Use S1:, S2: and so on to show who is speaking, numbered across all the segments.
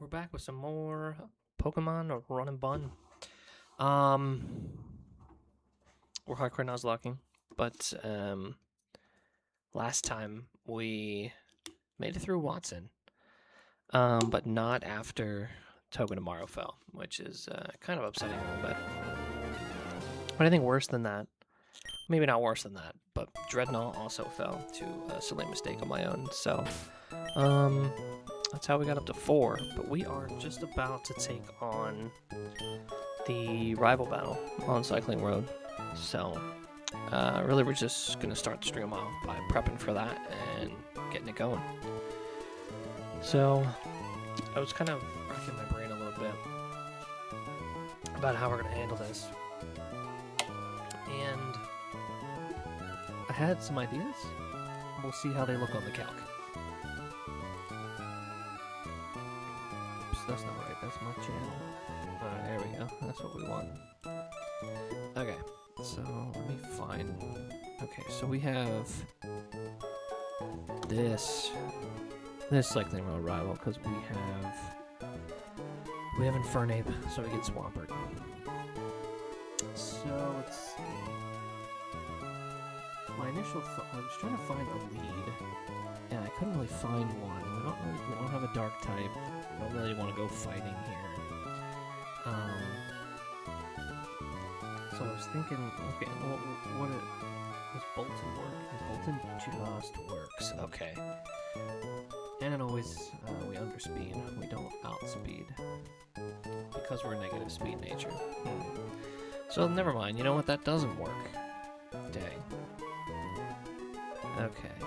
S1: we're back with some more Pokemon or Run and Bun. We're hardcore Nuzlocking, but last time we made it through Watson, but not after Togedemaru fell, which is kind of upsetting a little bit. But I think worse than that, maybe not worse than that, but Dreadnought also fell to a silly mistake on my own, so that's how we got up to 4, but we are just about to take on the rival battle on Cycling Road. So, really we're just going to start the stream off by prepping for that and getting it going. So, I was kind of racking my brain a little bit about how we're going to handle this. And I had some ideas. We'll see how they look on the calc. That's not right, that's my channel. Alright, there we go. That's what we want. Okay, so let me find... Okay, so we have this Cycling Road rival, because we have Infernape, so we get Swampert. So, let's see. My initial thought, I was trying to find a lead, and I couldn't really find one. We don't have a dark type. I don't really want to go fighting here. So I was thinking, okay, well, does Bolton work? Bolton just works. Okay. And it always, we underspeed. We don't outspeed. Because we're a negative speed nature. So never mind. You know what? That doesn't work. Dang. Okay.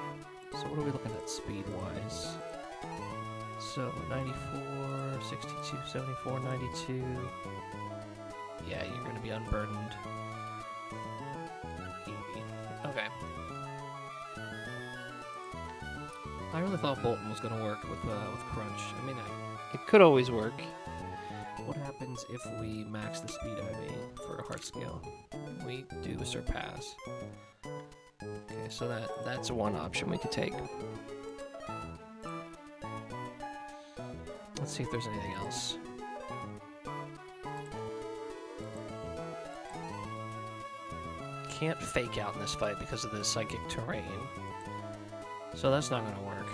S1: So what are we looking at speed-wise? So, 94, 62, 74, 92. Yeah, you're going to be unburdened. 80. Okay. I really thought Bolton was going to work with Crunch. I mean, it could always work. What happens if we max the speed IV for a heart scale? We do surpass. Okay, so that's one option we could take. Let's see if there's anything else. Can't fake out in this fight because of the psychic terrain. So that's not going to work.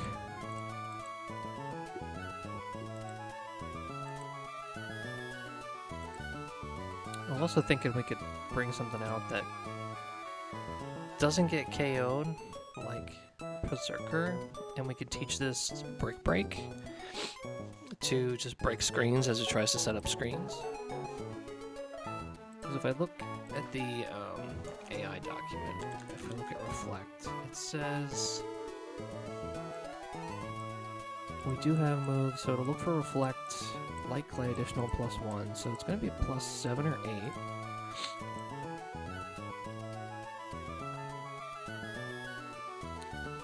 S1: I was also thinking we could bring something out that doesn't get KO'd, like Berserker, and we could teach this Brick Break to just break screens as it tries to set up screens. Because if I look at the AI document, if I look at Reflect, it says we do have moves, so to look for Reflect, Light Clay additional +1, so it's going to be a +7 or 8.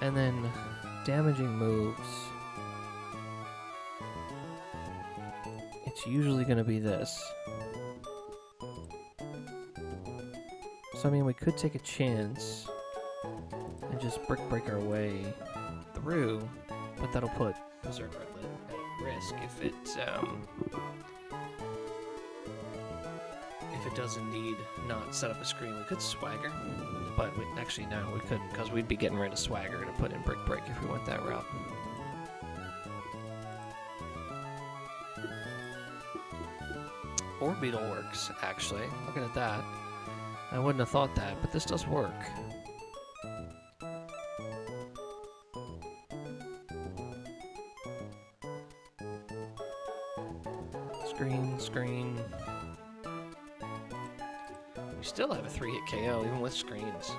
S1: And then damaging moves, it's usually going to be this. So I mean, we could take a chance and just Brick Break our way through, but that'll put Berserker at risk if it does indeed not set up a screen. We could Swagger, but actually no, we couldn't, because we'd be getting rid of Swagger to put in Brick Break if we went that route. Orbeetle works, actually. Looking at that, I wouldn't have thought that, but this does work. Screen. We still have a 3-hit KO, even with screens.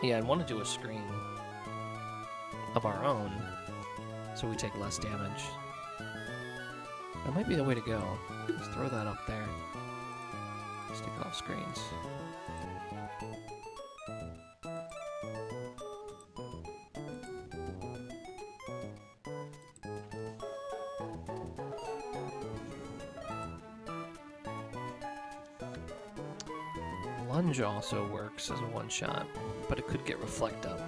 S1: Yeah, I'd want to do a screen of our own, so we take less damage. That might be the way to go. Just throw that up there. Stick off screens. Lunge also works as a one-shot, but it could get Reflect up.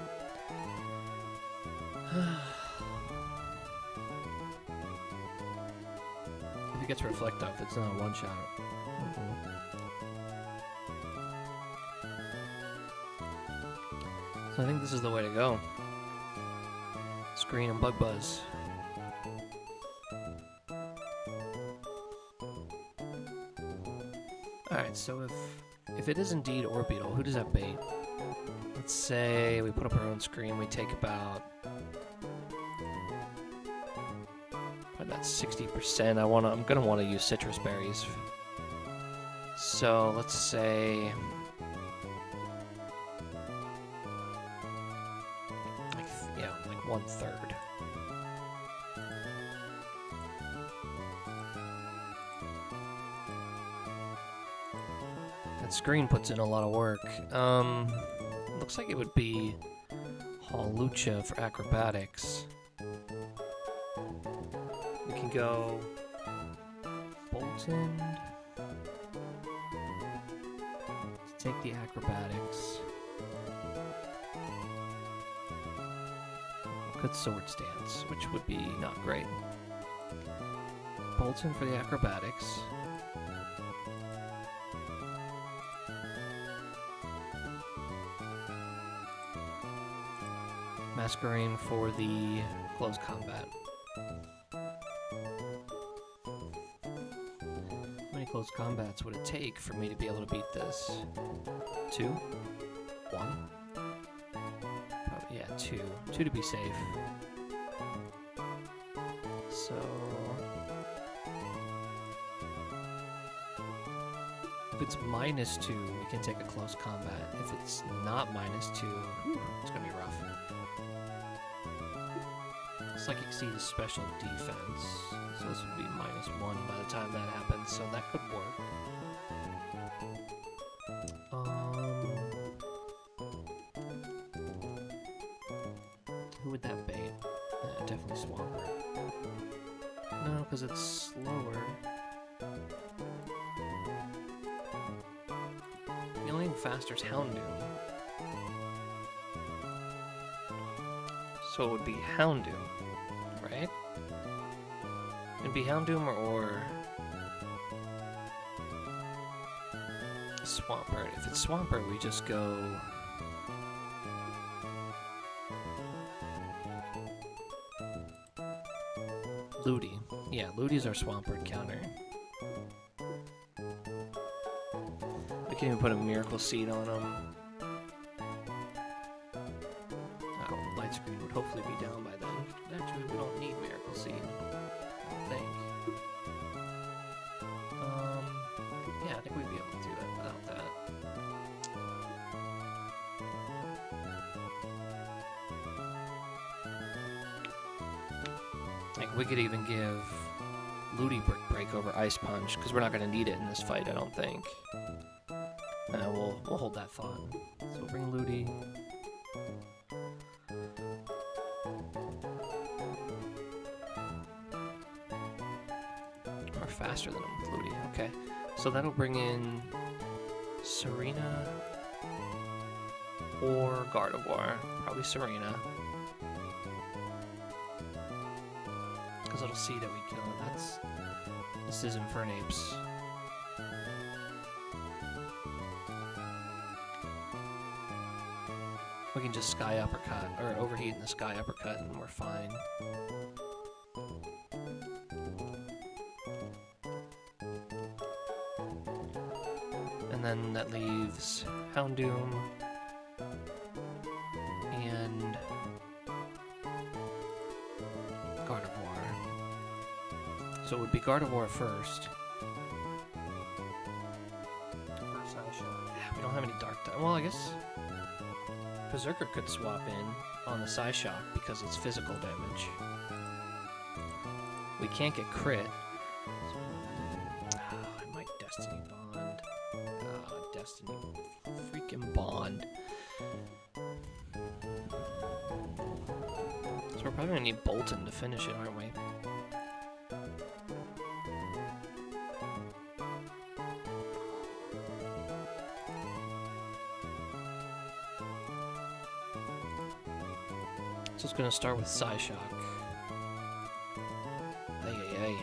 S1: If it gets Reflect up, it's not a one-shot. So I think this is the way to go. Screen and Bug Buzz. Alright, so if it is indeed Orbeetle, who does that bait? Let's say we put up our own screen, we take about 60%. I'm gonna want to use citrus berries. So let's say like 1/3. That screen puts in a lot of work. Looks like it would be Hawlucha for acrobatics. We can go Bolton to take the acrobatics. Could Sword Stance, which would be not great. Bolton for the acrobatics. Masquerain for the close combat. How many close combats would it take for me to be able to beat this? 2? 1? Probably, yeah, 2. 2 to be safe. So if it's -2, we can take a close combat. If it's not -2, it's gonna be rough. Psychic Seed is special defense, so this would be -1 by the time that happens, so that could work. Who would that bait? Definitely Swampert. No, because it's slower. The only thing faster is Houndoom. So it would be Houndoom, right? It'd be Houndoom or Swampert. If it's Swampert, we just go Ludi. Yeah, Ludi's our Swampert counter. We can even put a Miracle Seed on him. Light Screen would hopefully be down by then. Actually, we don't need Miracle Seed, I don't think. Yeah, I think we'd be able to do that without that. Like, we could even give Ludi Brick Break over Ice Punch, because we're not going to need it in this fight, I don't think. We'll hold that thought. So we'll bring Ludi. We're faster than him with Ludi. Okay. So that'll bring in Serena or Gardevoir. Probably Serena. Because it'll see that we kill it. This is Infernape's. We can just Sky Uppercut, or overheat in the Sky Uppercut, and we're fine. And then that leaves Houndoom and Gardevoir. So it would be Gardevoir first. First eye shot. Yeah, we don't have any Dark type. Well, I guess Berserker could swap in on the Psyshock because it's physical damage. We can't get crit. I might Destiny Bond. Destiny freaking Bond. So we're probably gonna need Bolton to finish it, aren't we? So it's gonna start with Psy Shock. Hey.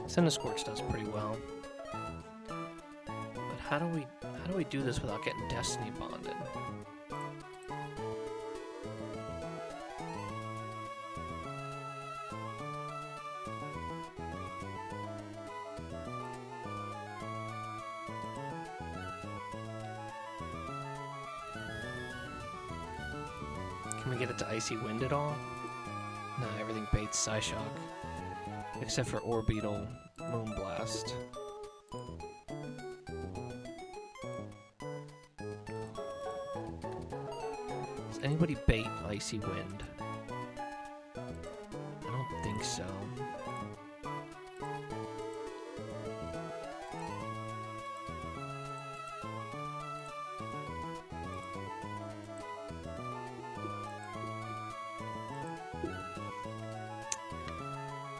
S1: Cinescorch does pretty well. But how do we do this without getting Destiny bonded? Can we get it to Icy Wind at all? Nah, everything baits Psyshock. Except for Orbital Moonblast. Does anybody bait Icy Wind? I don't think so.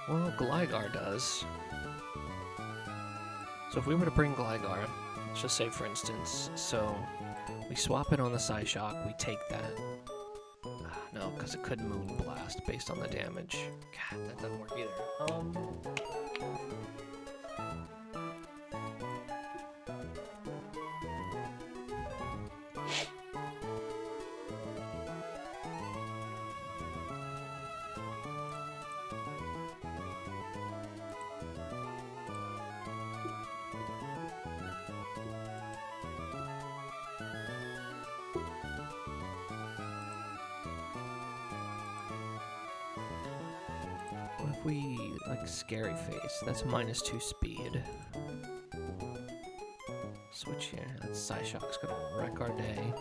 S1: Well, Gligar does. So if we were to bring Gligar, let's just say for instance, so we swap it on the Psyshock, we take that. No, because it could Moonblast based on the damage. God, that doesn't work either. What if we, like, Scary Face? That's -2 speed. Switch here. That Psyshock's gonna wreck our day.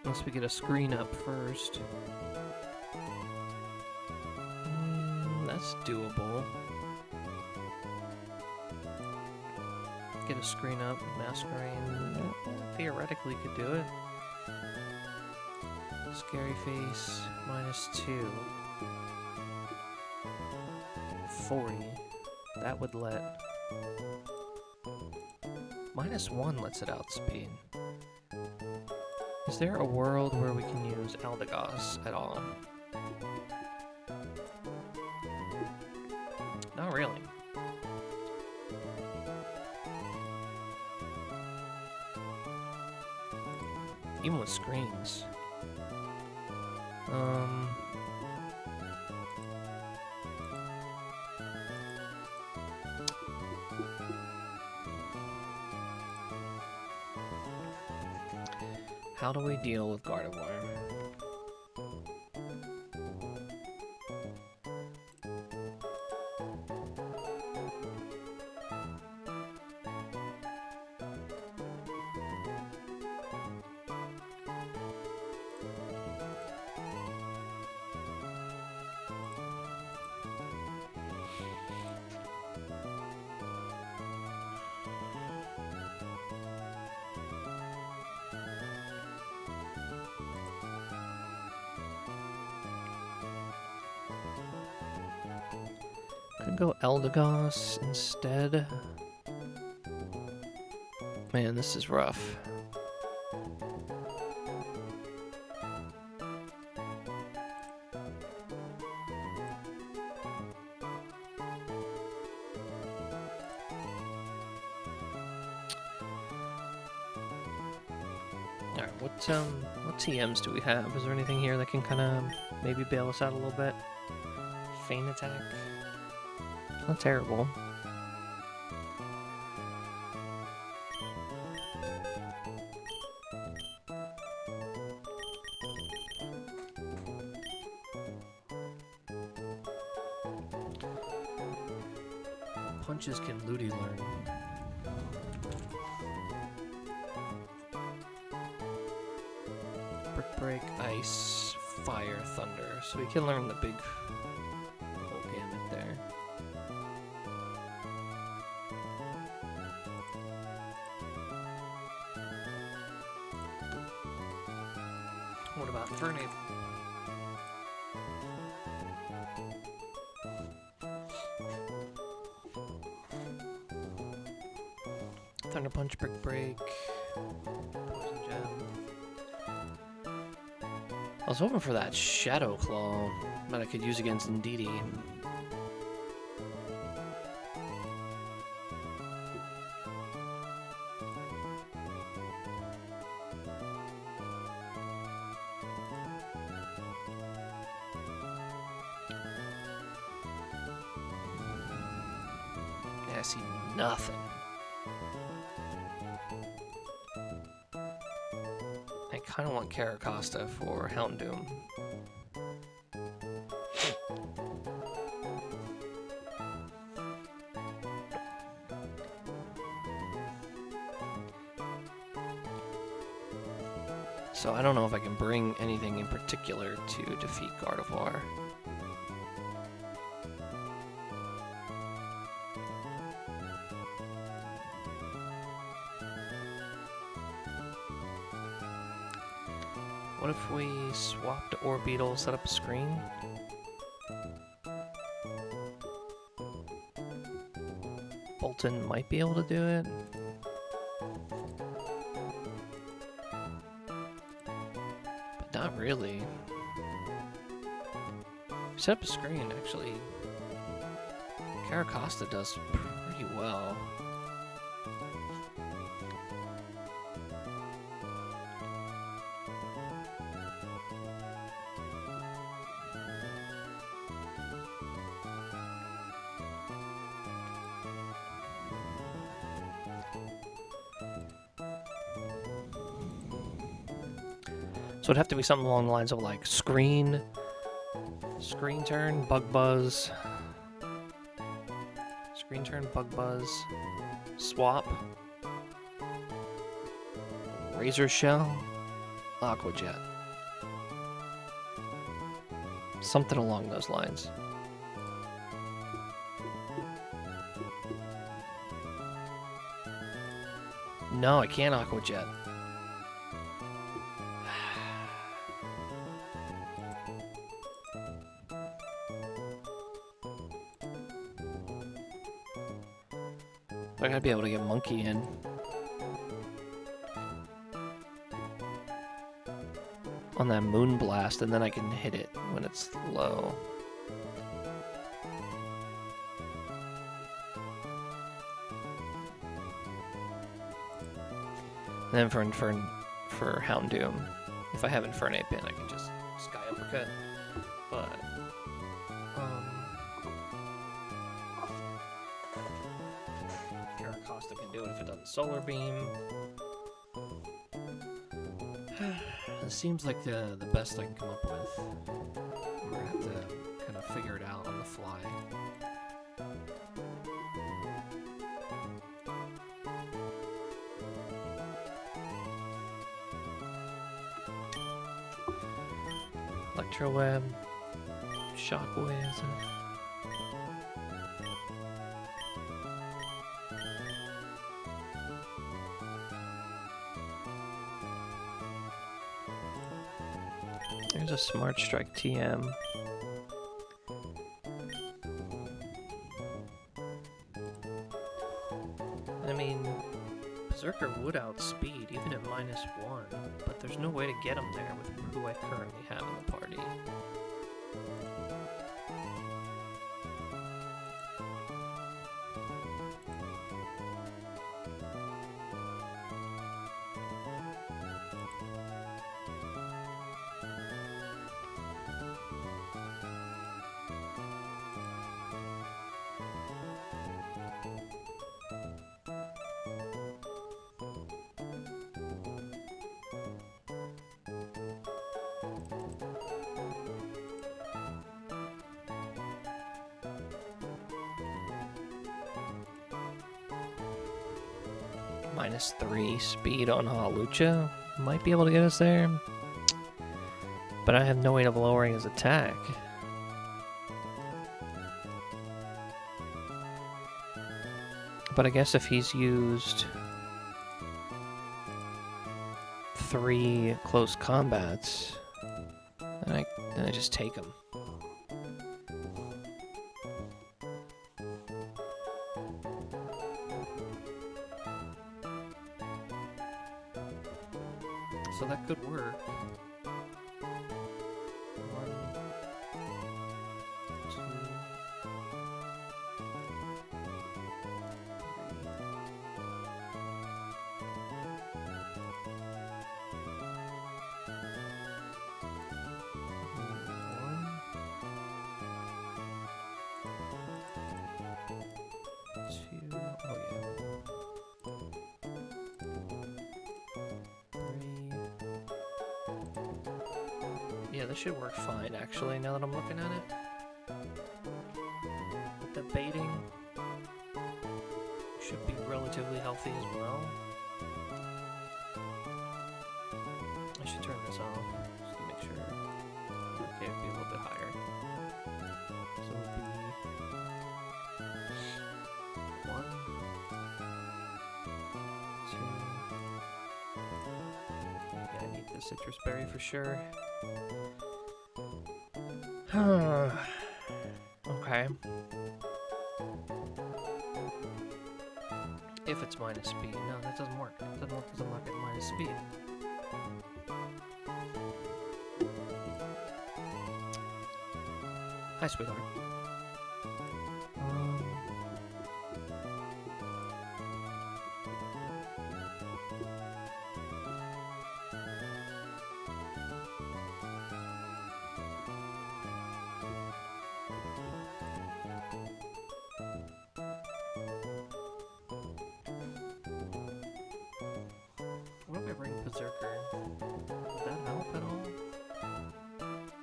S1: Unless we get a screen up first. That's doable. Get a screen up, Masquerain. Theoretically could do it. Scary Face, -2. 40. That would let... -1 lets it outspeed. Is there a world where we can use Eldegoss at all? Not really. Even with screens. How do we deal with Gardevoir? Could go Eldegoss instead. Man, this is rough. Alright, what TMs do we have? Is there anything here that can kind of maybe bail us out a little bit? Feint Attack? Not terrible. Punches can Ludi learn. Brick Break, Ice, Fire, Thunder. So we can learn the whole gamut there. What about Infernape? Thunder Punch, Brick Break, Poison Gem. I was hoping for that Shadow Claw that I could use against Indeedee. Yeah, I see nothing. I kind of want Caracosta for Houndoom. So I don't know if I can bring anything in particular to defeat Gardevoir. What if we swapped Orbeetle, set up a screen? Bolton might be able to do it. But not really. Set up a screen, actually. Caracosta does pretty well. So it'd have to be something along the lines of like screen turn, bug buzz, screen turn, bug buzz, swap, razor shell, aqua jet. Something along those lines. No, I can't aqua jet. I gotta be able to get Monkey in. On that Moon Blast, and then I can hit it when it's low. And then for Houndoom, if I have Infernape in, I can just Sky Uppercut. But Caracosta can do it if it doesn't Solar Beam. It seems like the best I can come up with. I'm gonna have to kind of figure it out on the fly. Electroweb, Shockwave. There's a Smart Strike TM. I mean, Berserker would outspeed even at -1, but there's no way to get him there with who I currently have in the party. -3 speed on Hawlucha might be able to get us there, but I have no way of lowering his attack. But I guess if he's used 3 close combats, Then I just take them. So that could work. 1, 2, 3. 1, 2. Oh yeah. 3. Yeah, this should work fine actually, now that I'm looking at it. But the baiting should be relatively healthy as well. I should turn this off just to make sure. Okay, it'd be a little bit higher. So it would be 1, 2. Yeah, I need the citrus berry for sure. Okay. If it's minus speed. No, that doesn't work. It doesn't work because I'm not getting minus speed. Hi, sweetheart. What if I bring Berserker? Would that help at all?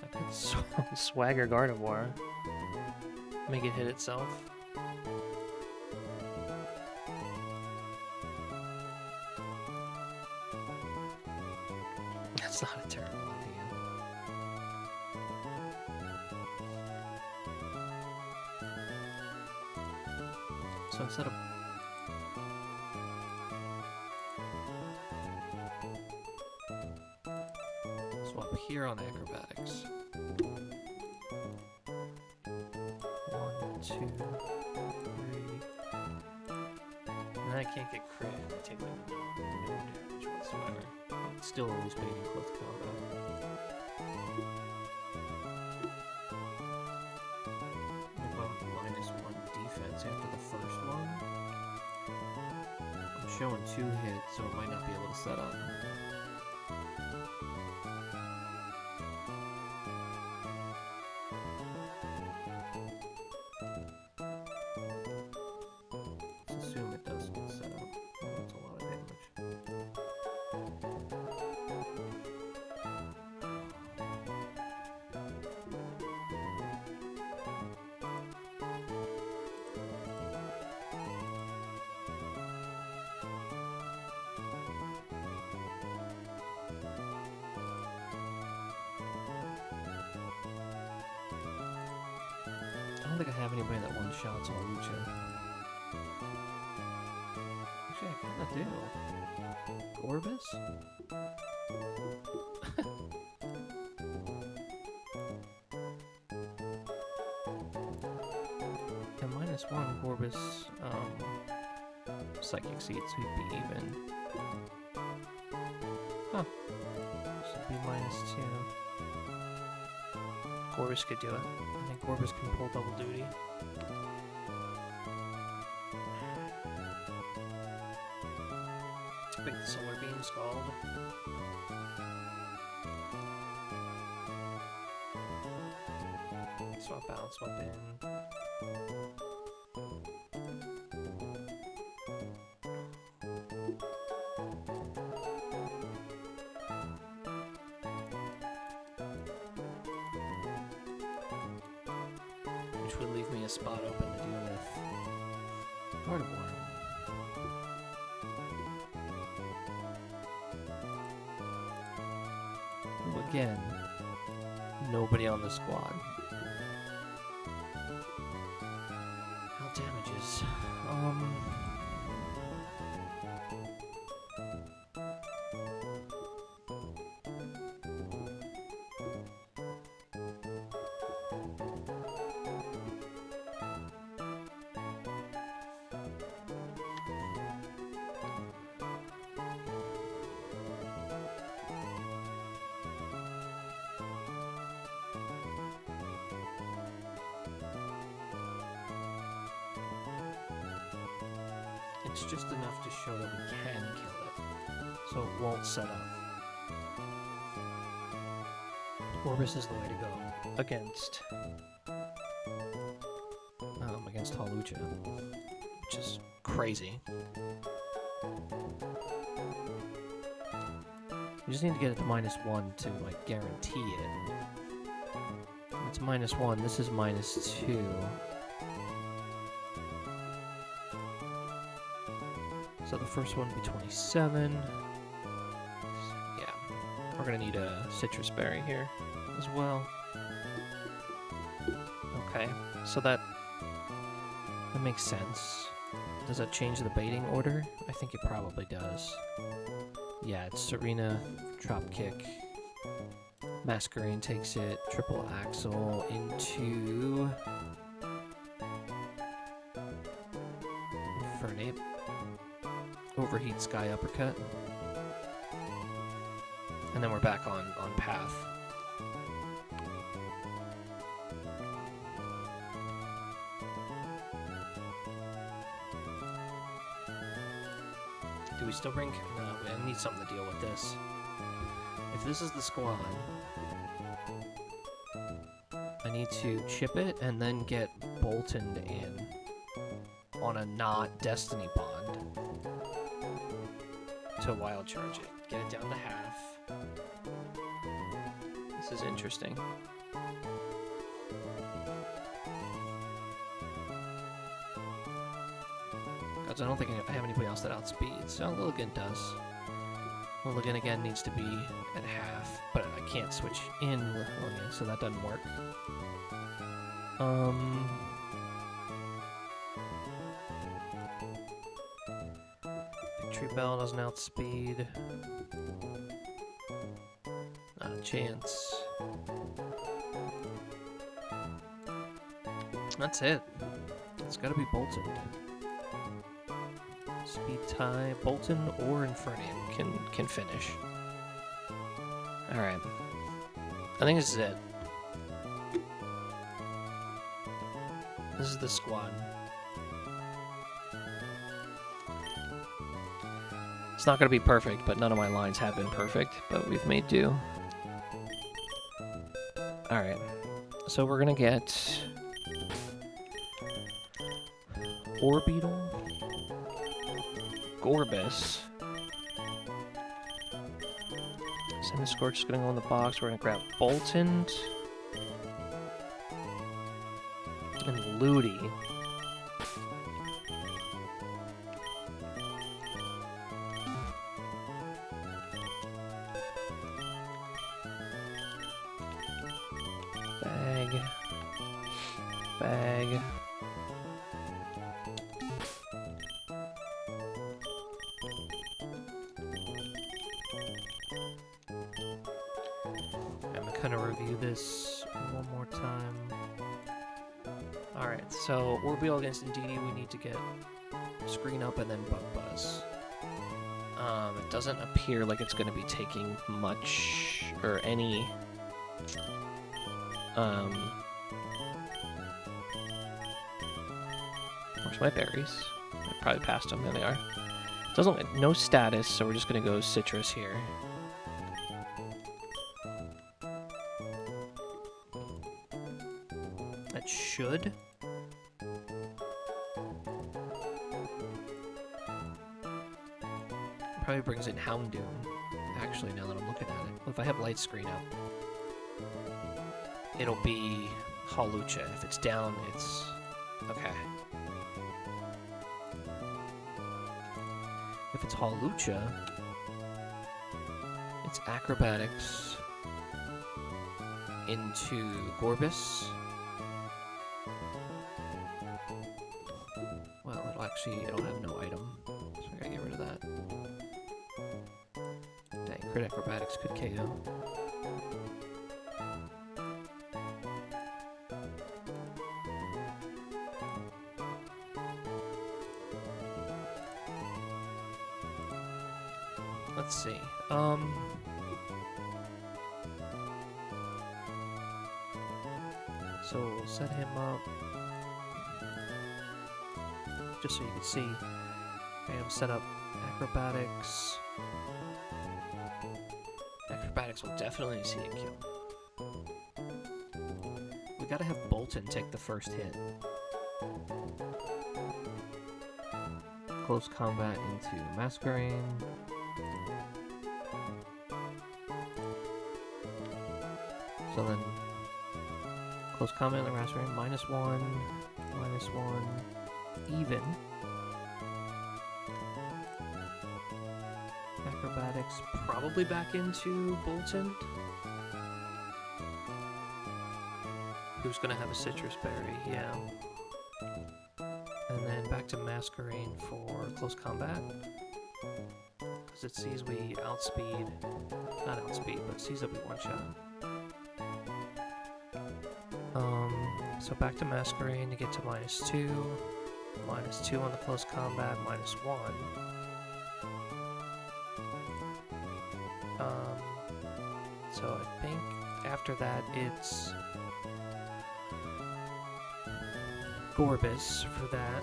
S1: I could swagger Gardevoir. Make it hit itself. That's not a terrible idea. So instead of swap here on acrobatics. 1, 2, 3. And then I can't get crit. I take like no damage whatsoever. It's still always baiting close combat. If I'm -1 defense after the first one, I'm showing 2 hits, so it might not be able to set up. Let's assume it does get set up. That's a lot of damage. I don't think I have anybody that one-shots Lucha. Actually, I kinda do. Gorbis? And -1 Gorbis, Psychic Seed, so he'd be even. Huh. Should be -2. Gorbis could do it. I think Gorbis can pull double duty. Wait, the Solar Beam Scald. Swap out, swap in. Which would leave me a spot open to deal with Gardevoir. Again, nobody on the squad. How damages? It's just enough to show that we can kill it, so it won't set up. Orbis is the way to go against Hawlucha, which is crazy. You just need to get it to -1 to like guarantee it. It's -1. This is -2. So the first one would be 27. Yeah, we're gonna need a citrus berry here as well. Okay, so that makes sense. Does that change the baiting order? I think it probably does. Yeah, it's Serena, drop kick. Masquerain takes it, triple axle into Infernape. Overheat sky uppercut. And then we're back on path. Do we still bring... No, I need something to deal with this. If this is the squad, I need to chip it and then get Boltoned in on a not Destiny Bond to wild charge it. Get it down to half. This is interesting. Because I don't think I have anybody else that outspeeds. So Lilligant does. Lilligant again needs to be at half, but I can't switch in Lilligant, so that doesn't work. Victory Bell doesn't outspeed. Not a chance. That's it. It's gotta be Bolton. Speed tie, Bolton or Infernape can finish. Alright. I think this is it. This is the squad. It's not going to be perfect, but none of my lines have been perfect, but we've made do. Alright. So we're going to get Orbeetle, Gorbis, Semi-Scorch is going to go in the box. We're going to grab Bolton and Ludi. Bag. I'm gonna review this one more time. Alright, so Orbeetle against Indeedee, we need to get Screen Up and then Bug Buzz. It doesn't appear like it's going to be taking much or any where's my berries? I probably passed them. There they are. Doesn't no status, so we're just gonna go citrus here. That should. Probably brings in Houndoom. Actually, now that I'm looking at it, if I have light screen up, it'll be Hawlucha. If it's down, it's okay. If it's Hawlucha, it's Acrobatics into Gorbis. Well, it'll have no item, so I gotta get rid of that. Dang, crit Acrobatics could KO. Let's see. So we'll set him up just so you can see. Random setup. Acrobatics. Acrobatics will definitely see a kill. We gotta have Bolton take the first hit. Close combat into Masquerade. So then, close combat in the Masquerade, -1, -1, even. Acrobatics probably back into Bolton. Who's gonna have a citrus berry? Yeah. And then back to Masquerade for close combat. Because it sees we outspeed. Not outspeed, but it sees that we one-shot. So back to Masquerade to get to -2. -2 on the close combat, -1. So I think after that it's Gorbis for that.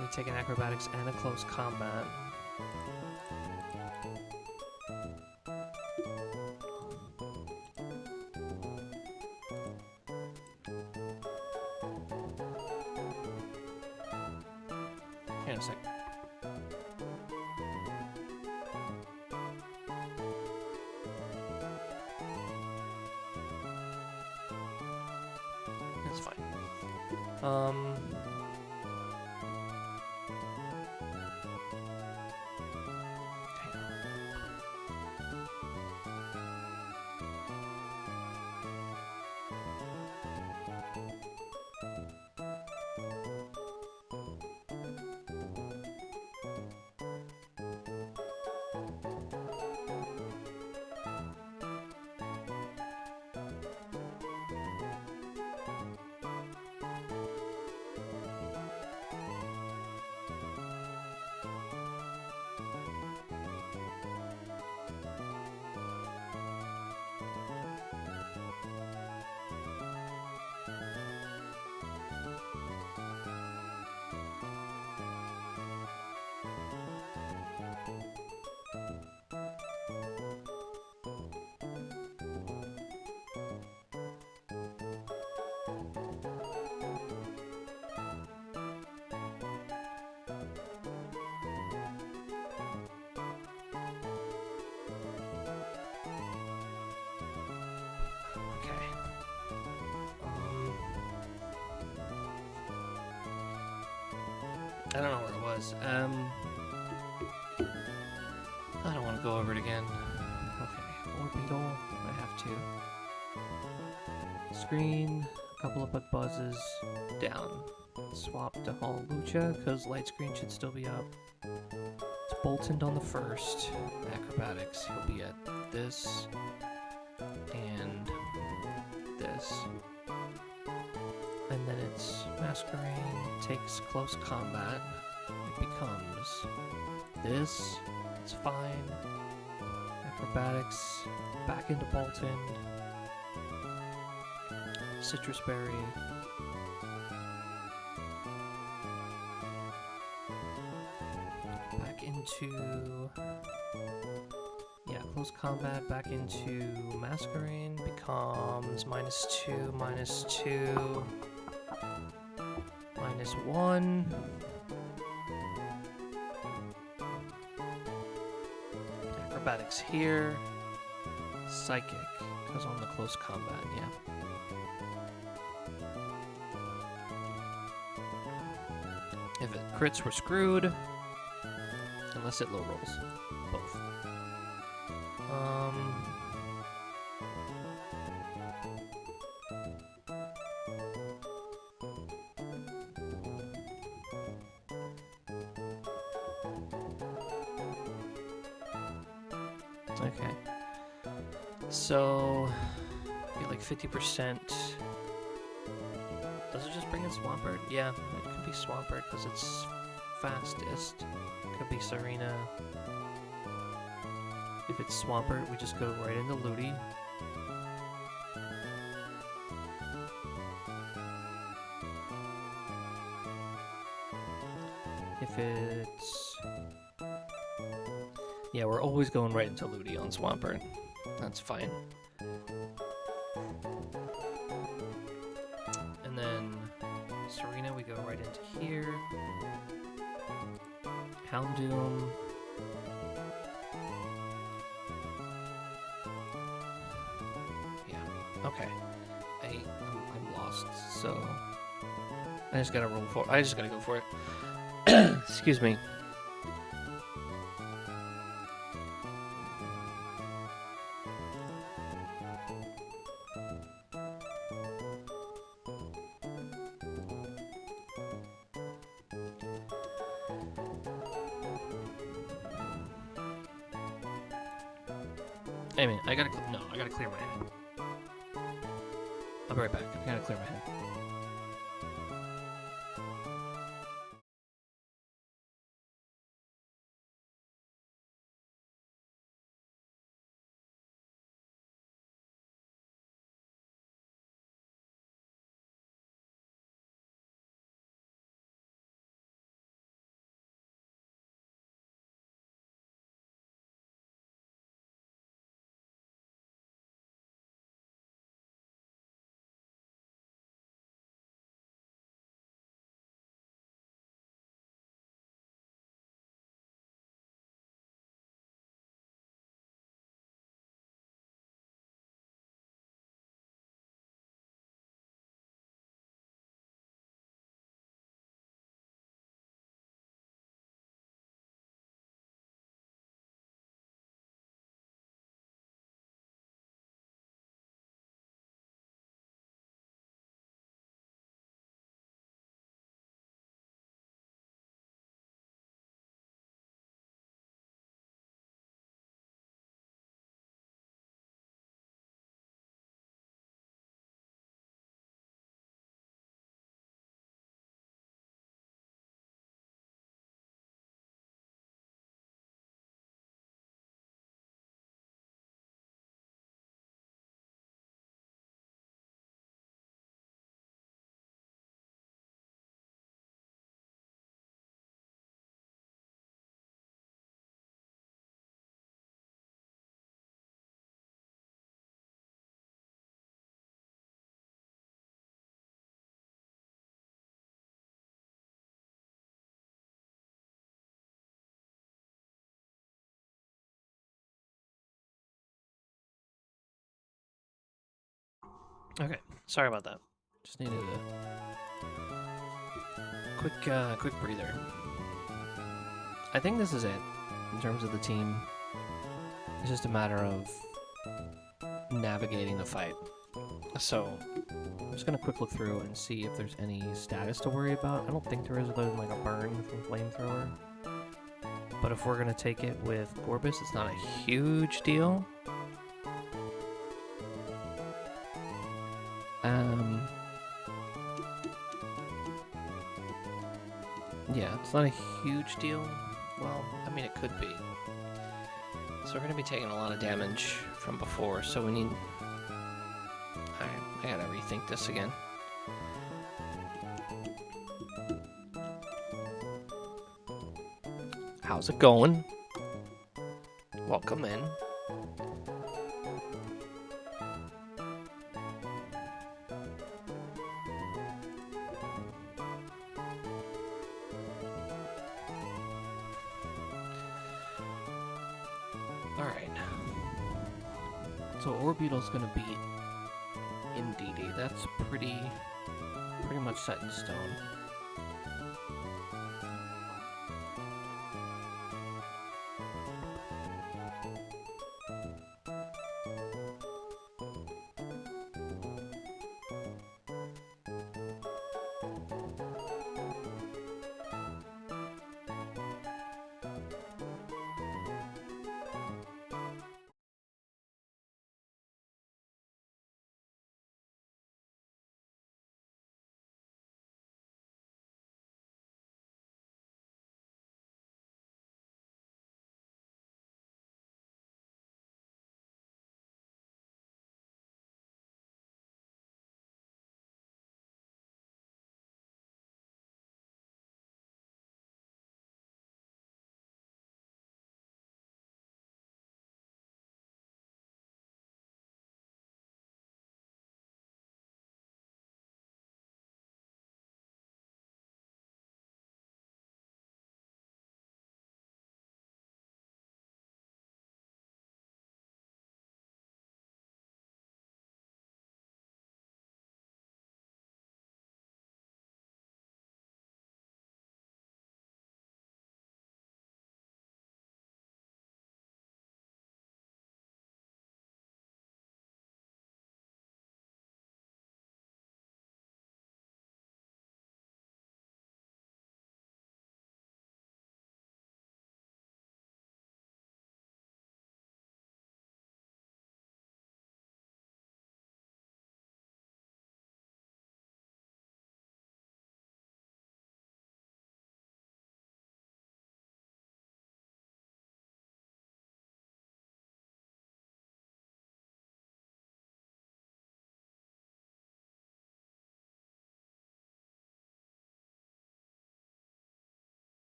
S1: We take an acrobatics and a close combat. Hang on a sec. That's fine. Hang on. I don't know where it was. I don't want to go over it again. Okay, Board Beetle. I have to. Screen, a couple of bug buzzes, down. Swap to Hallelujah, because light screen should still be up. It's Boltoned on the first. Acrobatics, he'll be at this and this. And then it's Masquerade, takes close combat. It becomes this. It's fine. Acrobatics, back into Bolton. Citrus Berry. Back into... yeah, close combat, back into Masquerade. Becomes -2, -2. -1. Acrobatics here. Psychic, because on the close combat, yeah. If it crits, we're screwed. Unless it low rolls. Both. Okay. So, be like 50%. Does it just bring in Swampert? Yeah, it could be Swampert because it's fastest. Could be Serena. If it's Swampert, we just go right into Ludi. if it's... Yeah, we're always going right into Ludi on Swampert. That's fine. And then Serena, we go right into here. Houndoom. Yeah, okay. I'm lost, so I just gotta roll for it. I just gotta go for it. Excuse me. Hey man, I gotta clear my head. I'll be right back. I gotta clear my head. Okay, sorry about that. Just needed a quick breather. I think this is it in terms of the team. It's just a matter of navigating the fight. So I'm just gonna quick look through and see if there's any status to worry about. I don't think there is, other than like a burn from flamethrower. But if we're gonna take it with Gorbis, it's not a huge deal. Yeah, it's not a huge deal. Well, I mean, it could be. So we're going to be taking a lot of damage from before, so we need... Alright, I gotta rethink this again. How's it going? Welcome in. Alright. So Orbeetle's gonna be in DD. That's pretty much set in stone.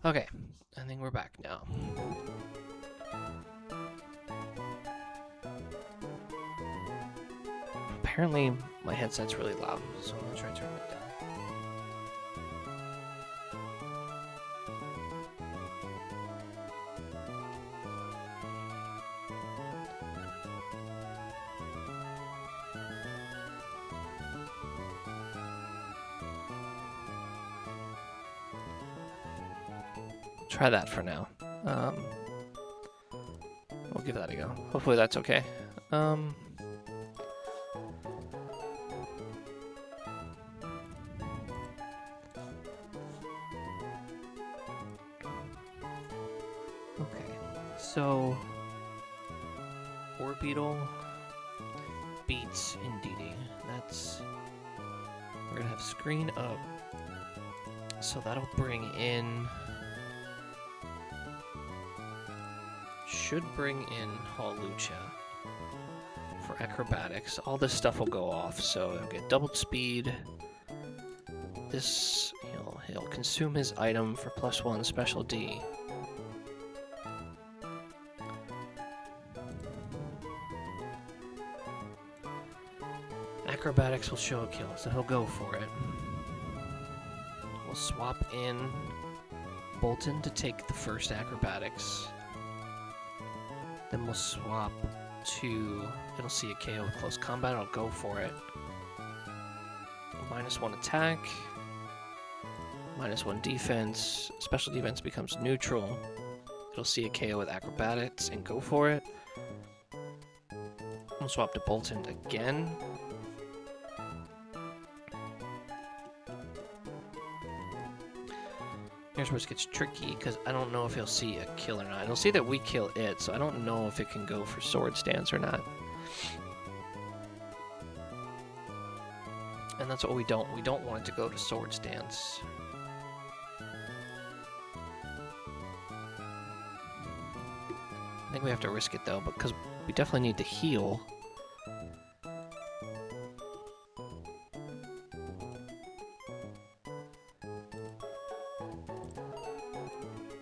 S1: Okay, I think we're back now. Apparently, my headset's really loud, so I'm gonna try turning it down. Try that for now. We'll give that a go. Hopefully that's okay. Okay, so Orbeetle beats Indeedee. That's, we're gonna have screen up, so that'll bring in, should bring in Hawlucha for acrobatics. All this stuff will go off, so it'll get doubled speed. This, he'll consume his item for +1 special D. Acrobatics will show a kill, so he'll go for it. We'll swap in Bolton to take the first acrobatics. Then we'll swap to, it'll see a KO with close combat, it'll go for it. -1 attack, -1 defense, special defense becomes neutral. It'll see a KO with acrobatics and go for it. We'll swap to Bolton again. Here's where it gets tricky, because I don't know if he'll see a kill or not. It'll see that we kill it, so I don't know if it can go for Sword Stance or not. And that's what we don't want it to go to Sword Stance. I think we have to risk it though, because we definitely need to heal.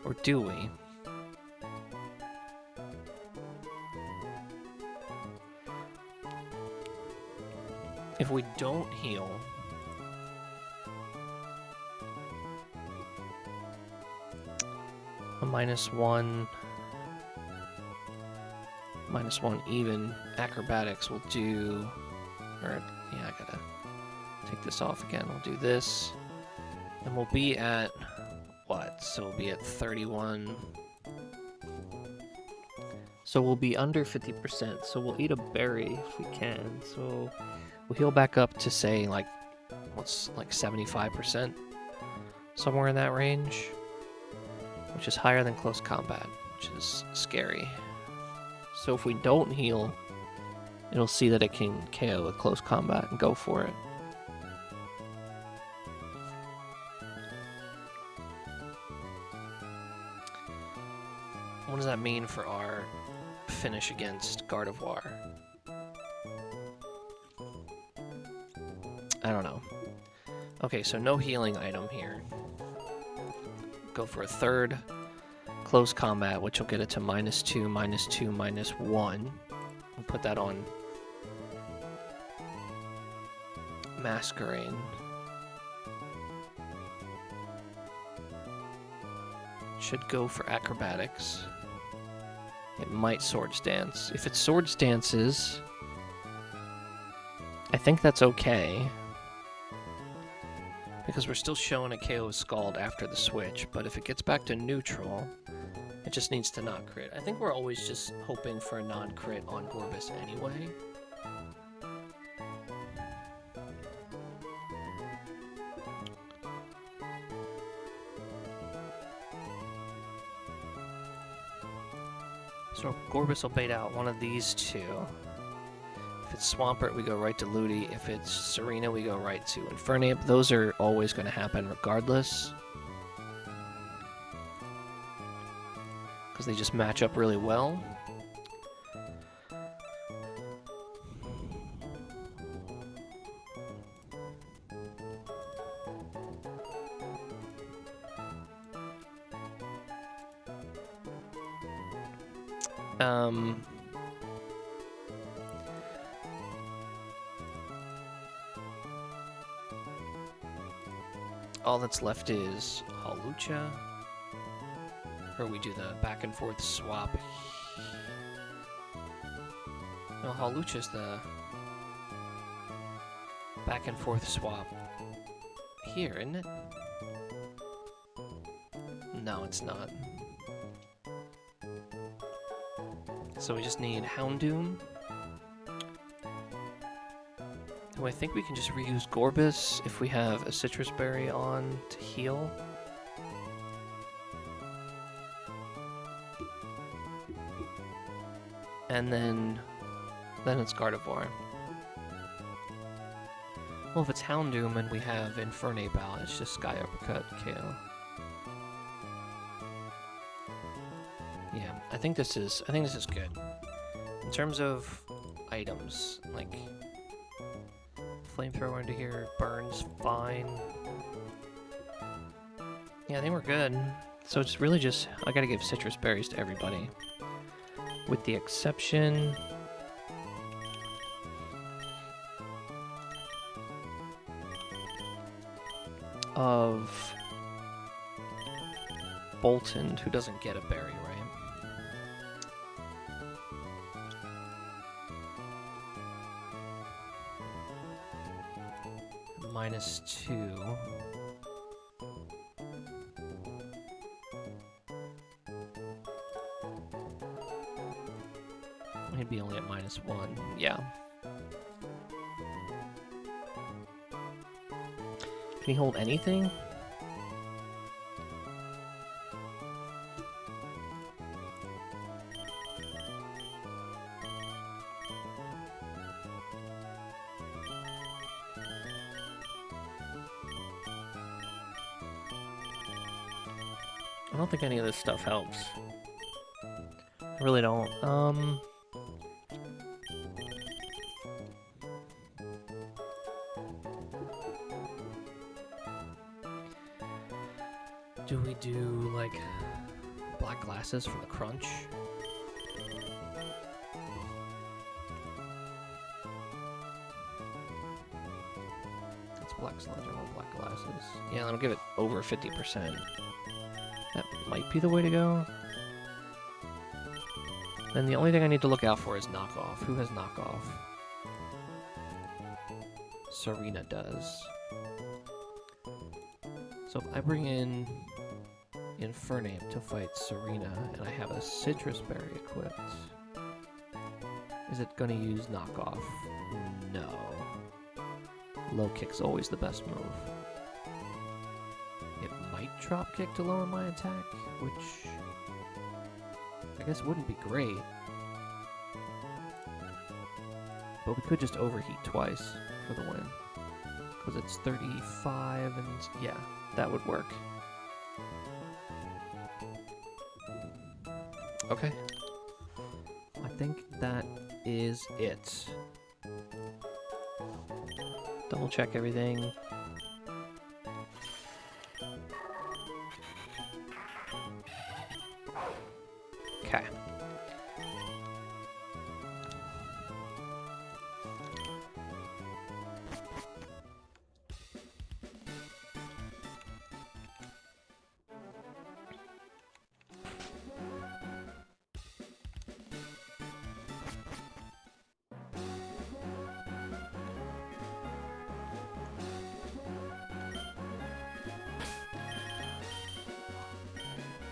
S1: Or do we? If we don't heal, a -1 even acrobatics will do, or yeah, I gotta take this off again. We'll do this, and we'll be at what? So we'll be at 31. So we'll be under 50%. So we'll eat a berry if we can. So we'll heal back up to say like, what's like 75%? Somewhere in that range, which is higher than close combat, which is scary. So if we don't heal, it'll see that it can KO with close combat and go for it. What does that mean for our finish against Gardevoir? I don't know. Okay, so no healing item here. Go for a third close combat, which will get it to -2, -2, -1. We'll put that on Masquerain. Should go for acrobatics. It might Sword Stance. If it Sword Stances, I think that's okay, because we're still showing a KO Scald after the switch, but if it gets back to neutral, it just needs to not crit. I think we're always just hoping for a non-crit on Gorbis anyway. So Gorbis will bait out one of these two. If it's Swampert, we go right to Ludi. If it's Serena, we go right to Infernape. Those are always going to happen regardless, because they just match up really well. All that's left is Hawlucha, or we do the back and forth swap. No, Hawlucha's the back and forth swap here, isn't it? No, it's not. So we just need Houndoom. Oh, I think we can just reuse Gorbis if we have a Citrus Berry on to heal. And then it's Gardevoir. Well, if it's Houndoom and we have Infernape out, it's just Sky Uppercut KO. Yeah, I think this is good. In terms of items, like Flamethrower into here, burns fine. Yeah, I think we're good. So it's really just, I gotta give Citrus Berries to everybody. With the exception of Bolton, who doesn't get a berry, right? -2. He'd be only at -1. Yeah. Can he hold anything? I don't think any of this stuff helps. I really don't. Do we do, like, black glasses for the crunch? That's black sludge or black glasses. Yeah, that'll give it over 50%. That might be the way to go. Then the only thing I need to look out for is knockoff. Who has knockoff? Serena does. So if I bring in Infernape to fight Serena, and I have a Citrus Berry equipped, is it going to use knockoff? No. Low kick's always the best move. It might drop kick to lower my attack, which I guess wouldn't be great. But we could just overheat twice for the win. Because it's 35 and yeah, that would work. Okay. I think that is it. Double check everything. Okay.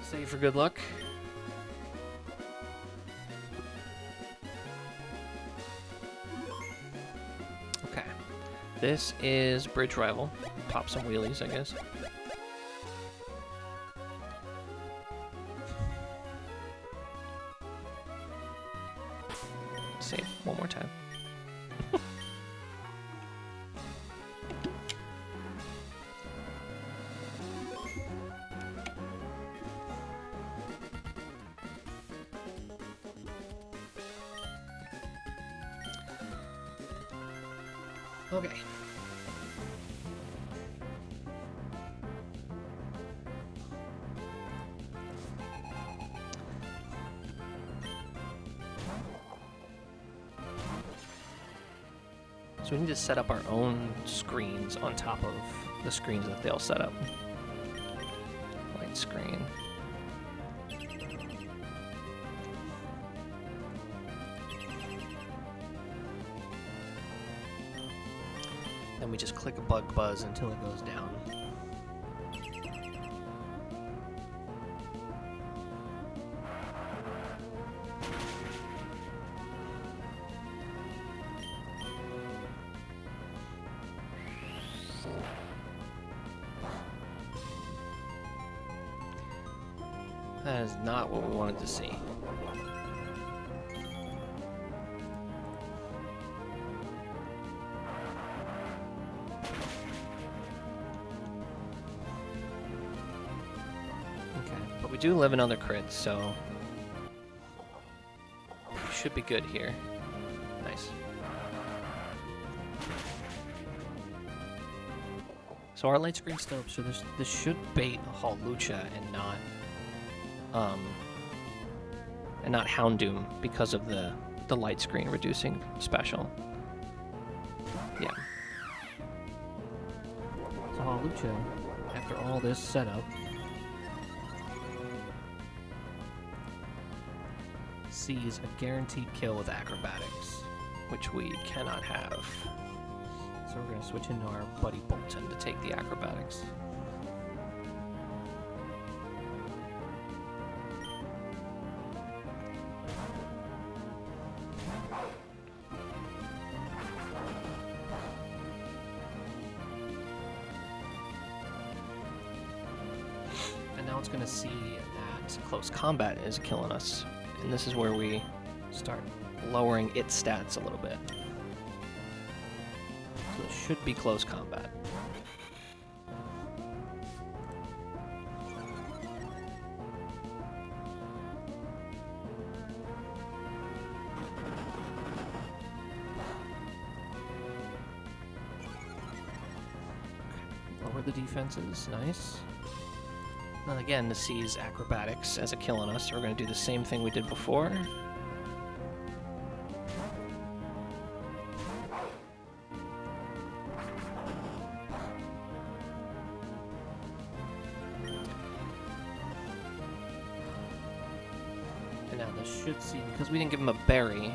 S1: Save for good luck. Okay. This is Bridge Rival. Pop some wheelies, I guess. Save one more time. Okay. So we need to set up our own screens on top of the screens that they'll set up. Light screen. Then we just click bug buzz until it goes down. That is not what we wanted to see. Okay, but we do live another crit, so we should be good here. Nice. So our light screen's still up, so this should bait Hawlucha and not Houndoom because of the light screen reducing special. Yeah. So Hawlucha, after all this setup, sees a guaranteed kill with acrobatics, which we cannot have. So we're going to switch into our buddy Bolton to take the acrobatics. And now it's going to see that close combat is killing us. And this is where we start lowering its stats a little bit. So it should be close combat. Lower the defenses, nice. And again, this sees acrobatics as a kill on us, so we're going to do the same thing we did before. And now this should see, because we didn't give him a berry,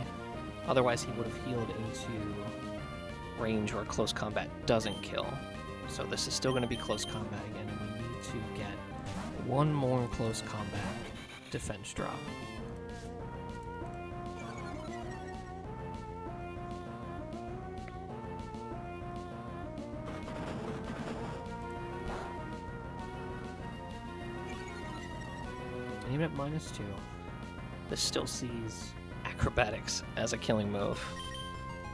S1: otherwise he would have healed into range where close combat doesn't kill. So this is still going to be close combat again, and we need to get one more close combat defense drop. And even at -2, this still sees acrobatics as a killing move.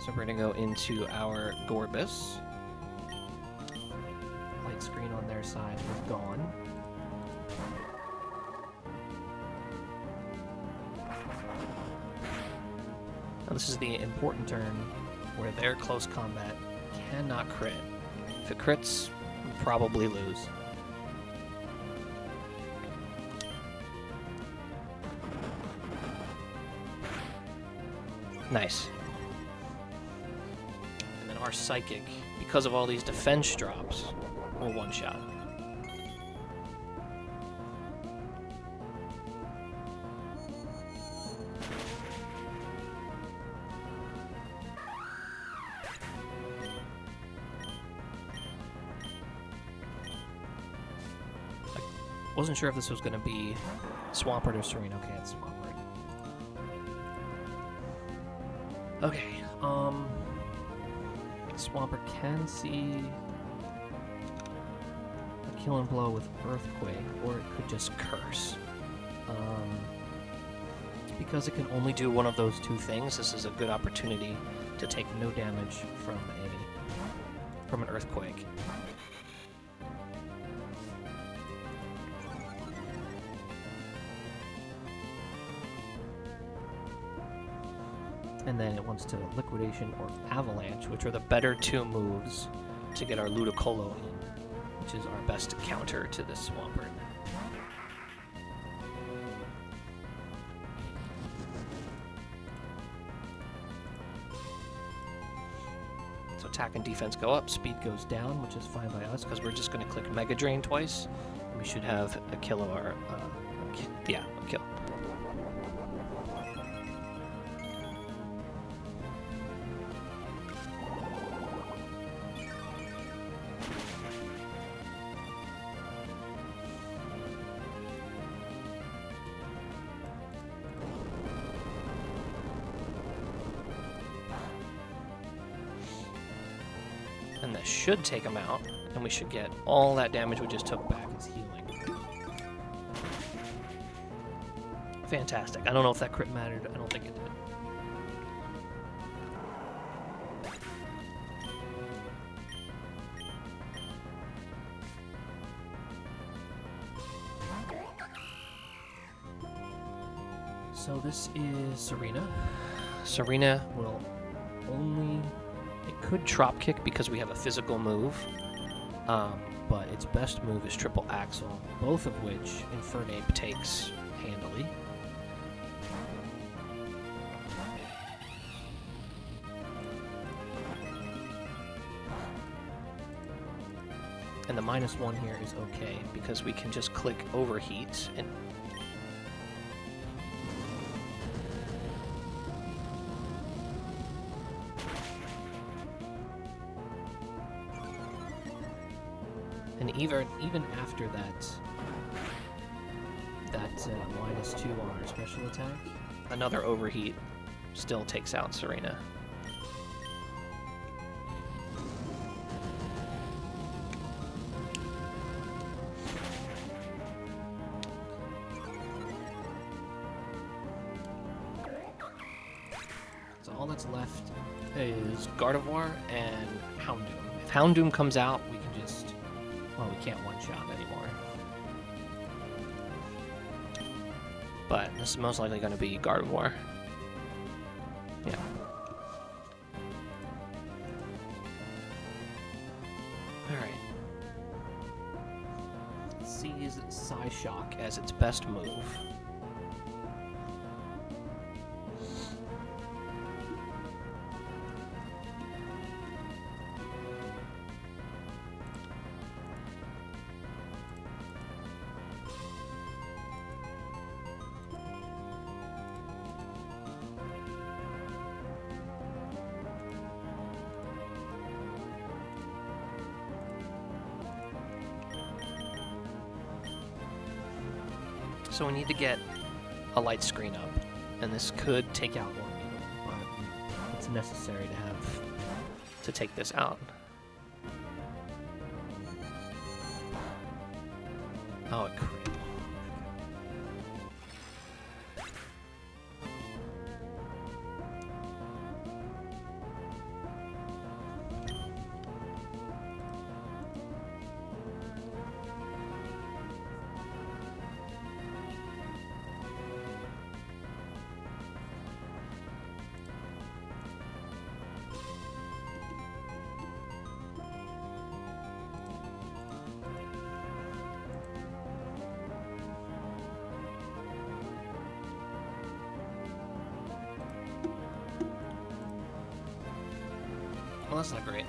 S1: So we're going to go into our Gorbis. Light screen on their side is gone. Now this is the important turn where their close combat cannot crit. If it crits, we probably lose. Nice. And then our Psychic, because of all these defense drops, will one-shot. Wasn't sure if this was going to be Swampert or Serene. Okay, it's Swampert. Okay, Swampert can see a kill and blow with Earthquake, or it could just curse. Because it can only do one of those two things, this is a good opportunity to take no damage from an Earthquake. And then it wants to Liquidation or Avalanche, which are the better two moves to get our Ludicolo in, which is our best counter to this Swampert. attack and defense go up, speed goes down, which is fine by us because we're just going to click Mega Drain twice. And we should have a kill of our, a kill. And that should take him out, and we should get all that damage we just took back as healing. Fantastic. I don't know if that crit mattered. I don't think it did. So this is Serena. Serena will only... It could drop kick because we have a physical move, but its best move is triple axle, both of which Infernape takes handily. And the -1 here is okay because we can just click overheat and even after that -2 on our special attack, another overheat still takes out Serena. So all that's left is Gardevoir and Houndoom. If Houndoom comes out, we can just... Well, we can't one-shot anymore. But this is most likely going to be Gardevoir. Yeah. Alright. Sees Psyshock as its best move. So we need to get a light screen up, and this could take out Orbeetle, but it's necessary to take this out. Oh, it crit. Well, that's not great.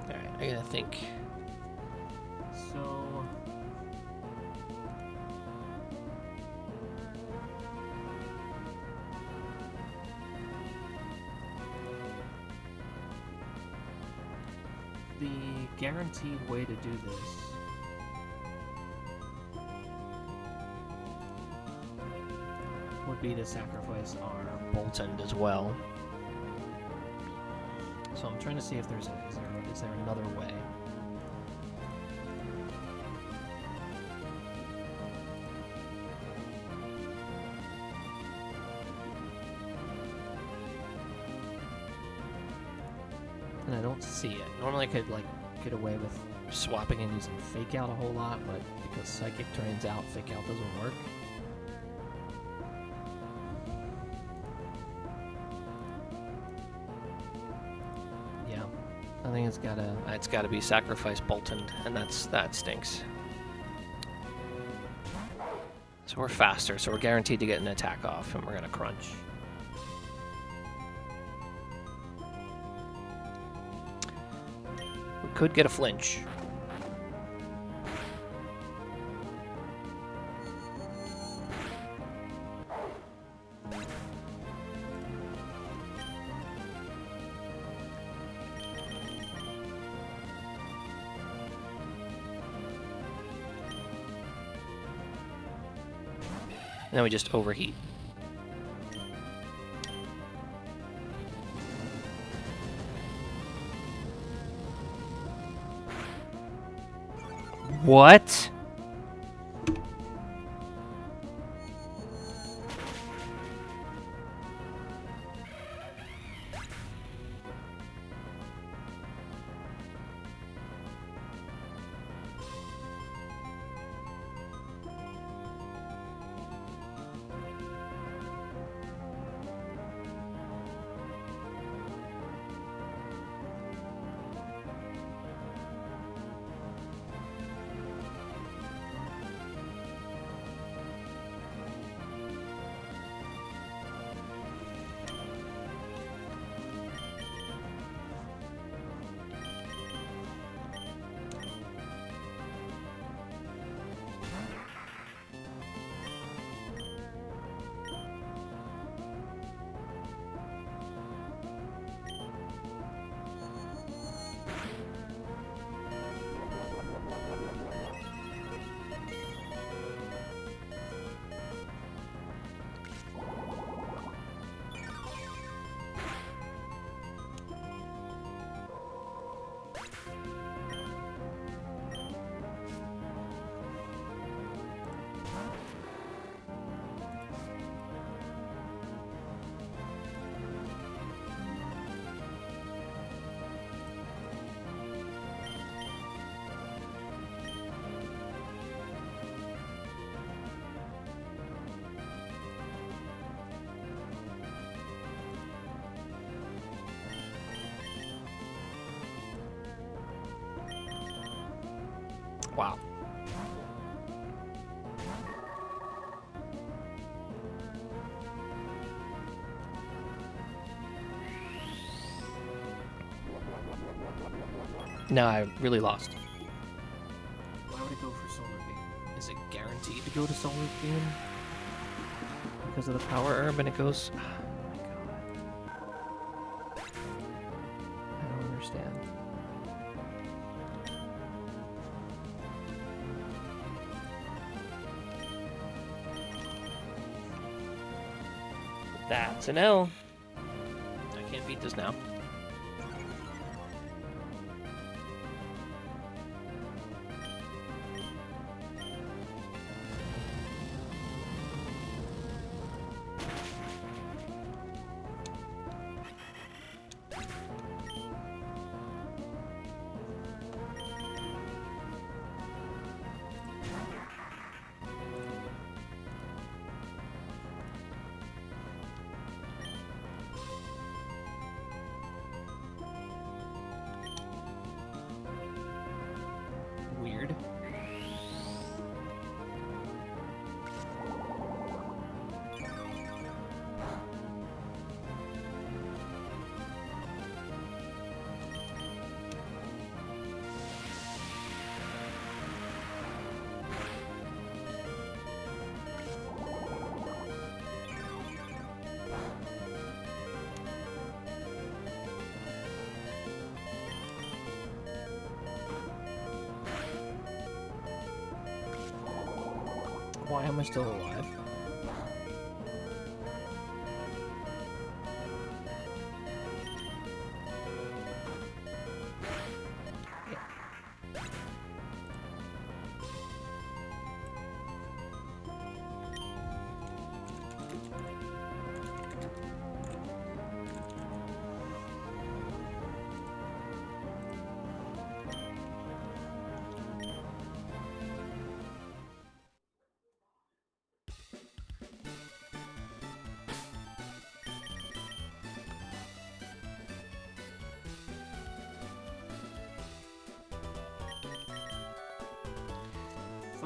S1: Alright, I gotta think. So... the guaranteed way to do this would be to sacrifice our Boltund as well. So I'm trying to see if there's is there another way. And I don't see it. Normally I could, like, get away with swapping and using Fake Out a whole lot, but because Psychic turns out, Fake Out doesn't work. think it's gotta be sacrifice Bolton, and that stinks. So we're faster, so we're guaranteed to get an attack off, and we're gonna crunch. We could get a flinch. And then we just overheat. What? Wow. No, I really lost. Why would it go for Solar Beam? Is it guaranteed to go to Solar Beam? Because of the power herb and it goes... Oh my god. I don't understand. That's an L. I can't beat this now. Weird. Why am I still alive?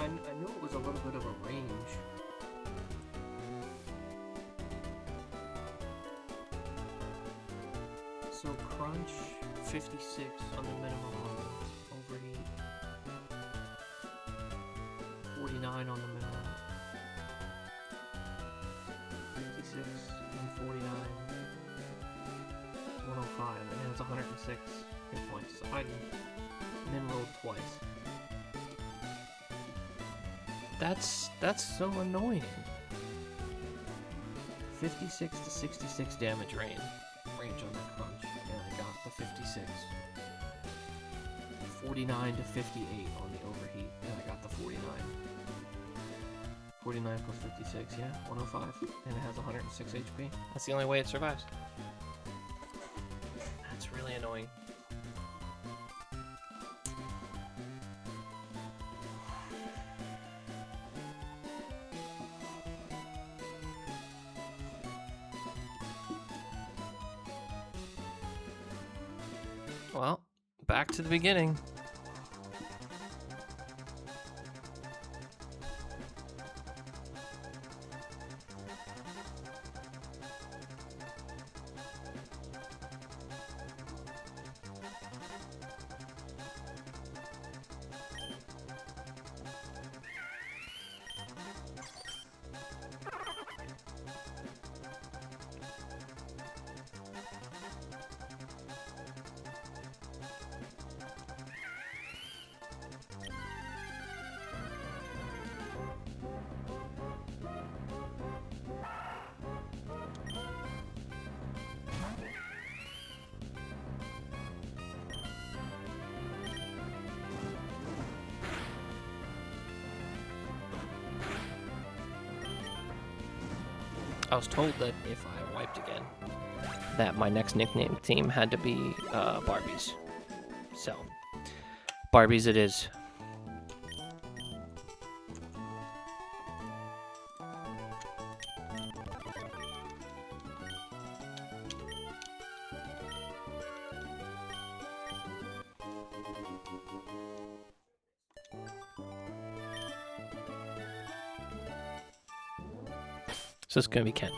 S1: So I knew it was a little bit of a range. So crunch, 56 on the minimum overheat, 49 on the minimum, 56 and 49, 105, and then it's 106 hit points. So I min rolled twice. That's so annoying. 56 to 66 damage range on that crunch, and I got the 56. 49 to 58 on the overheat, and I got the 49. 49 plus 56, yeah, 105, and it has 106 HP. That's the only way it survives. That's really annoying. Well, back to the beginning. I was told that if I wiped again, that my next nickname theme had to be Barbies. So, Barbies it is. So it's gonna be Ken.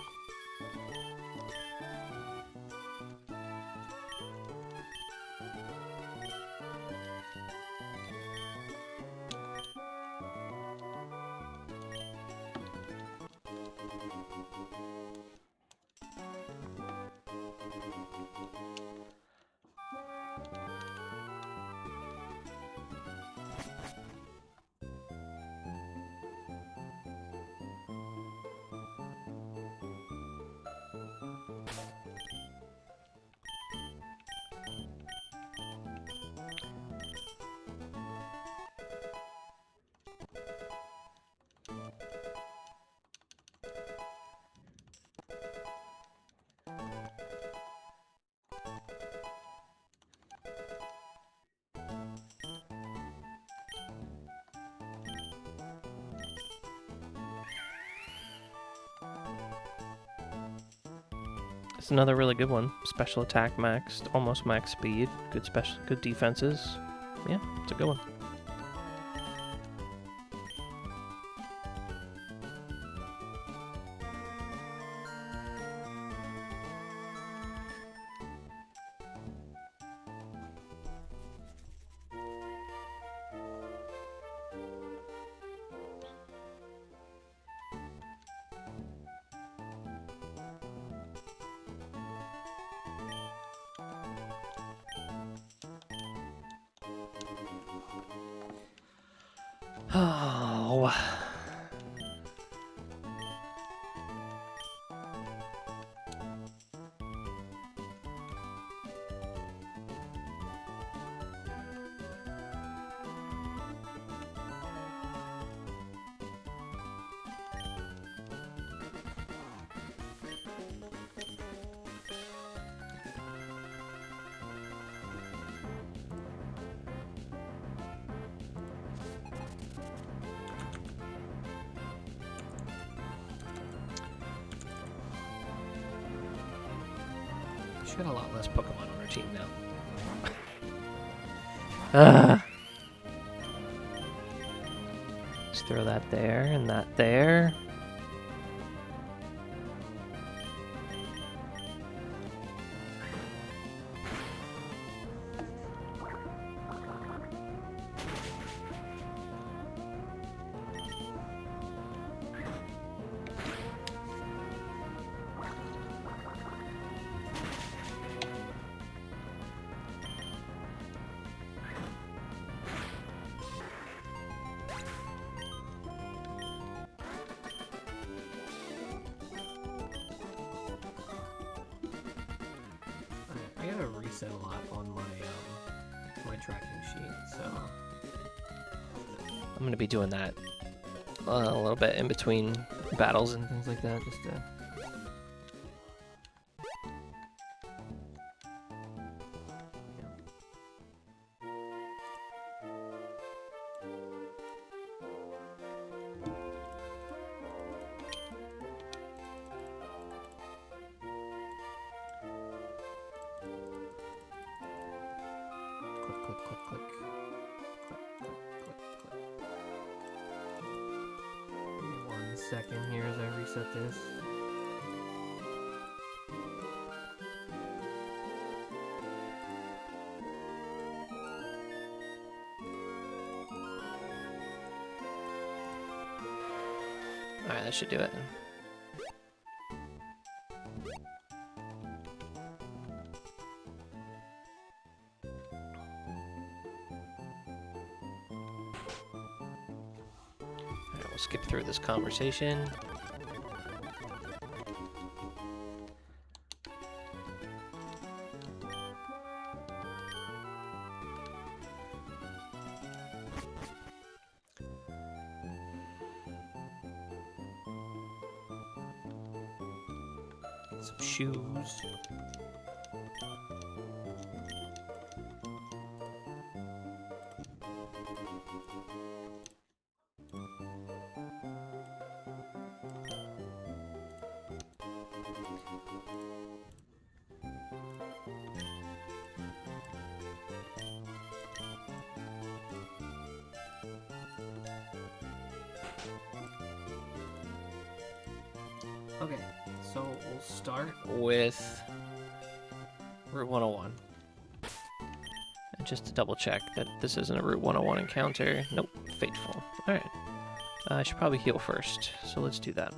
S1: It's another really good one. Special attack maxed, almost max speed, good defenses. Yeah, it's a good one. Oh. She's got a lot less Pokemon on her team now. Let's throw that there and that there. I gotta reset a lot on my tracking sheet, so I'm gonna be doing that a little bit in between battles and things like that, just to. Click, click, click, click. Give me 1 second here as I reset this. Alright, that should do it. We'll skip through this conversation. Get some shoes. Okay, so we'll start with Route 101. And just to double check that this isn't a Route 101 encounter. Nope, Fateful. Alright. I should probably heal first, so let's do that.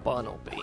S1: Bunnelby.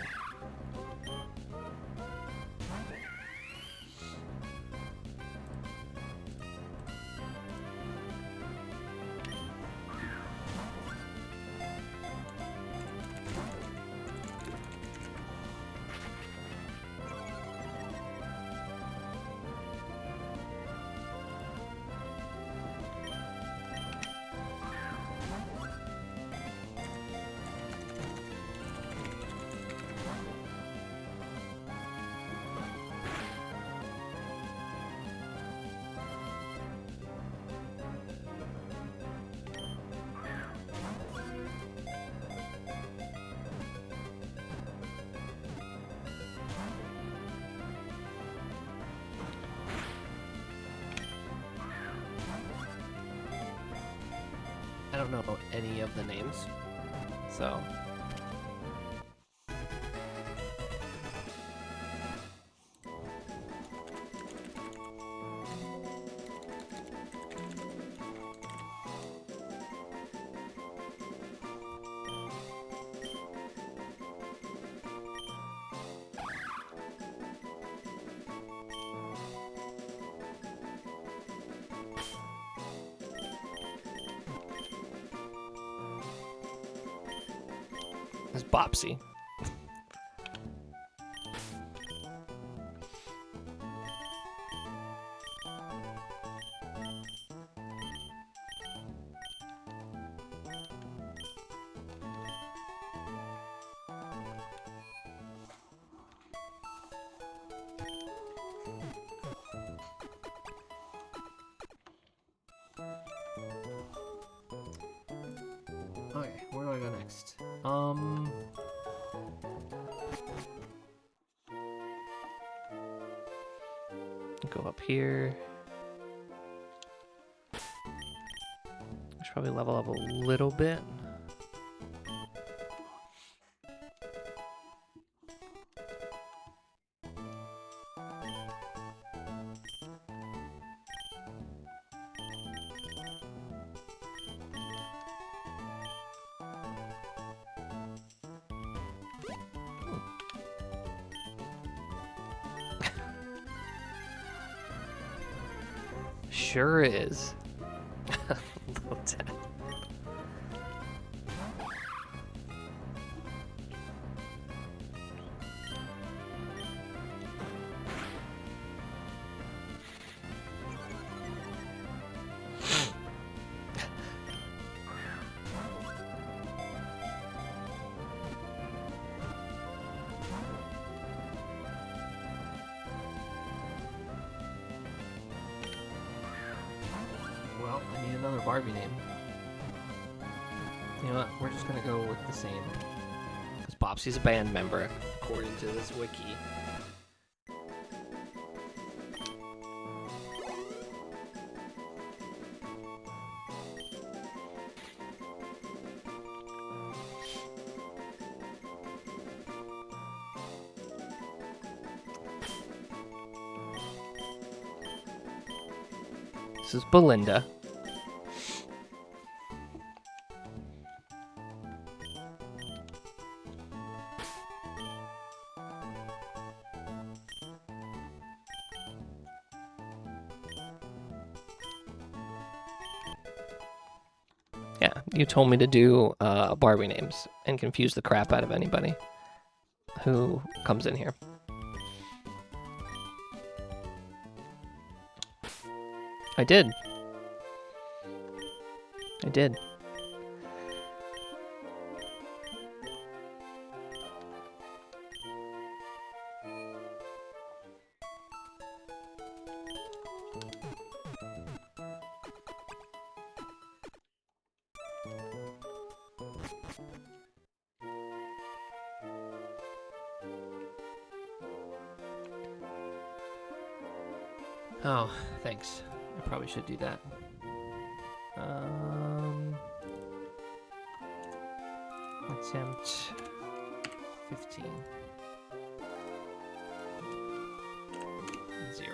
S1: I don't know any of the names, so. It's Bopsy. Okay, where do I go next? Go up here. I should probably level up a little bit. Sure is. Little tap. Well, I need another Barbie name. You know what? We're just gonna go with the same. Because Bopsy's a band member, according to this wiki. This is Belinda. Yeah, you told me to do Barbie names and confuse the crap out of anybody who comes in here. I did. I did. Oh, thanks. I probably should do that. Attempt 15. 0.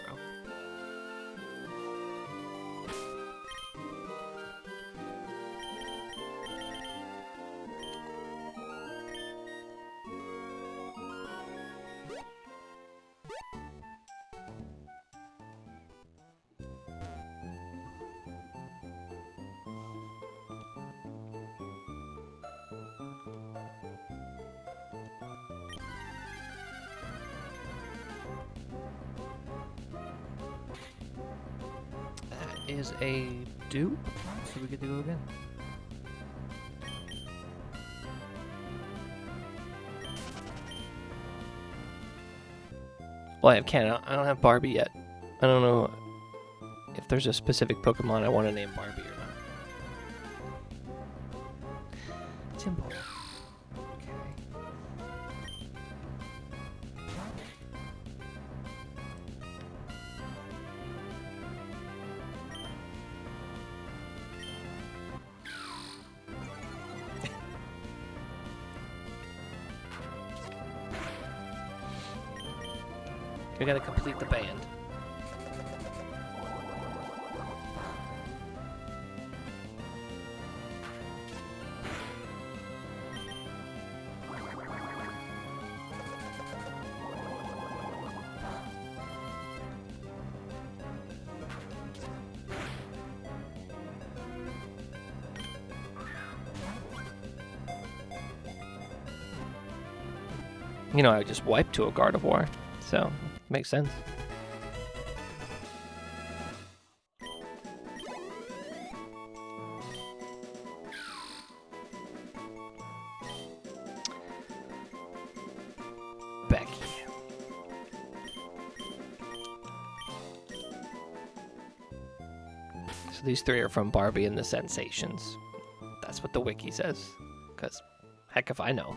S1: Is a dupe, so we get to go again. Well, I have Ken. I don't have Barbie yet. I don't know if there's a specific Pokemon I want to name Barbie or not. Simple. We gotta complete the band. You know, I just wiped to a Gardevoir, so makes sense. Becky. So these three are from Barbie and the Sensations. That's what the wiki says. Because, heck if I know.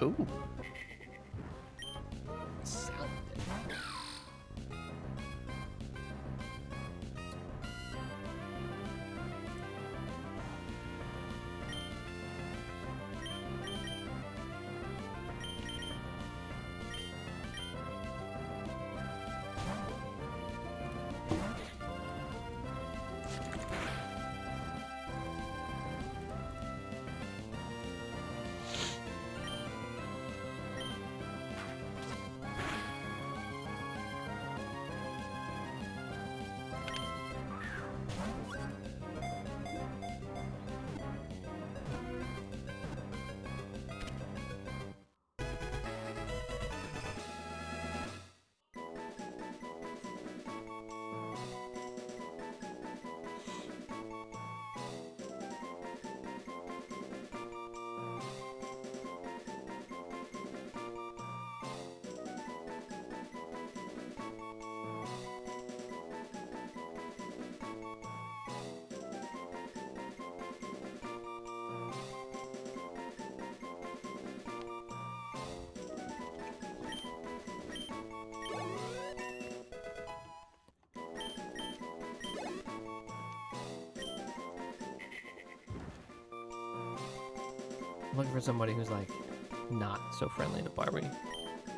S1: Ooh. I'm looking for somebody who's like not so friendly to Barbie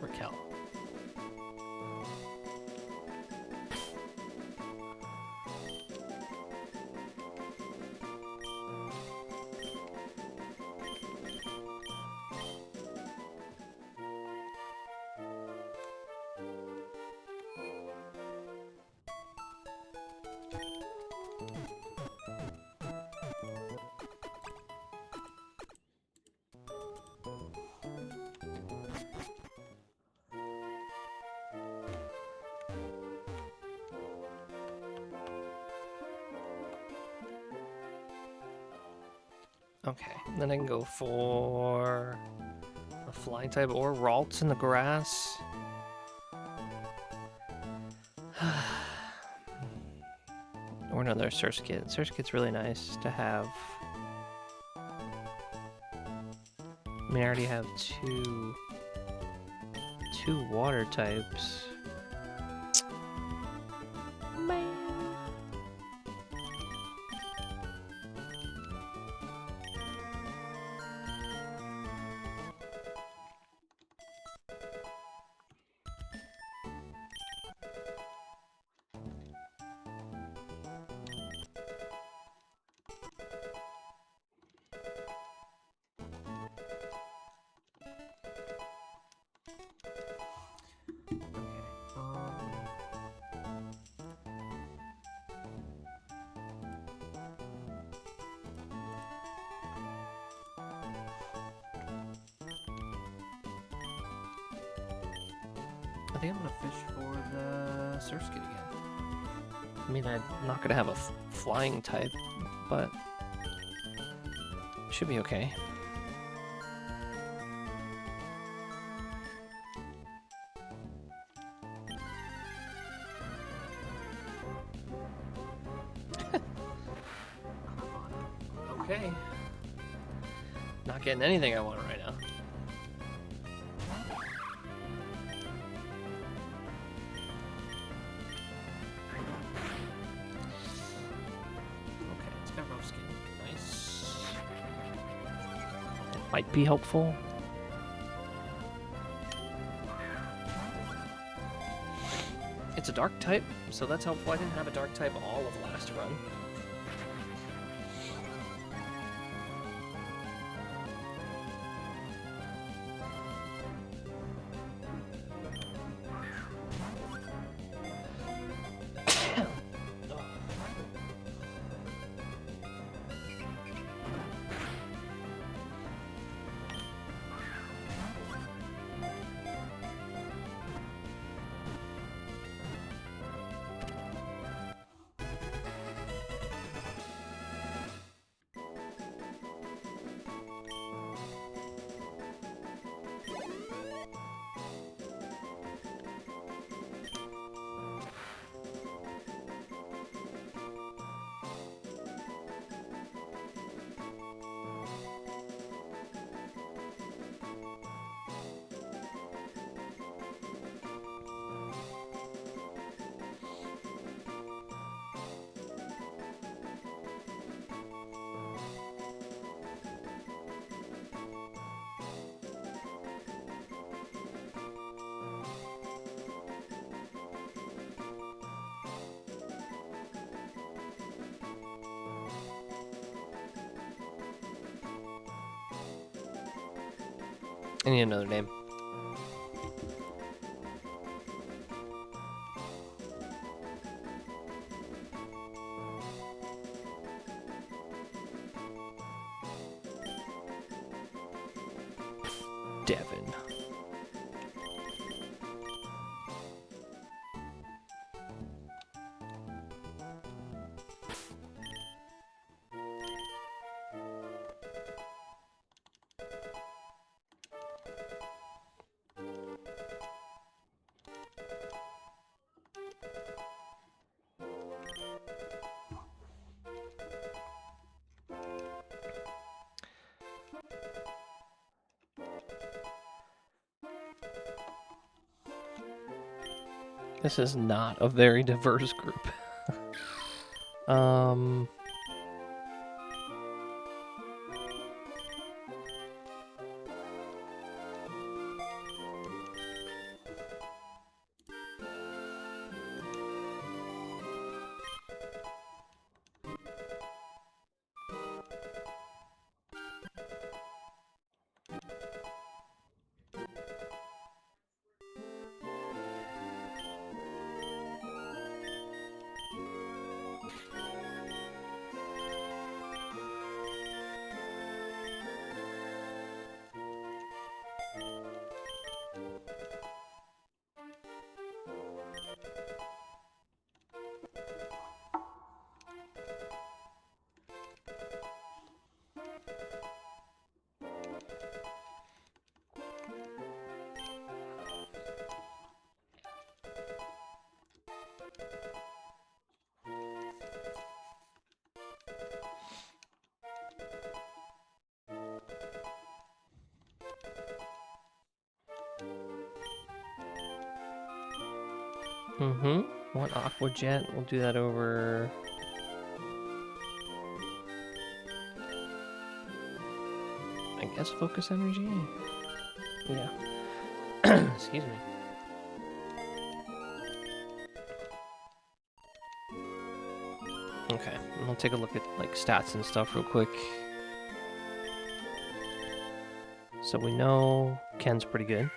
S1: or Kel. Okay, then I can go for a flying type or Ralts in the grass. Or another Surskit. Surskit's really nice to have. I mean, I already have two water types. I think I'm gonna fish for the Surskit again. I mean, I'm not gonna have a flying type, but should be okay. Okay. Not getting anything I want right now. Might be helpful. It's a dark type, so that's helpful. I didn't have a dark type all of last run. I need another name. Devin. This is not a very diverse group. One Aqua Jet. We'll do that over. I guess Focus Energy? Yeah. Excuse me. Okay, we'll take a look at like stats and stuff real quick. So we know Ken's pretty good.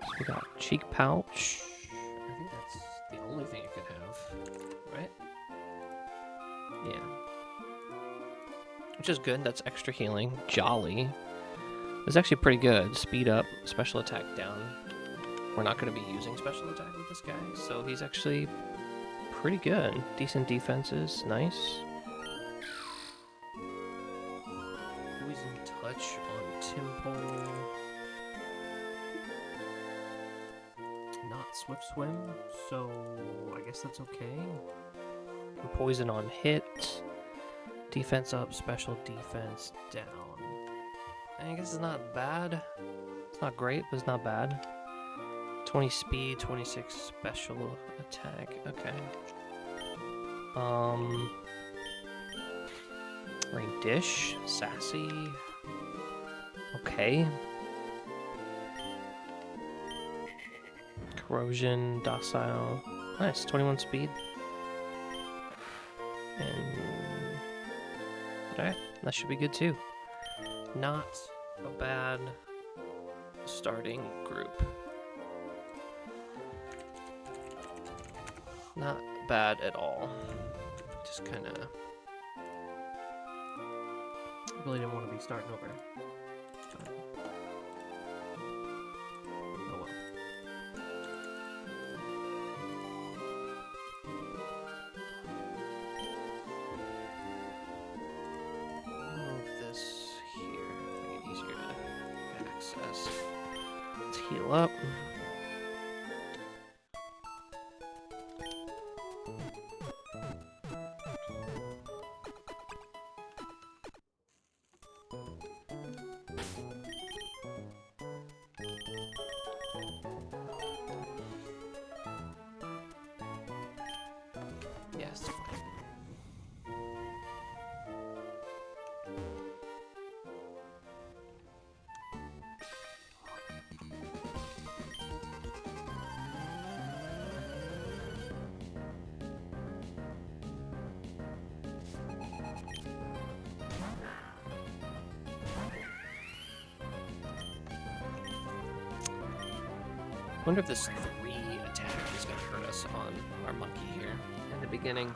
S1: So we got Cheek Pouch. I think that's the only thing it could have, right? Yeah. Which is good, that's extra healing. Jolly. It's actually pretty good. Speed up, special attack down. We're not going to be using special attack with this guy, so he's actually pretty good. Decent defenses, nice. Poison Touch on Temple. Not Swift Swim, so I guess that's okay. And Poison on hit. Defense up, special defense down. I guess it's not bad. It's not great, but it's not bad. 20 speed, 26 special attack. Okay. Rain Dish, Sassy. Okay. Corrosion, Docile. Nice, 21 speed. And alright, that should be good too. Not a bad starting group. Not bad at all. Just kind of really didn't want to be starting over. But, oh well. Move this here. Make it easier to access. Let's heal up. Yes, fine. wonder if this 3 attack is going to hurt us on our monkey here in the beginning.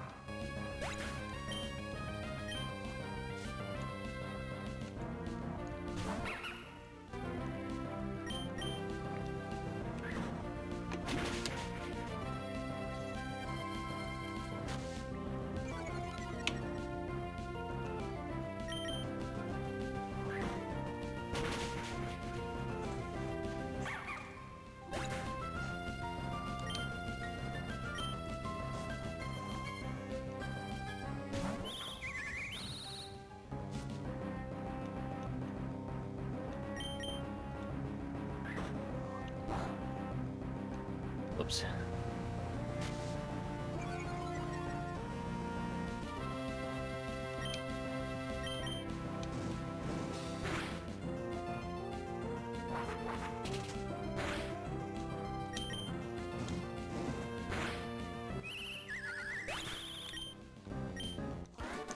S1: Oops.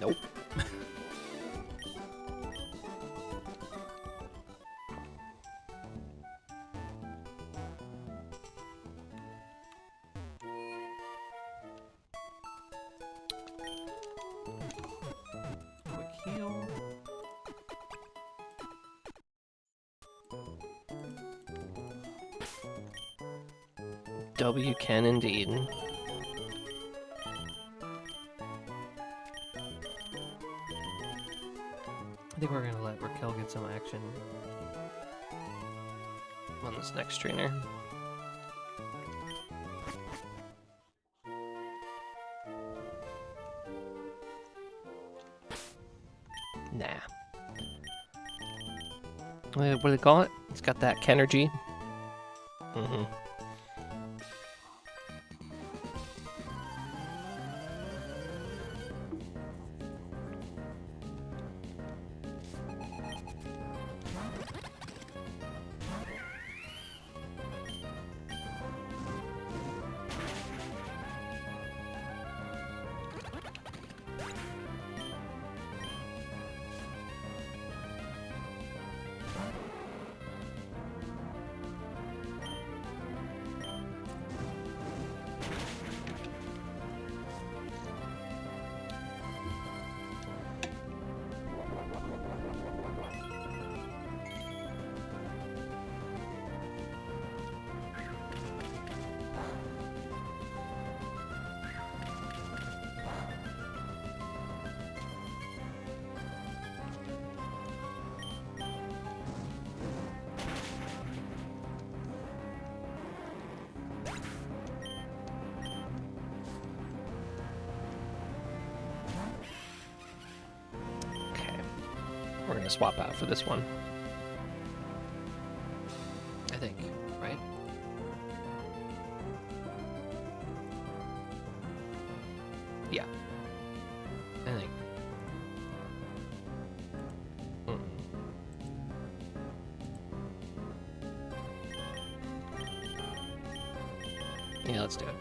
S1: Nope. Quick heal. W can indeed. I think we're gonna let Raquel get some action on this next trainer. Nah. What do they call it? It's got that Kenergy. Mm-hmm. We're gonna swap out for this one. I think, right? Yeah. I think. Yeah, let's do it.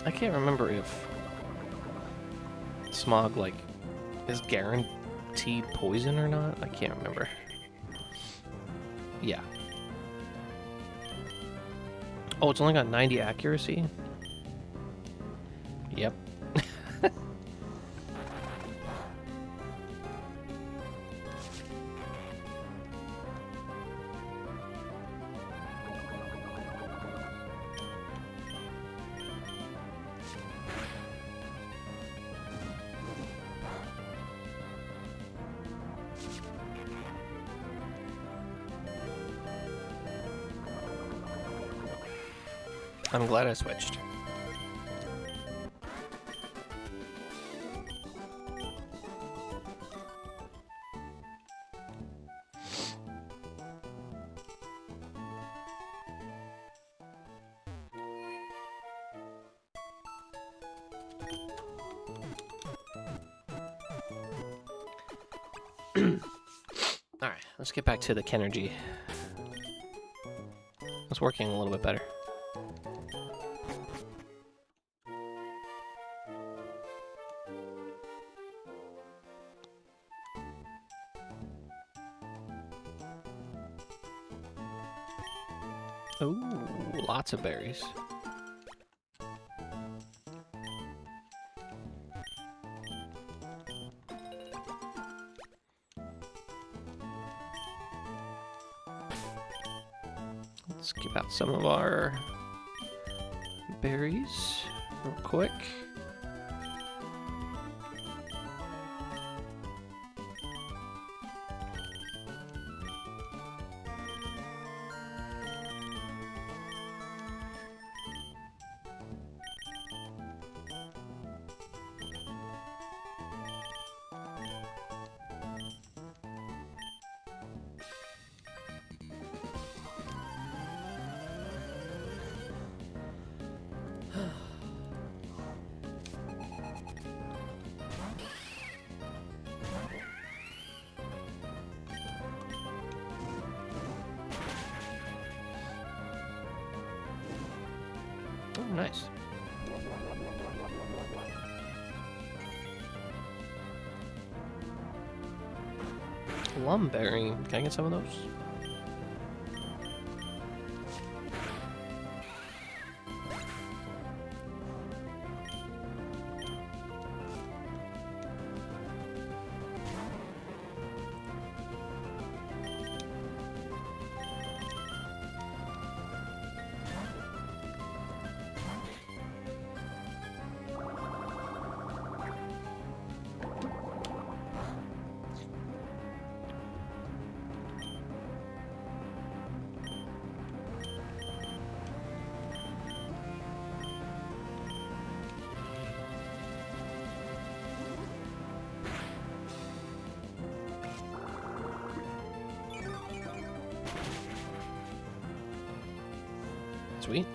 S1: I can't remember if Smog, like, is guaranteed poison or not. I can't remember. Yeah. Oh, it's only got 90 accuracy? Yep. I'm glad I switched. Alright, let's get back to the Kenergy. It's working a little bit better. Ooh, lots of berries. Let's give out some of our berries real quick. Oh, nice. Plumberry. Can I get some of those? Sweet.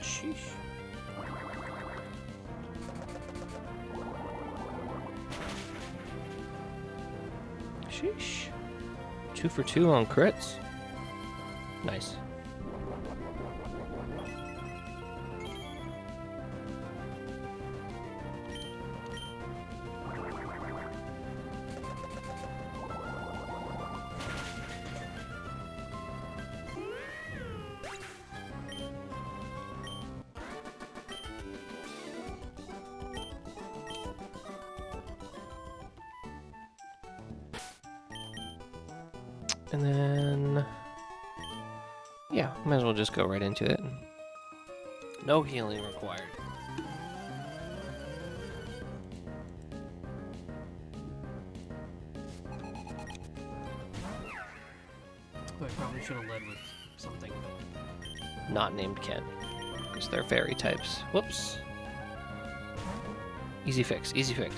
S1: Sheesh. Sheesh. 2 for 2 on crits. Nice. And then, yeah, might as well just go right into it. No healing required. I probably should have led with something not named Ken, because they're fairy types. Whoops. Easy fix, easy fix.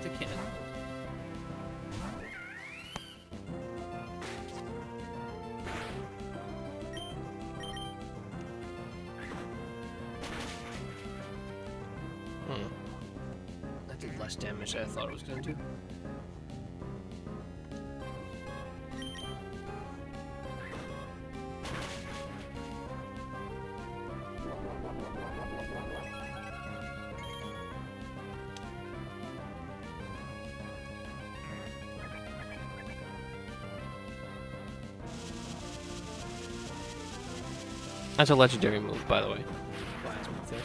S1: to cannon. That did less damage than I thought it was going to do. That's a legendary move, by the way. Plasma Fist.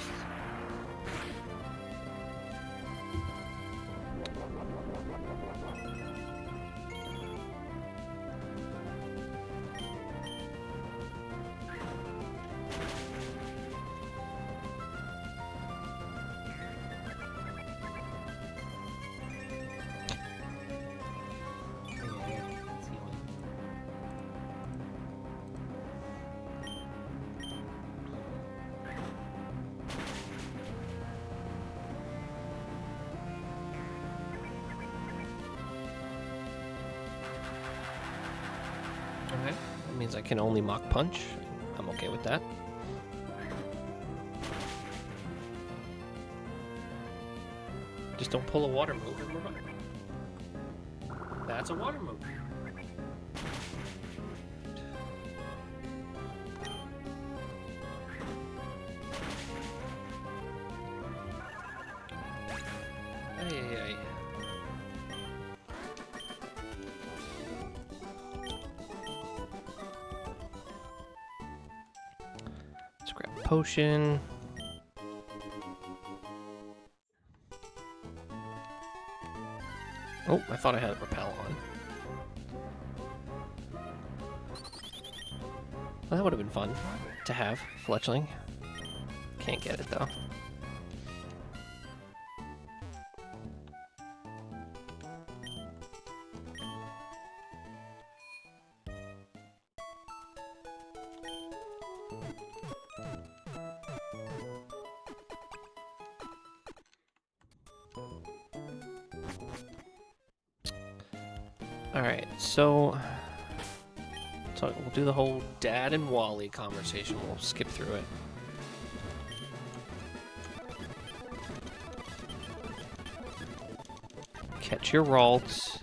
S1: Okay, that means I can only Mach Punch. I'm okay with that. Just don't pull a water move and we're fine. That's a water move. Hey. Let's grab a potion. Oh, I thought I had a repel on. Well, that would have been fun to have, Fletchling. Can't get it though. Alright, so we'll do the whole Dad and Wally conversation. We'll skip through it. Catch your Ralts.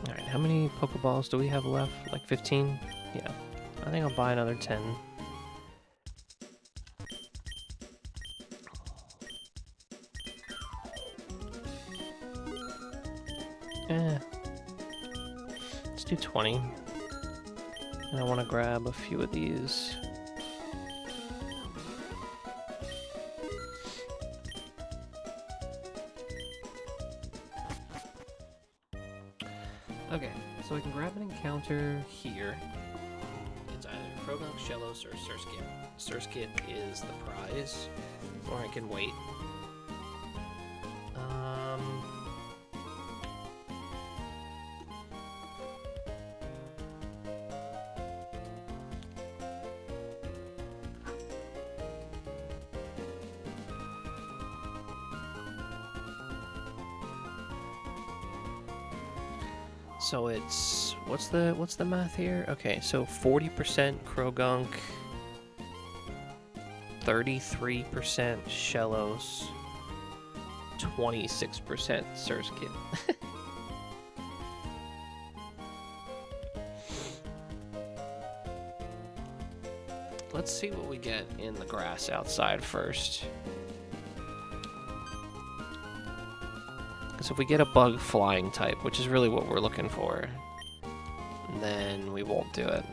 S1: Alright, how many Pokeballs do we have left? Like 15? Yeah. I think I'll buy another 10. Let's do 20. And I want to grab a few of these. Okay, so we can grab an encounter here. It's either Croagunk, Shellos, or Surskit. Surskit is the prize, or I can wait. So it's what's the math here? Okay, so 40% Croagunk, 33% Shellos, 26% Surskit. Let's see what we get in the grass outside first. So if we get a bug flying type, which is really what we're looking for, then we won't do it.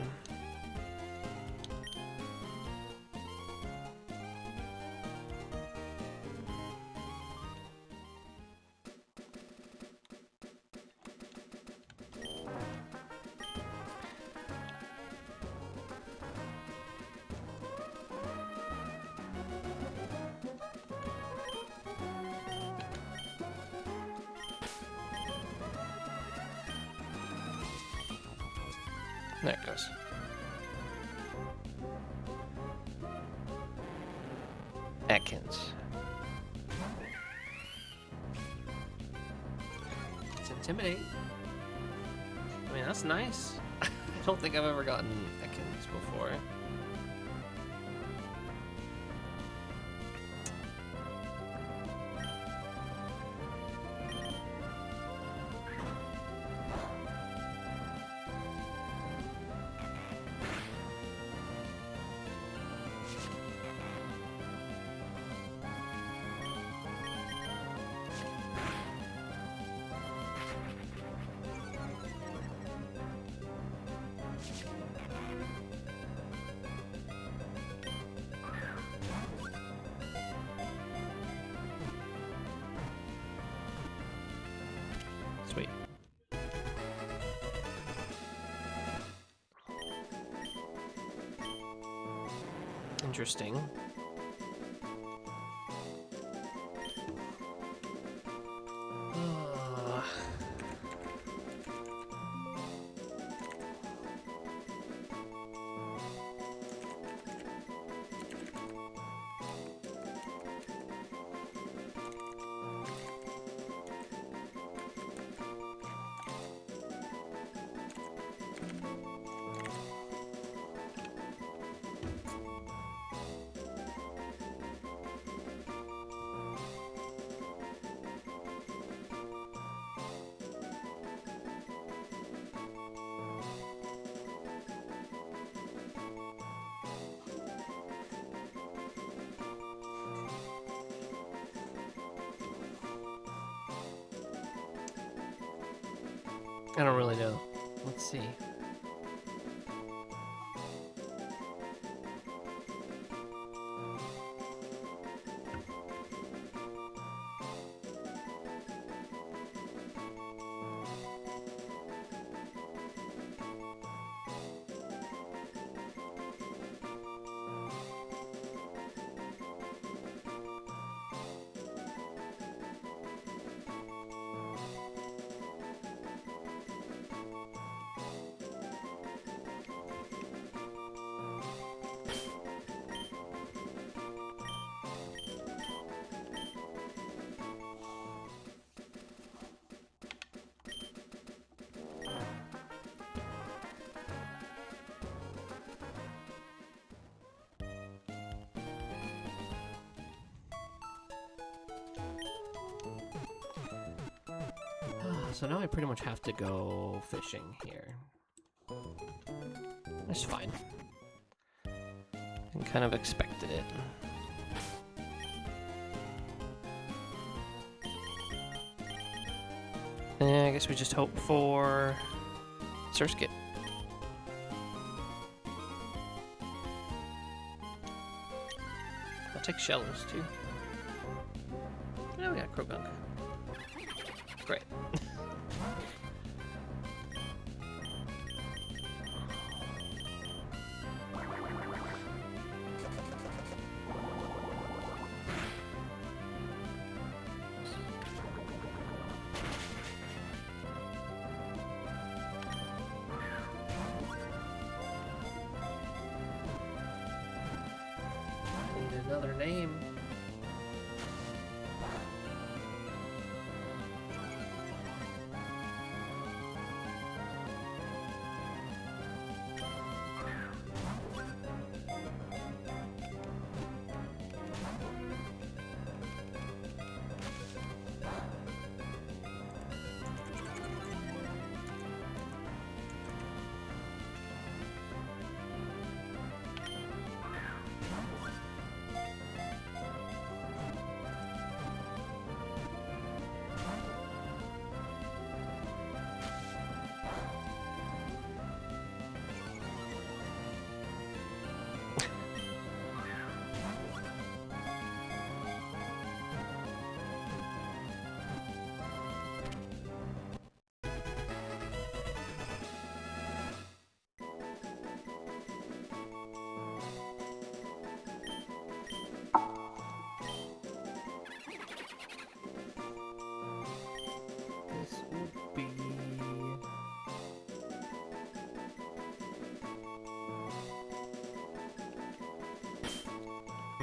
S1: There it goes. Atkins. It's Intimidate. I mean, that's nice. I don't think I've ever gotten Atkins before. Sweet. Interesting. I don't really know. Let's see. So now I pretty much have to go fishing here. That's fine. I kind of expected it. I guess we just hope for Surskit. I'll take shells too. Oh, we got Krogunk. Great. Need another name.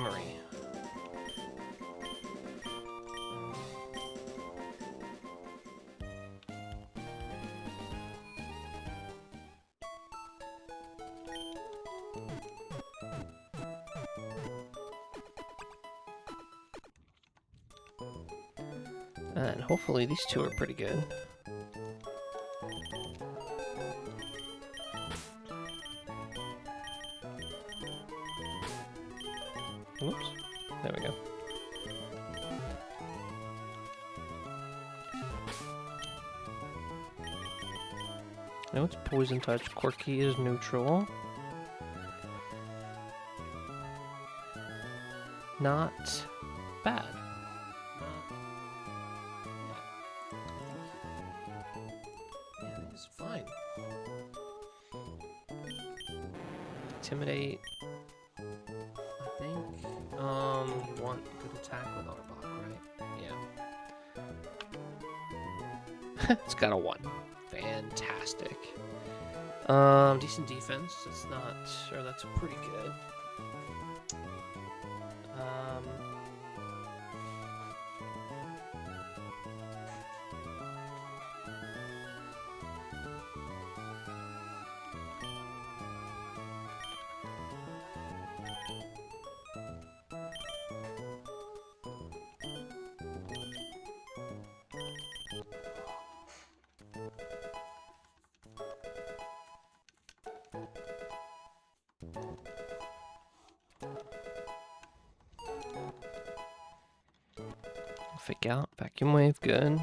S1: Marie. And hopefully these two are pretty good. Whoops. There we go. No, it's Poison Touch. Quirky is neutral. Not bad. Yeah, I think it's fine. Intimidate. I think, you want good attack with Arbok, right? Yeah. It's got a 1. Fantastic. Decent defense. It's not, or that's pretty good. Fake out, vacuum wave, good.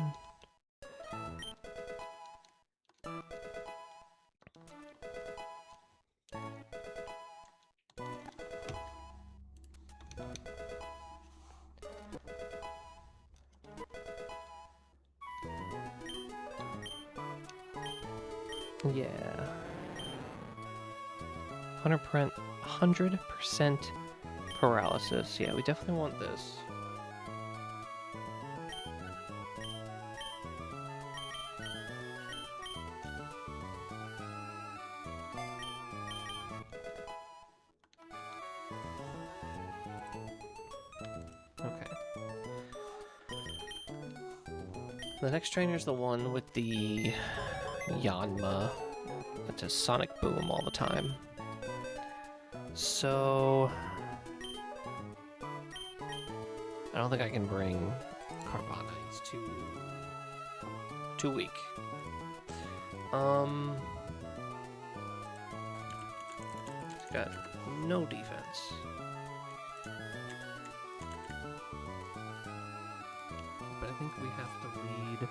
S1: Yeah. 100% paralysis. Yeah, we definitely want this. Okay. The next trainer's the one with the Yanma that does Sonic Boom all the time. So I don't think I can bring Carbonite. It's too weak. It's got no defense. But I think we have to lead.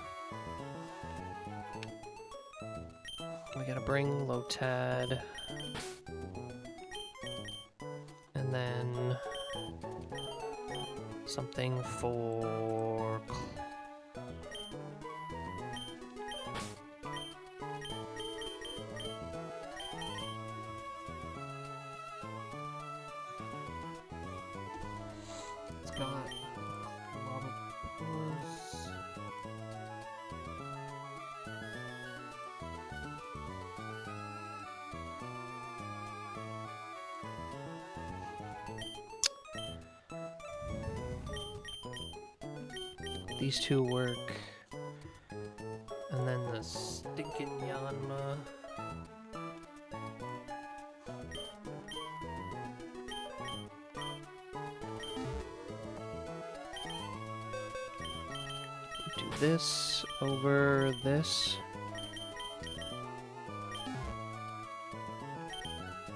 S1: We gotta bring Lotad. And then something for it's got Lava Plus. These two work. And then the stinking Yanma. Do this over this.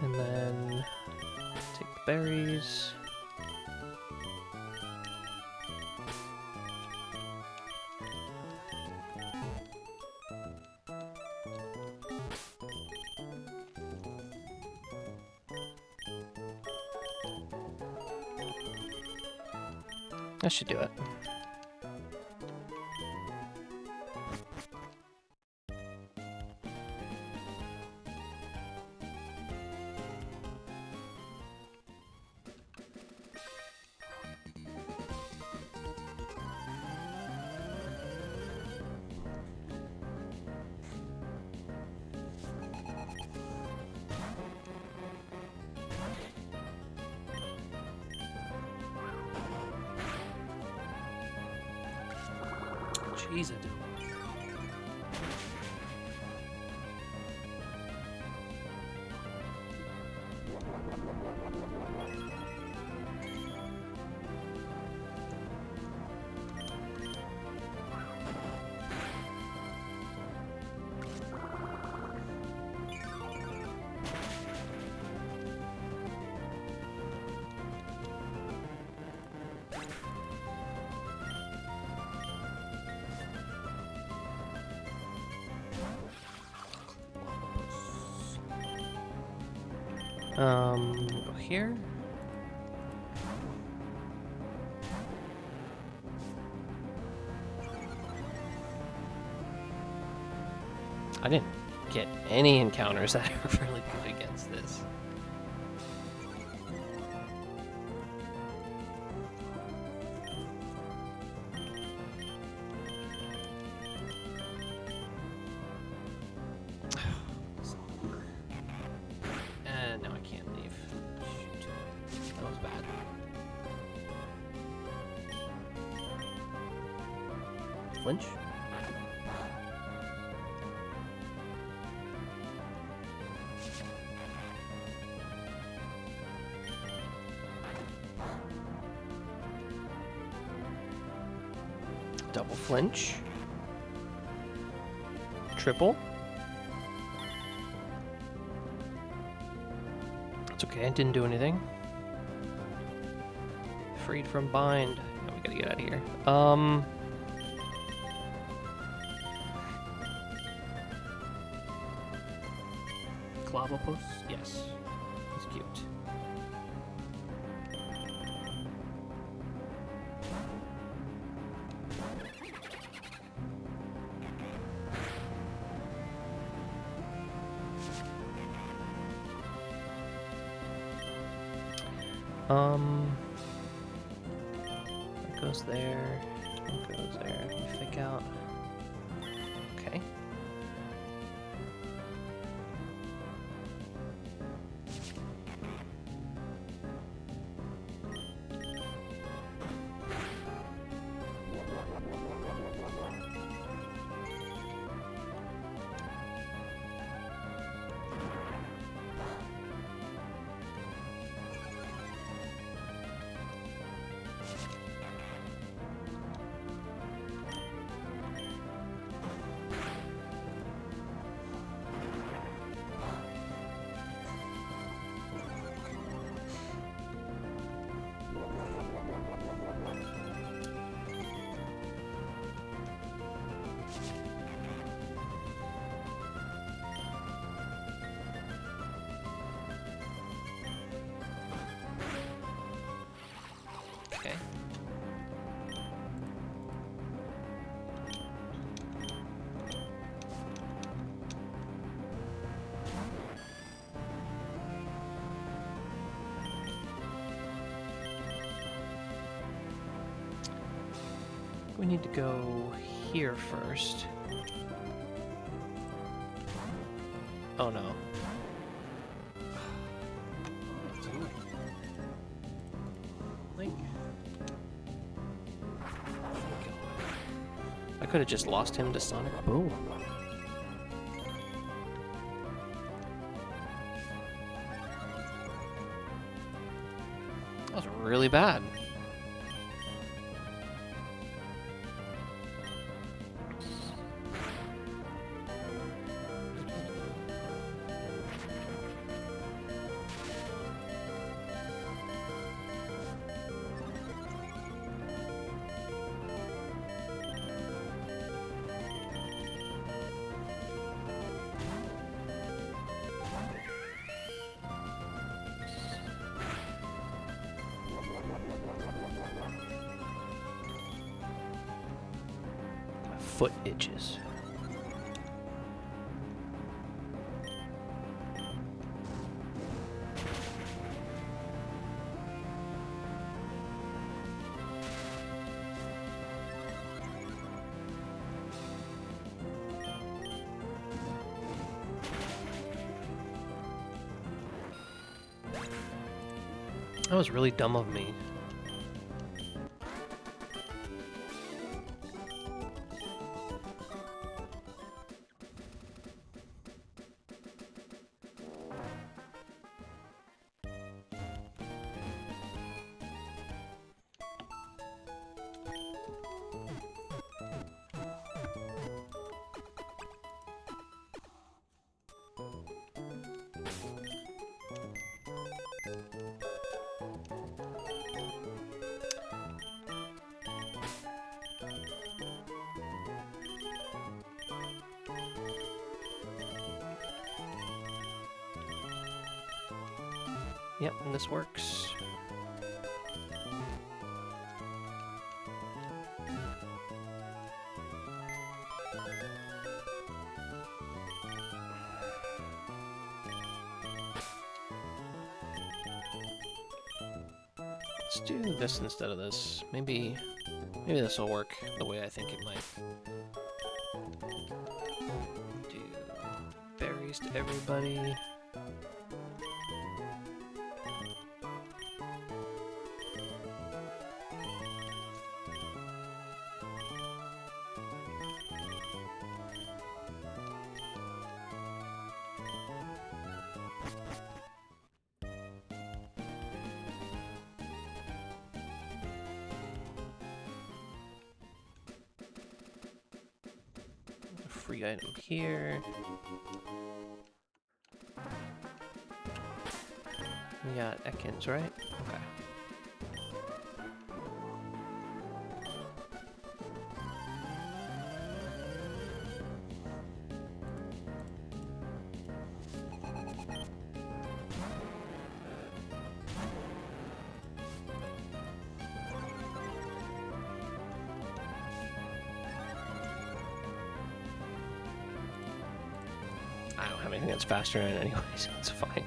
S1: And then take the berries. That should do it. He's a doer. Go here. I didn't get any encounters that are really good against this. And now I can't leave. Shoot. That was bad. Flinch? Double flinch. Triple. It's okay, I didn't do anything. Freed from bind. Oh, we gotta get out of here. Clavopus? Yes. He's cute. That goes there. That goes there. Let me fake out. Okay. Okay. We need to go here first. Oh no. I could have just lost him to Sonic Boom. That was really bad. Foot itches. That was really dumb of me. Yep, and this works. Let's do this instead of this. Maybe this will work the way I think it might. Do berries to everybody. Free item here. We got Ekans, right? Okay. I don't have anything that's faster than it anyway, so it's fine.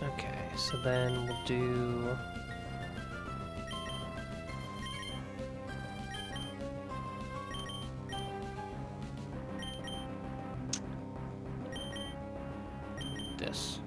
S1: Okay, so then we'll do... this.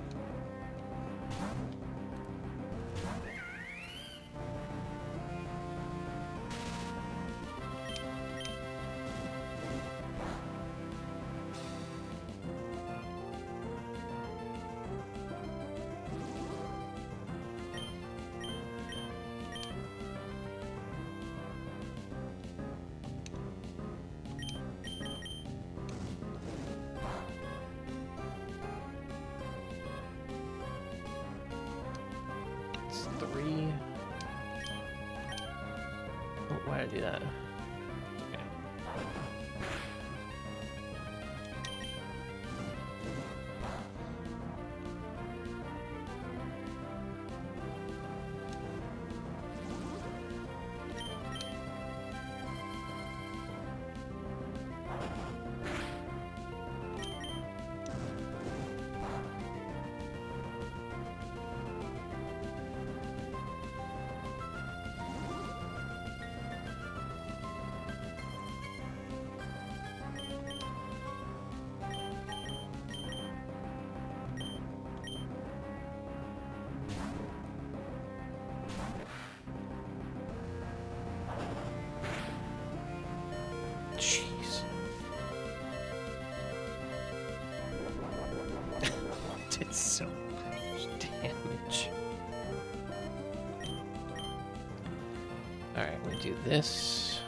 S1: It's 3. Oh, why did I do that? Okay. Jeez. Did so much damage. Alright, we do this.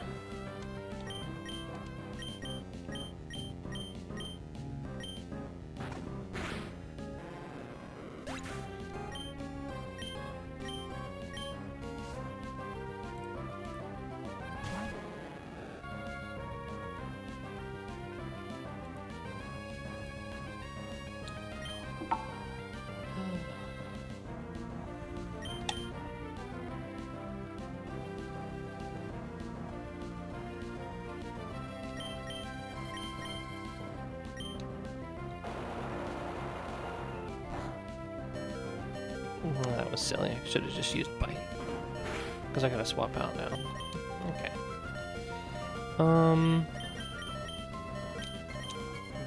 S1: Well, that was silly. I should have just used bite. Because I gotta swap out now. Okay.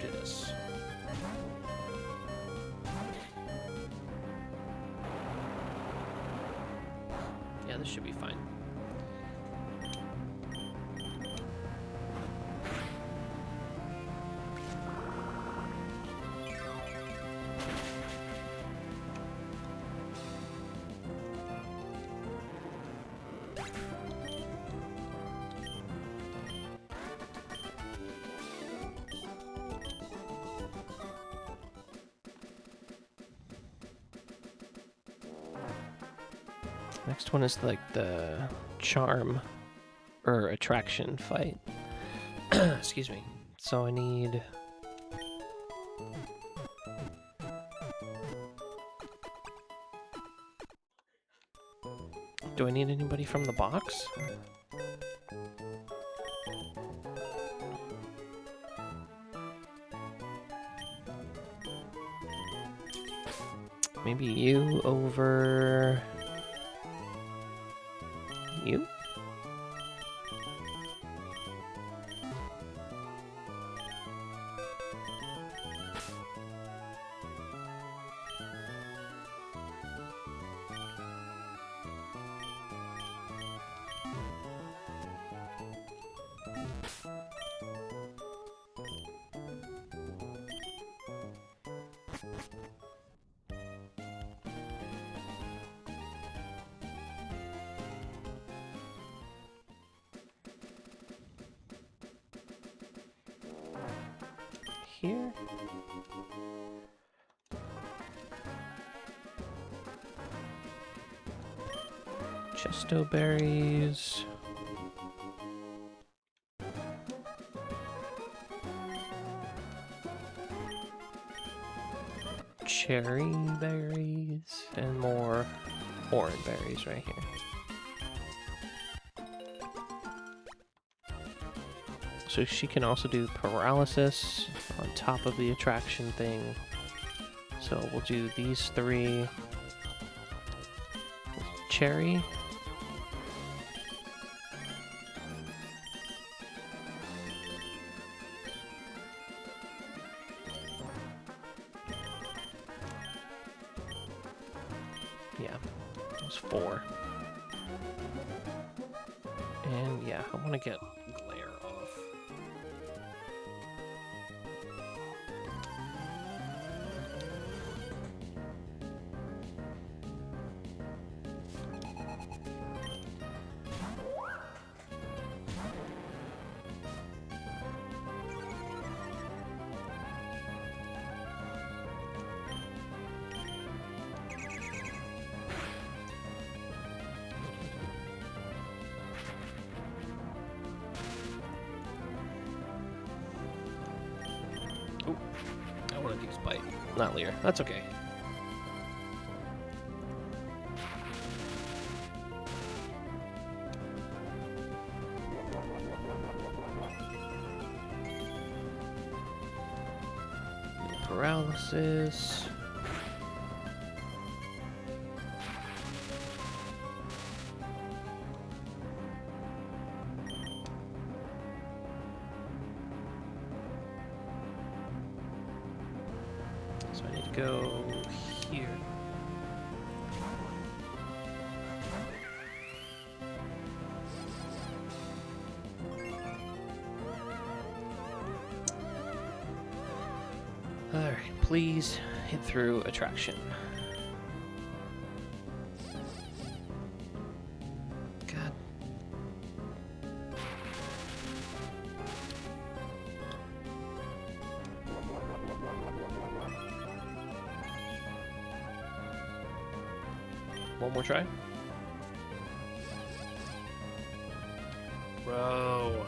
S1: Do this. Yeah, this should be fine. Next one is like the charm or attraction fight. Excuse me. So I need... Do I need anybody from the box? Maybe you over... you? Here? Chesto berries. Cherry berries. And more orange berries right here. So she can also do paralysis on top of the attraction thing. So we'll do these three. Cherry. Yeah, that's 4. And yeah, I want to get glare off. Ooh, I wanted to use Bite, not Leer. That's okay. Paralysis. So I need to go here. Alright, please hit through attraction. God. One more try. Bro.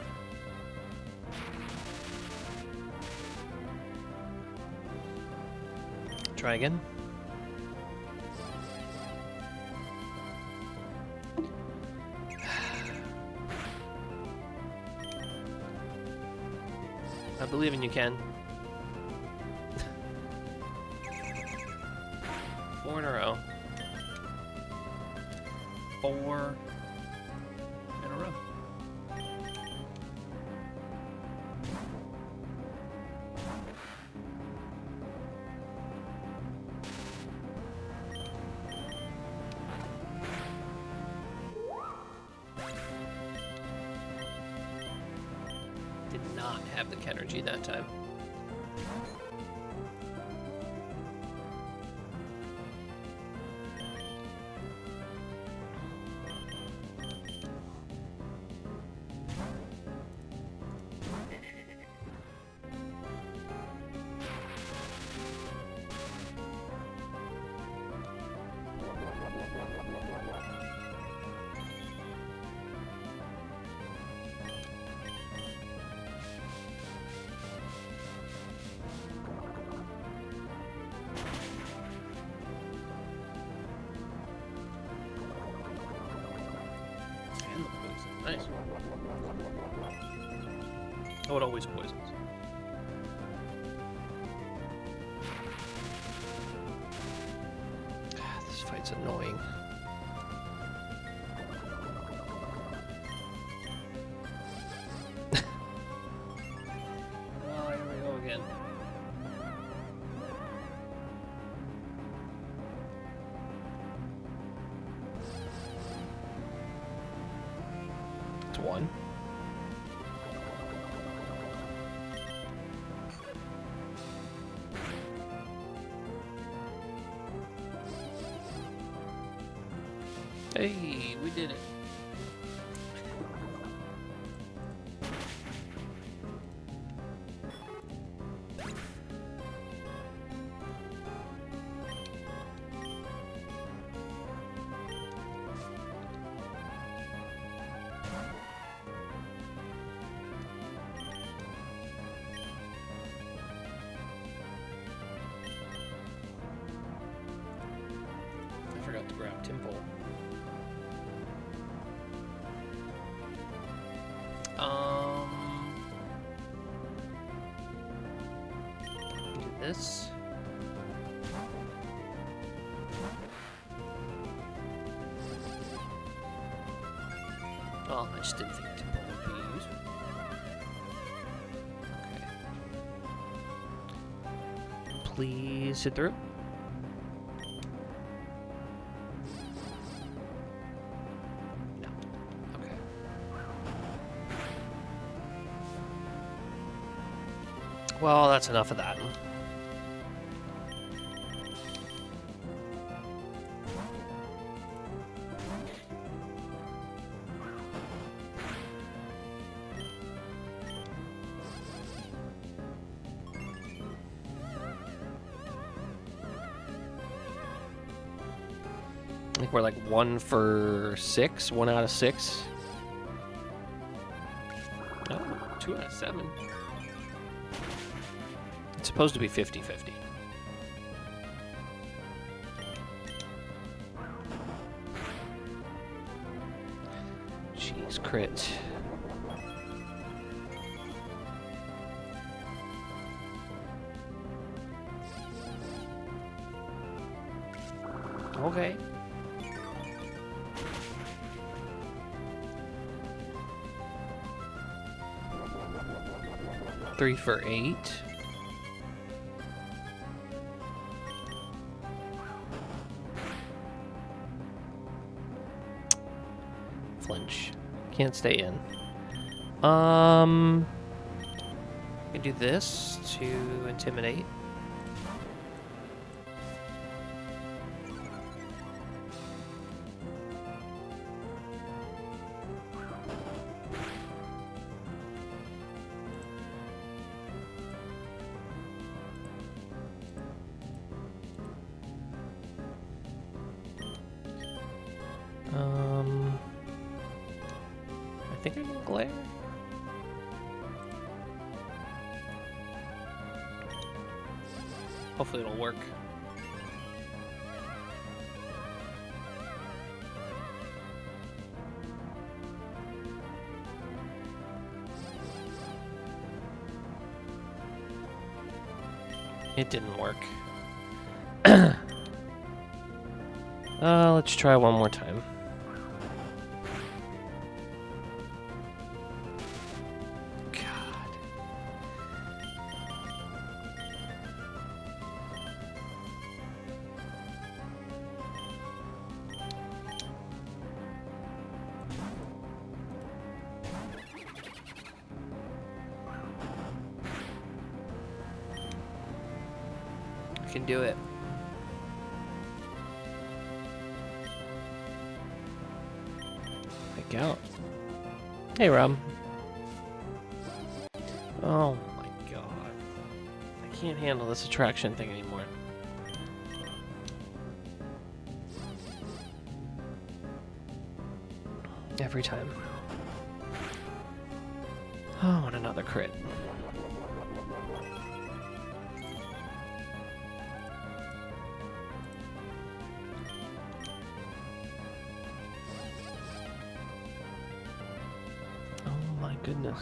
S1: Try again. I believe in you, Ken. 4 in a row. 4 in a row. Did not have the Kenergy that time. Nice. Oh, it always poisons. This fight's annoying. Oh, here we go again. It's one. Hey, we did it. I forgot to grab Timple. Do this. Oh, I just didn't think Timple would be used. Okay. Please sit through. No. Okay. Well, that's enough of that. I think we're like 1 for 6, 1 out of 6. Oh, 2 out of 7. It's supposed to be 50-50. Jeez, crit. Okay. Three for 8. Flinch. Can't stay in. I can do this to intimidate. I think I can glare. Hopefully it'll work. It didn't work. Let's try one more time. Can do it. Pick out. Hey, Rob. Oh my god. I can't handle this attraction thing anymore. Every time. Oh, and another crit. my goodness.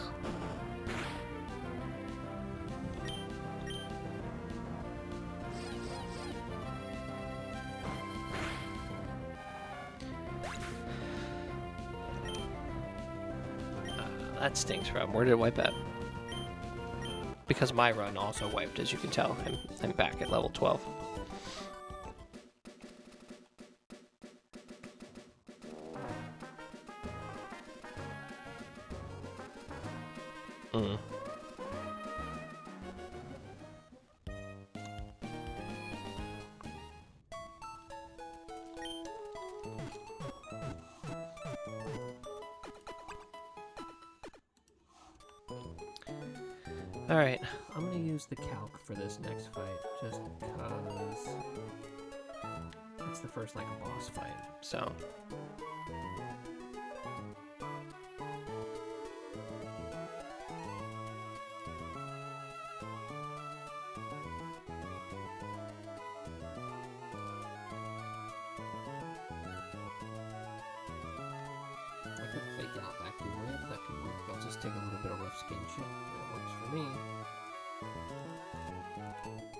S1: That stinks, Rob. Where did it wipe at? Because my run also wiped, as you can tell. I'm back at level 12. Alright, I'm gonna use the calc for this next fight, just because it's the first, like, boss fight, so... I could fake out active whip, that could work. I'll just take a little bit of rough skin shit. That works for me.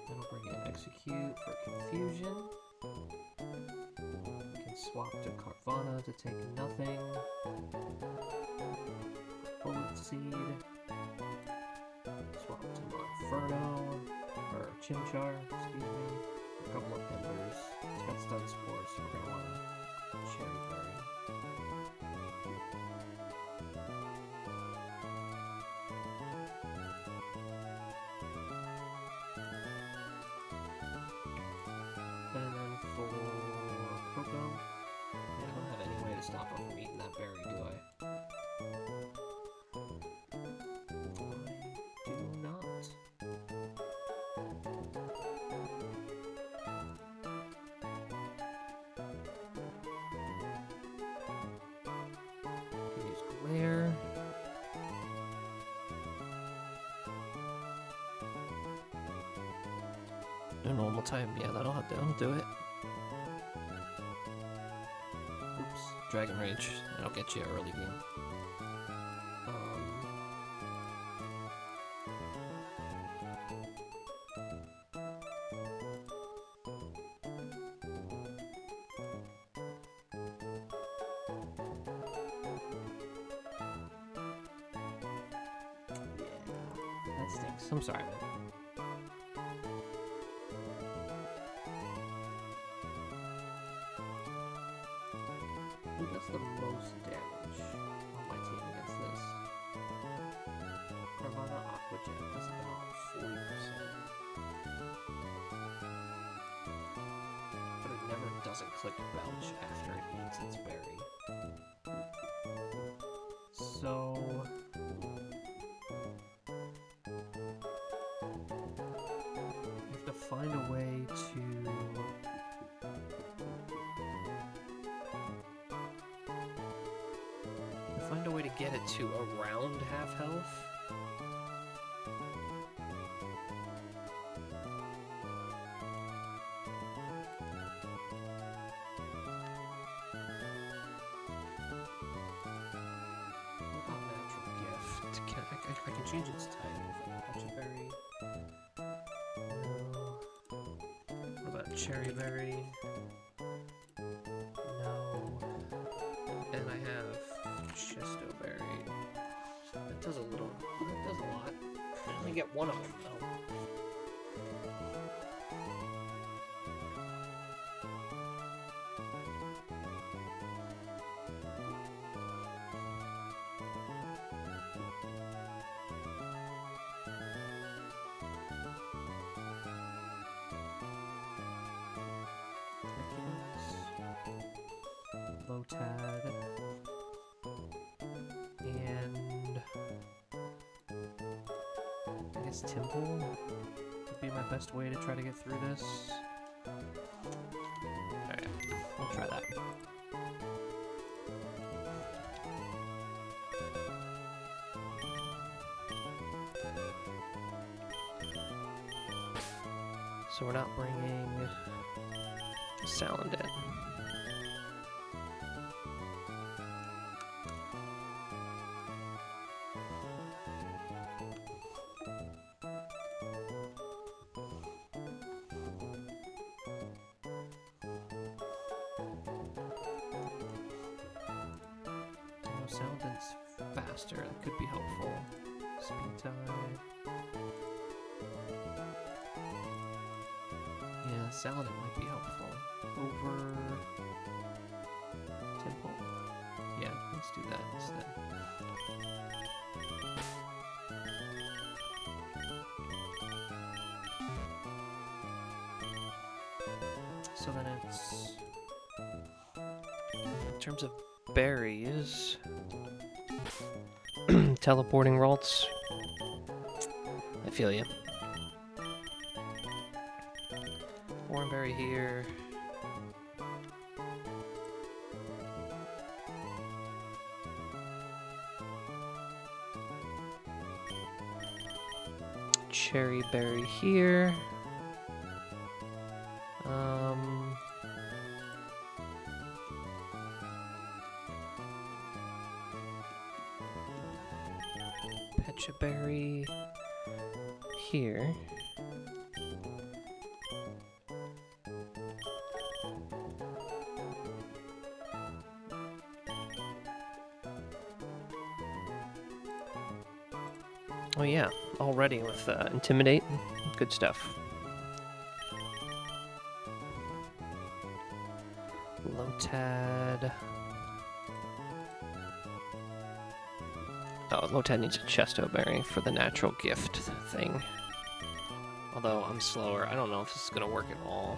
S1: Then I'll bring in execute for confusion. We can swap to Carvana to take nothing. Bullet seed. Swap to Monferno, or Chimchar, excuse me. A couple of embers. It's got stun spores, so we're gonna want cherry berry. And then for Coco, I don't have any way to stop her from eating that berry, do I? I do not. Can use glare. No normal time, yeah, that'll do it. Oops, Dragon Rage, that'll get you early game. Yeah, that stinks. I'm sorry, man. Who does the most damage on my team against this? Carvana Aquajet does about 40%. But it never doesn't click belch after it eats its berry. So... I have to find a way to... find a way to get it to around half health. What about natural gift? I can change its type. Gotcha berry. No. What about cherry berry? No. And I have Chesto berry. That does a little. That does a lot. I only get one of them though. Lotad. And I guess Temple would be my best way to try to get through this. Alright, we'll try that. So we're not bringing Salandit. Saladin's faster. That could be helpful. Speed tide. Yeah, Saladin might be helpful. Over Temple. Yeah, let's do that instead. So then it's, in terms of berries, teleporting Ralts. I feel you. Oranberry here. Cherry berry here. Pecha berry here. Oh yeah, already with Intimidate. Good stuff. Lotad. Oh, Lotad needs a Chesto Berry for the natural gift thing. Although I'm slower, I don't know if this is going to work at all.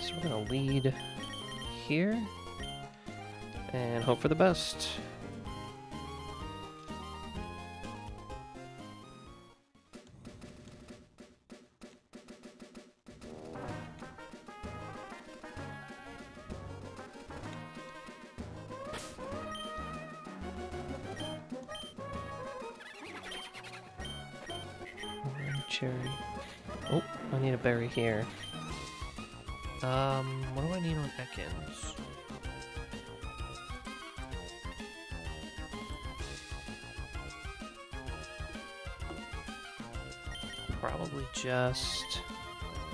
S1: So we're going to lead here and hope for the best. Cherry. Oh, I need a berry here. What do I need on Ekans? Probably just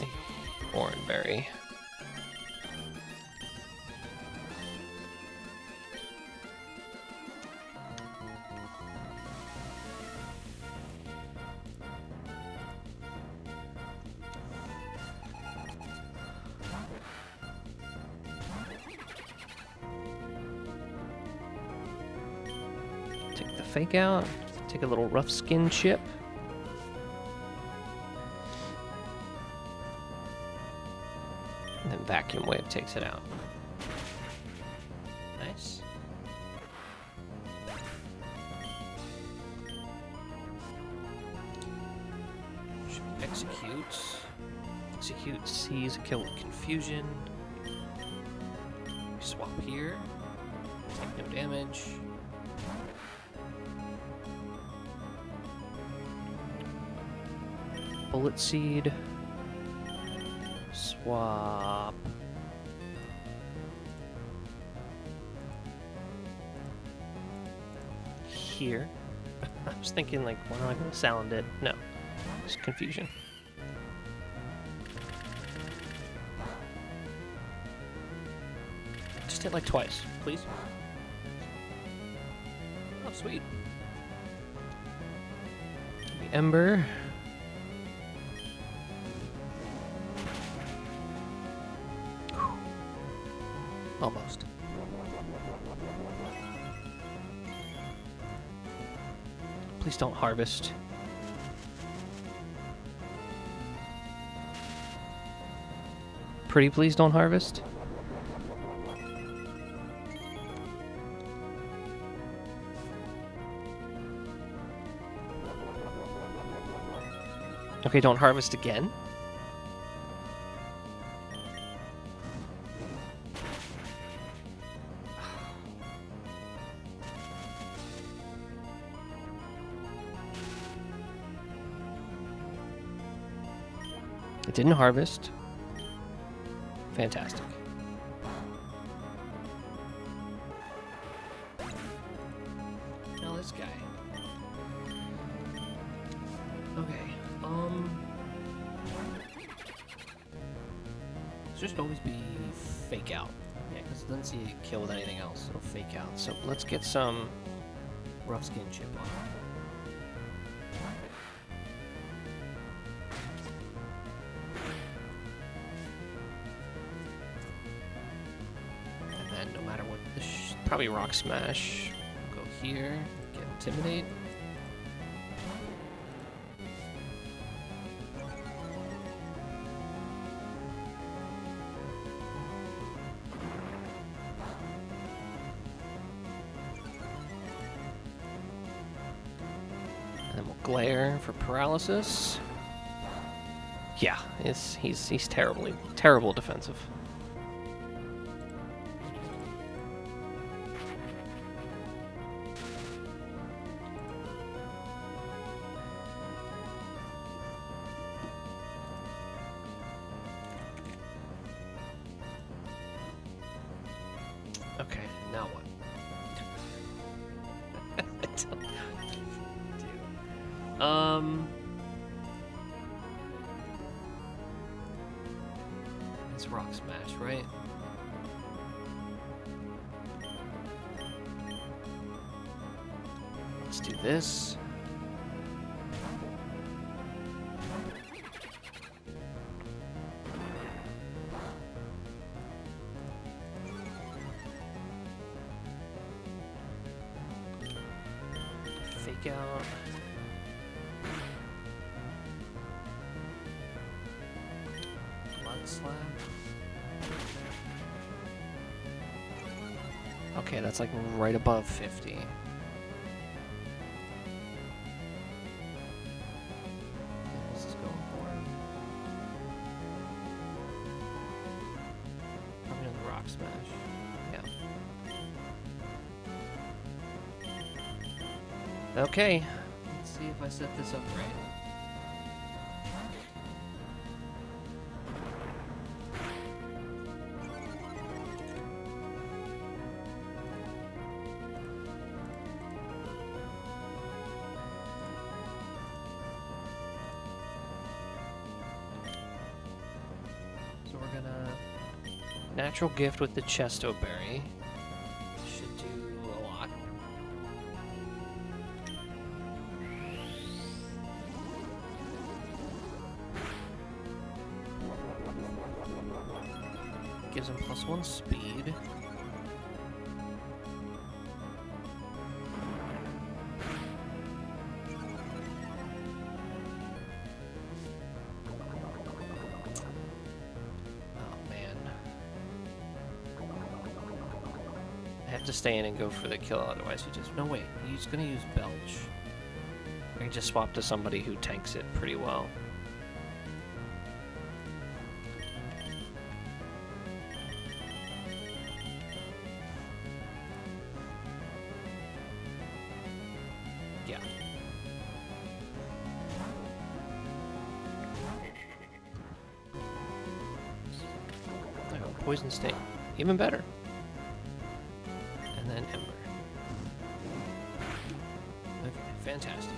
S1: a Oranberry. Take the fake out, take a little rough skin chip. And then vacuum wave takes it out. Nice. Should we execute? Execute, seize, kill with confusion. Swap here. Take no damage. Bullet Seed. Swap. Here. I was thinking, like, why am I going to sound it? No. It's confusion. Just hit like twice, please. Oh, sweet. The Ember. Almost. Please don't harvest. Pretty please don't harvest. Okay, don't harvest again. It didn't harvest. Fantastic. Now this guy. Okay. just always be fake out. Yeah, because it doesn't see a kill with anything else. It'll fake out. So let's get some rough skin chip on. And then no matter what, probably rock smash. Go here, get intimidate. Glare for paralysis. Yeah, he's terrible defensive. Okay, now what? It's rock smash, right? Let's do this. Fake out. Slap. Okay, that's like right above 50. What's this going for? Probably on the rock smash. Yeah. Okay. Let's see if I set this up right. Natural gift with the Chesto Berry. Should do a lot. Gives him +1 speed. To stay in and go for the kill, otherwise he just... No, wait, he's gonna use Belch. I can just swap to somebody who tanks it pretty well. Yeah. I got Poison Sting. Even better. And then Ember. Okay, fantastic.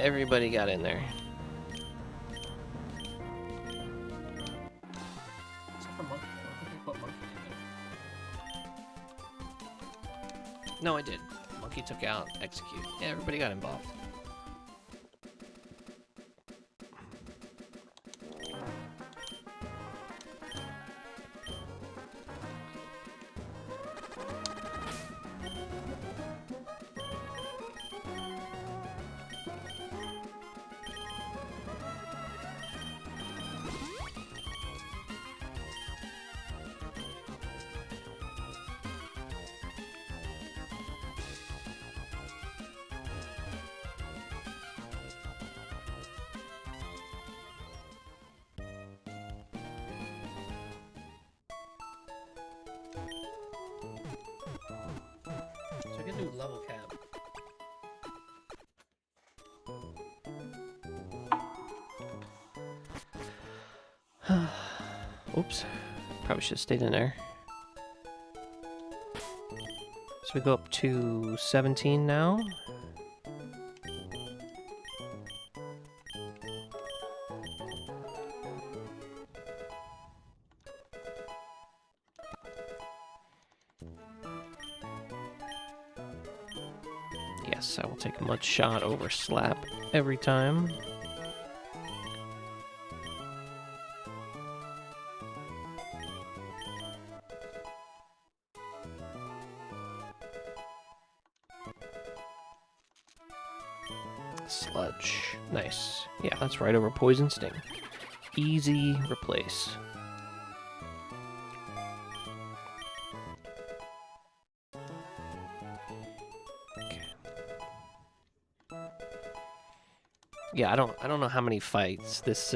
S1: Everybody got in there. Except for Monkey. I don't think I put Monkey in there. No, I did. Monkey took out Execute. Yeah, everybody got involved. So I can do level cap. Oops. Probably should have stayed in there. So we go up to 17 now. Yes, I will take Mud Shot over Slap every time. Sludge. Nice. Yeah, that's right over Poison Sting. Easy replace. Okay. Yeah, I don't know how many fights this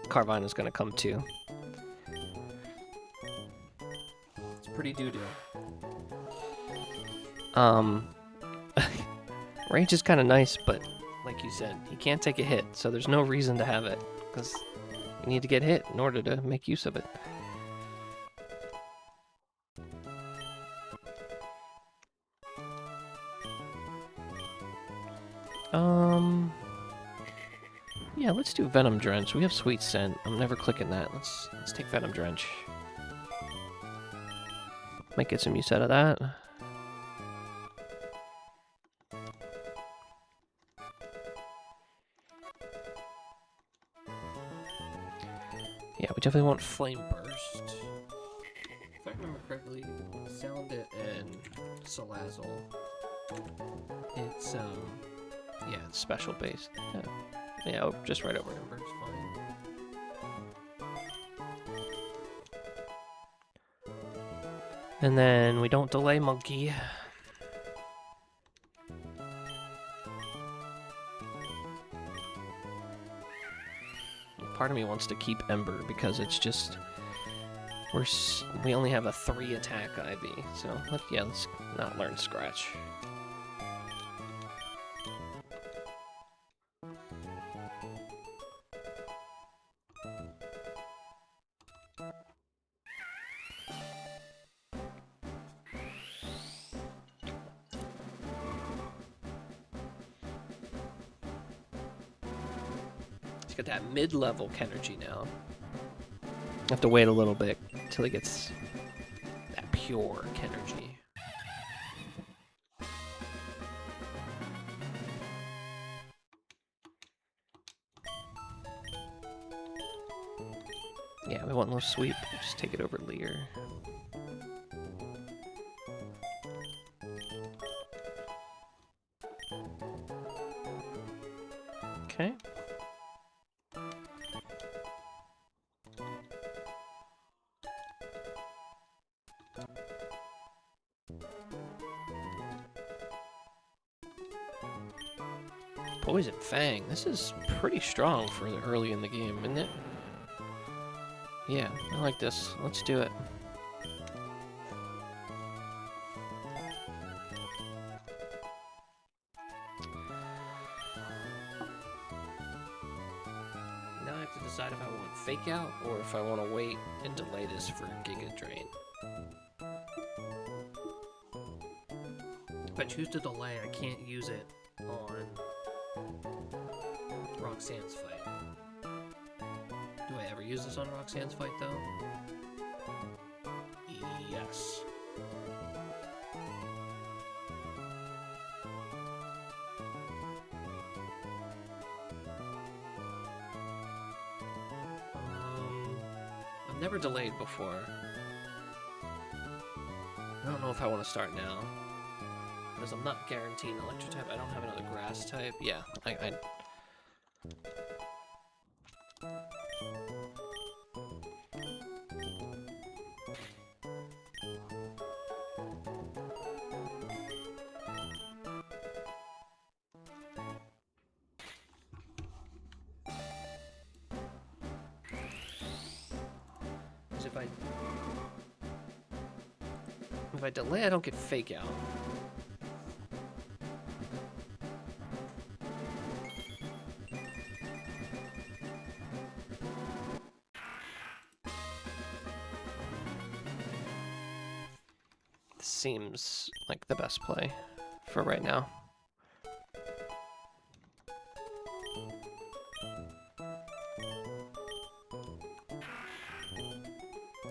S1: Carvine is gonna come to. It's pretty doo-doo. Range is kind of nice, but like you said, he can't take a hit, so there's no reason to have it, because you need to get hit in order to make use of it. Yeah, let's do Venom Drench. We have Sweet Scent. I'm never clicking that. Let's take Venom Drench. Might get some use out of that. Yeah, we definitely want Flame Burst. If I remember correctly, Salandit and Salazzle. It's yeah, it's special based. Yeah, just right over Ember is fine. And then we don't delay Monkey. Part of me wants to keep Ember because it's just we only have a 3 attack IV, so let's not learn Scratch. He's got that mid-level Kenergy now. Have to wait a little bit until he gets that pure Kenergy. Yeah, we want low sweep. Just take it over Leer. Okay. Poison Fang. This is pretty strong for early in the game, isn't it? Yeah, I like this. Let's do it. Now I have to decide if I want Fake Out or if I want to wait and delay this for Giga Drain. If I choose to delay, I can't use it on Roxanne's fight. Do I ever use this on Roxanne's fight, though? Yes. I've never delayed before. I don't know if I want to start now. Because I'm not guaranteeing electric type. I don't have another grass type. Yeah, I if I delay, I don't get Fake Out. This seems like the best play for right now.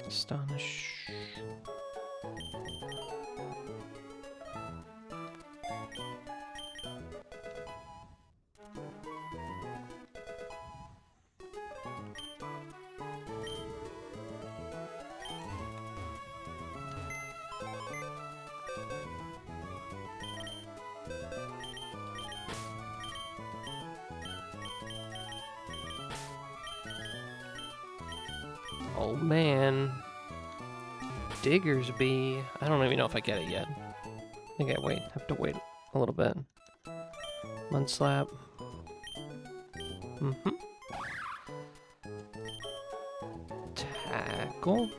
S1: Astonish. Oh man. Diggersby. I don't even know if I get it yet. I think I have to wait a little bit. Mudslap. Mm-hmm. Tackle.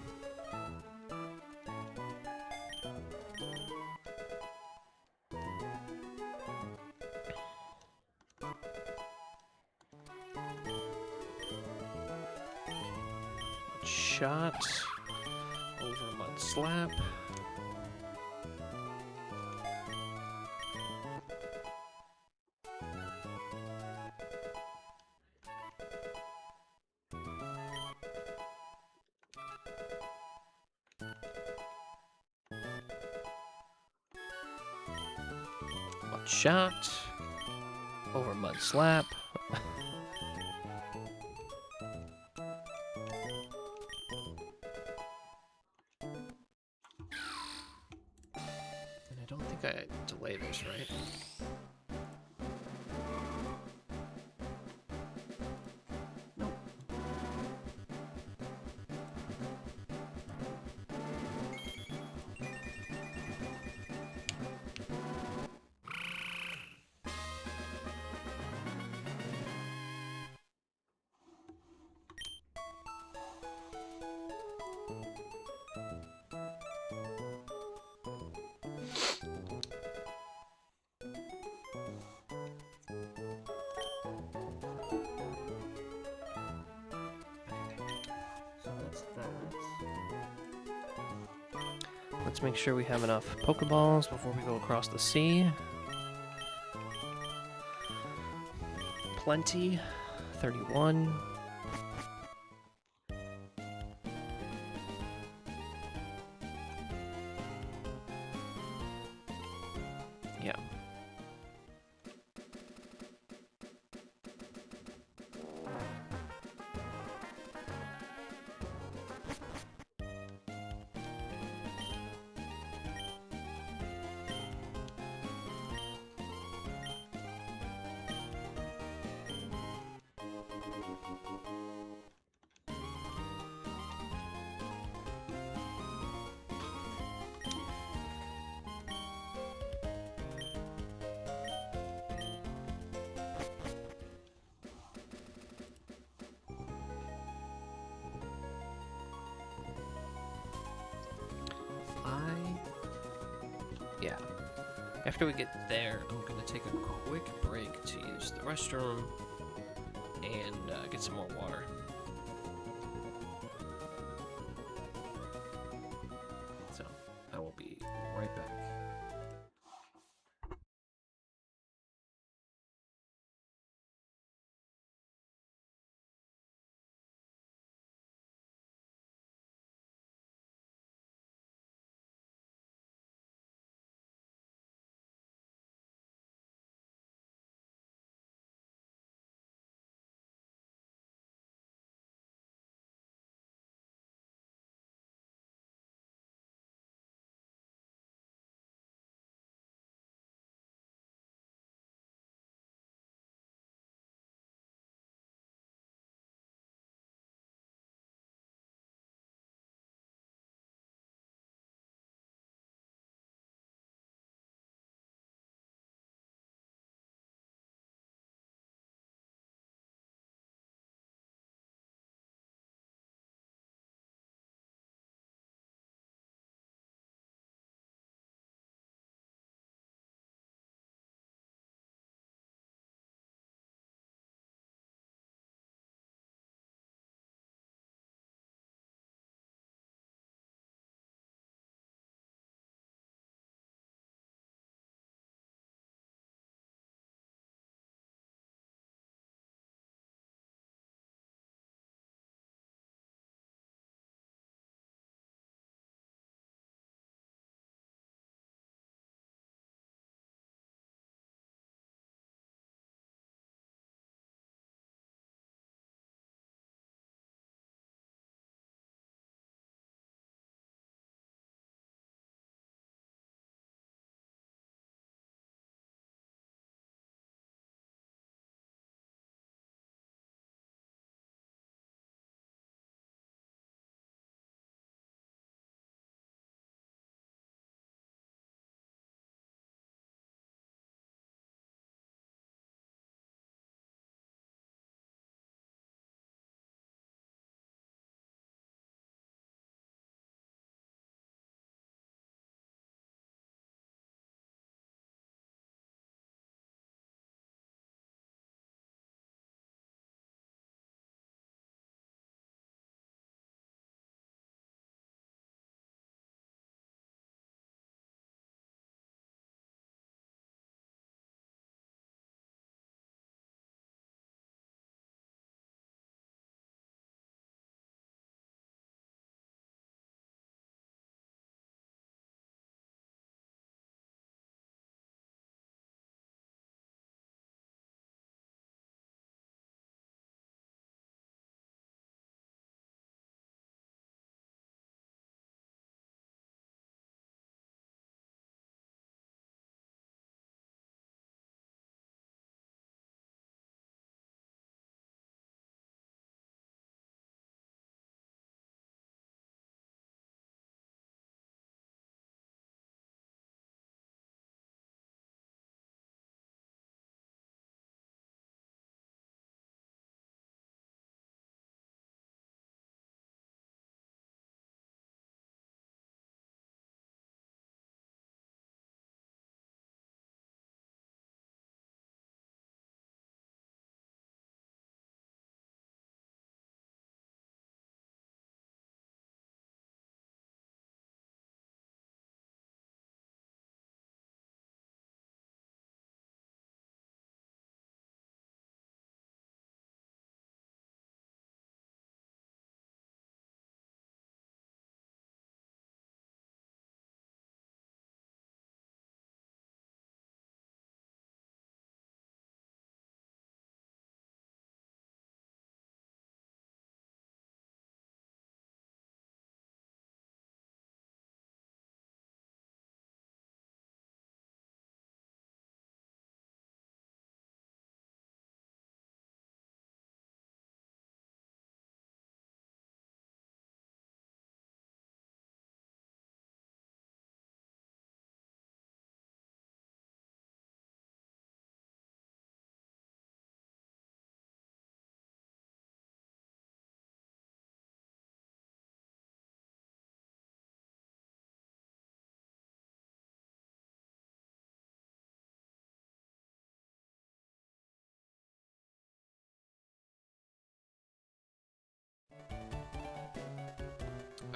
S1: Shot. Over Mudslap. Shot. Over Mudslap. And I don't think I delay this, right? Nope. Let's make sure we have enough Pokeballs before we go across the sea. Plenty. 31. Yeah. Yeah. After we get there, I'm going to take a quick break to use the restroom and get some more water. So, I will be right back.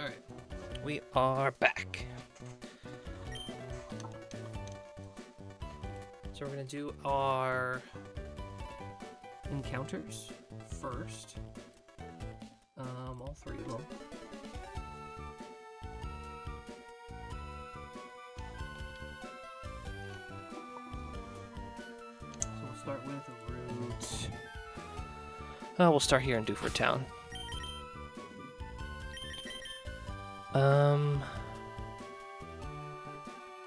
S1: Alright, we are back. So we're gonna do our encounters first. All three of them. So we'll start with route. We'll start here in Dewford Town.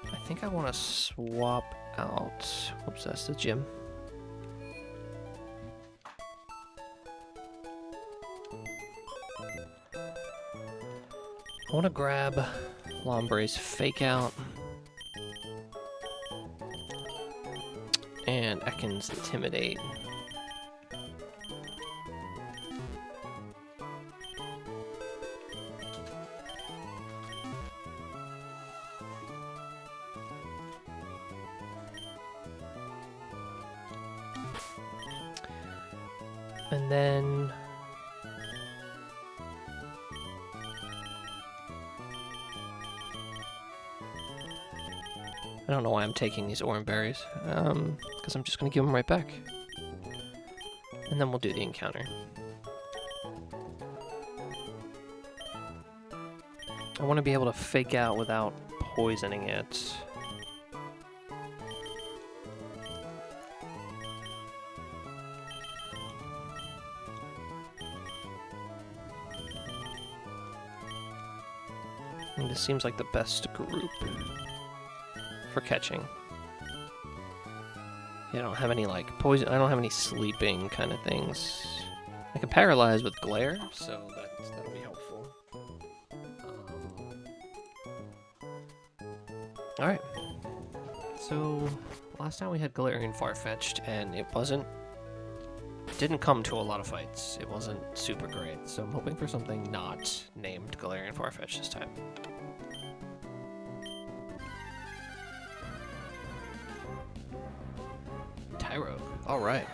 S1: I think I want to swap out. Whoops, that's the gym. I want to grab Lombre's Fake Out and Ekans Intimidate. And then I don't know why I'm taking these orange berries, because I'm just going to give them right back. And then we'll do the encounter. I want to be able to fake out without poisoning it. And this seems like the best group for catching. Yeah, I don't have any like poison. I don't have any sleeping kind of things. I can paralyze with glare, so that'll be helpful. All right. So last time we had Galarian Farfetch'd, and it didn't come to a lot of fights. It wasn't super great, so I'm hoping for something not named Galarian Farfetch'd this time. Tyrogue. All right.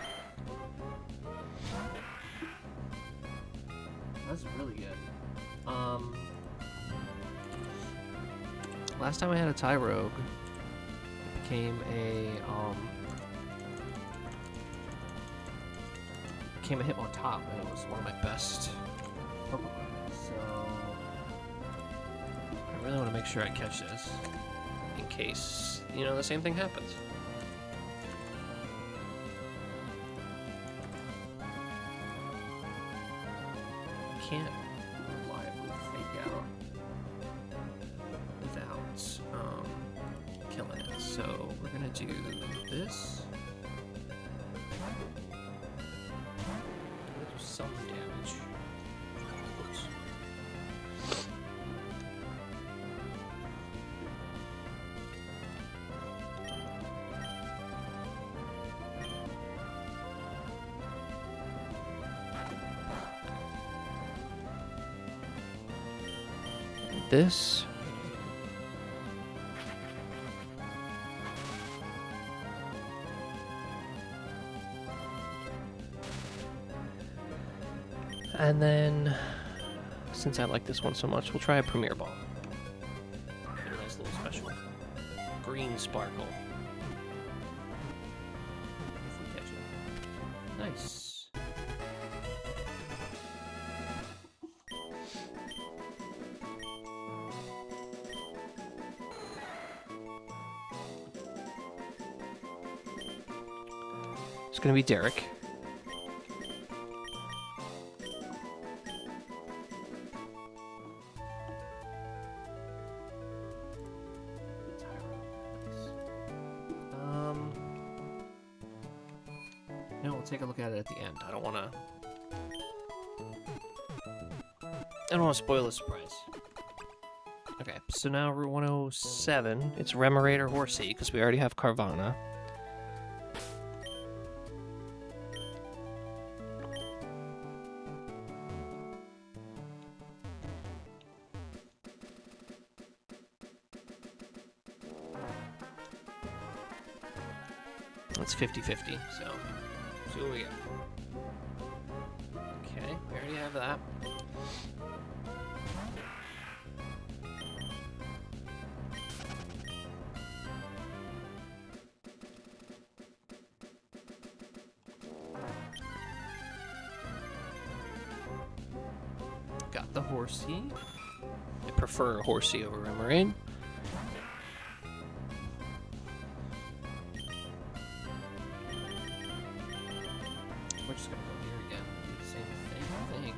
S1: That's really good. Last time I had a Tyrogue, it became a Hitmontop, and it was one of my best Pokemon. So I really want to make sure I catch this in case, the same thing happens. Can't reliably fake out without killing it. So we're gonna do this. Do some damage. Oops. This. And then, since I like this one so much, we'll try a Premier Ball. Get a nice little special. Green Sparkle. If we catch it. Nice. It's gonna be Derek. No, we'll take a look at it at the end. I don't want to spoil the surprise. Okay, so now Route 107. It's Remoraid or Horsea, because we already have Carvana. It's 50-50, so see what we get. Okay, we already have that. Horsey. I prefer Horsey over Remoraid. We're just gonna go here again. Do the same thing, I think.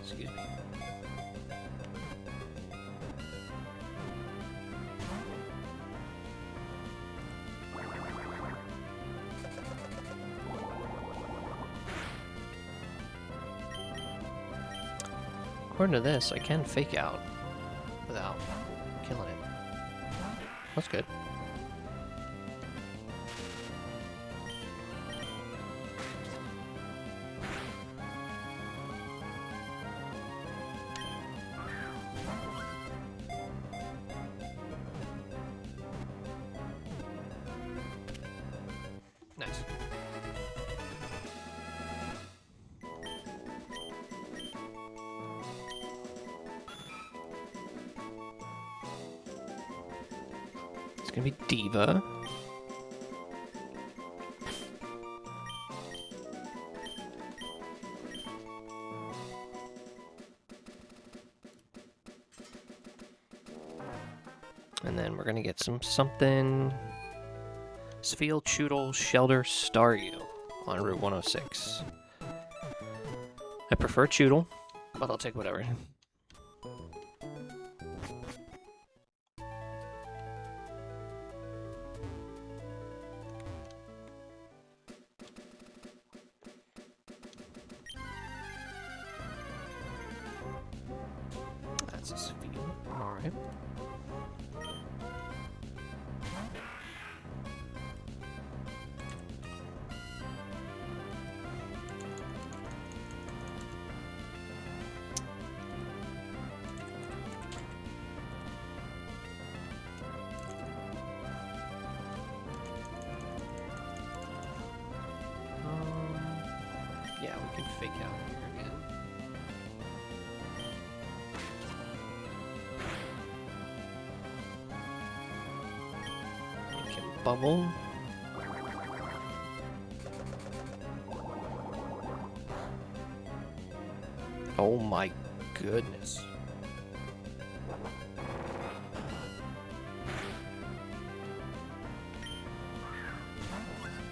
S1: Excuse me. According to this, I can fake out without killing him. That's good. Nice. It's gonna be Diva. And then we're gonna get something. Spheal, Choodle, Shelter, Staryu on Route 106. I prefer Choodle, but I'll take whatever. That's a Spheal. Alright. Yeah, we can fake out here again. We can bubble. Oh my goodness.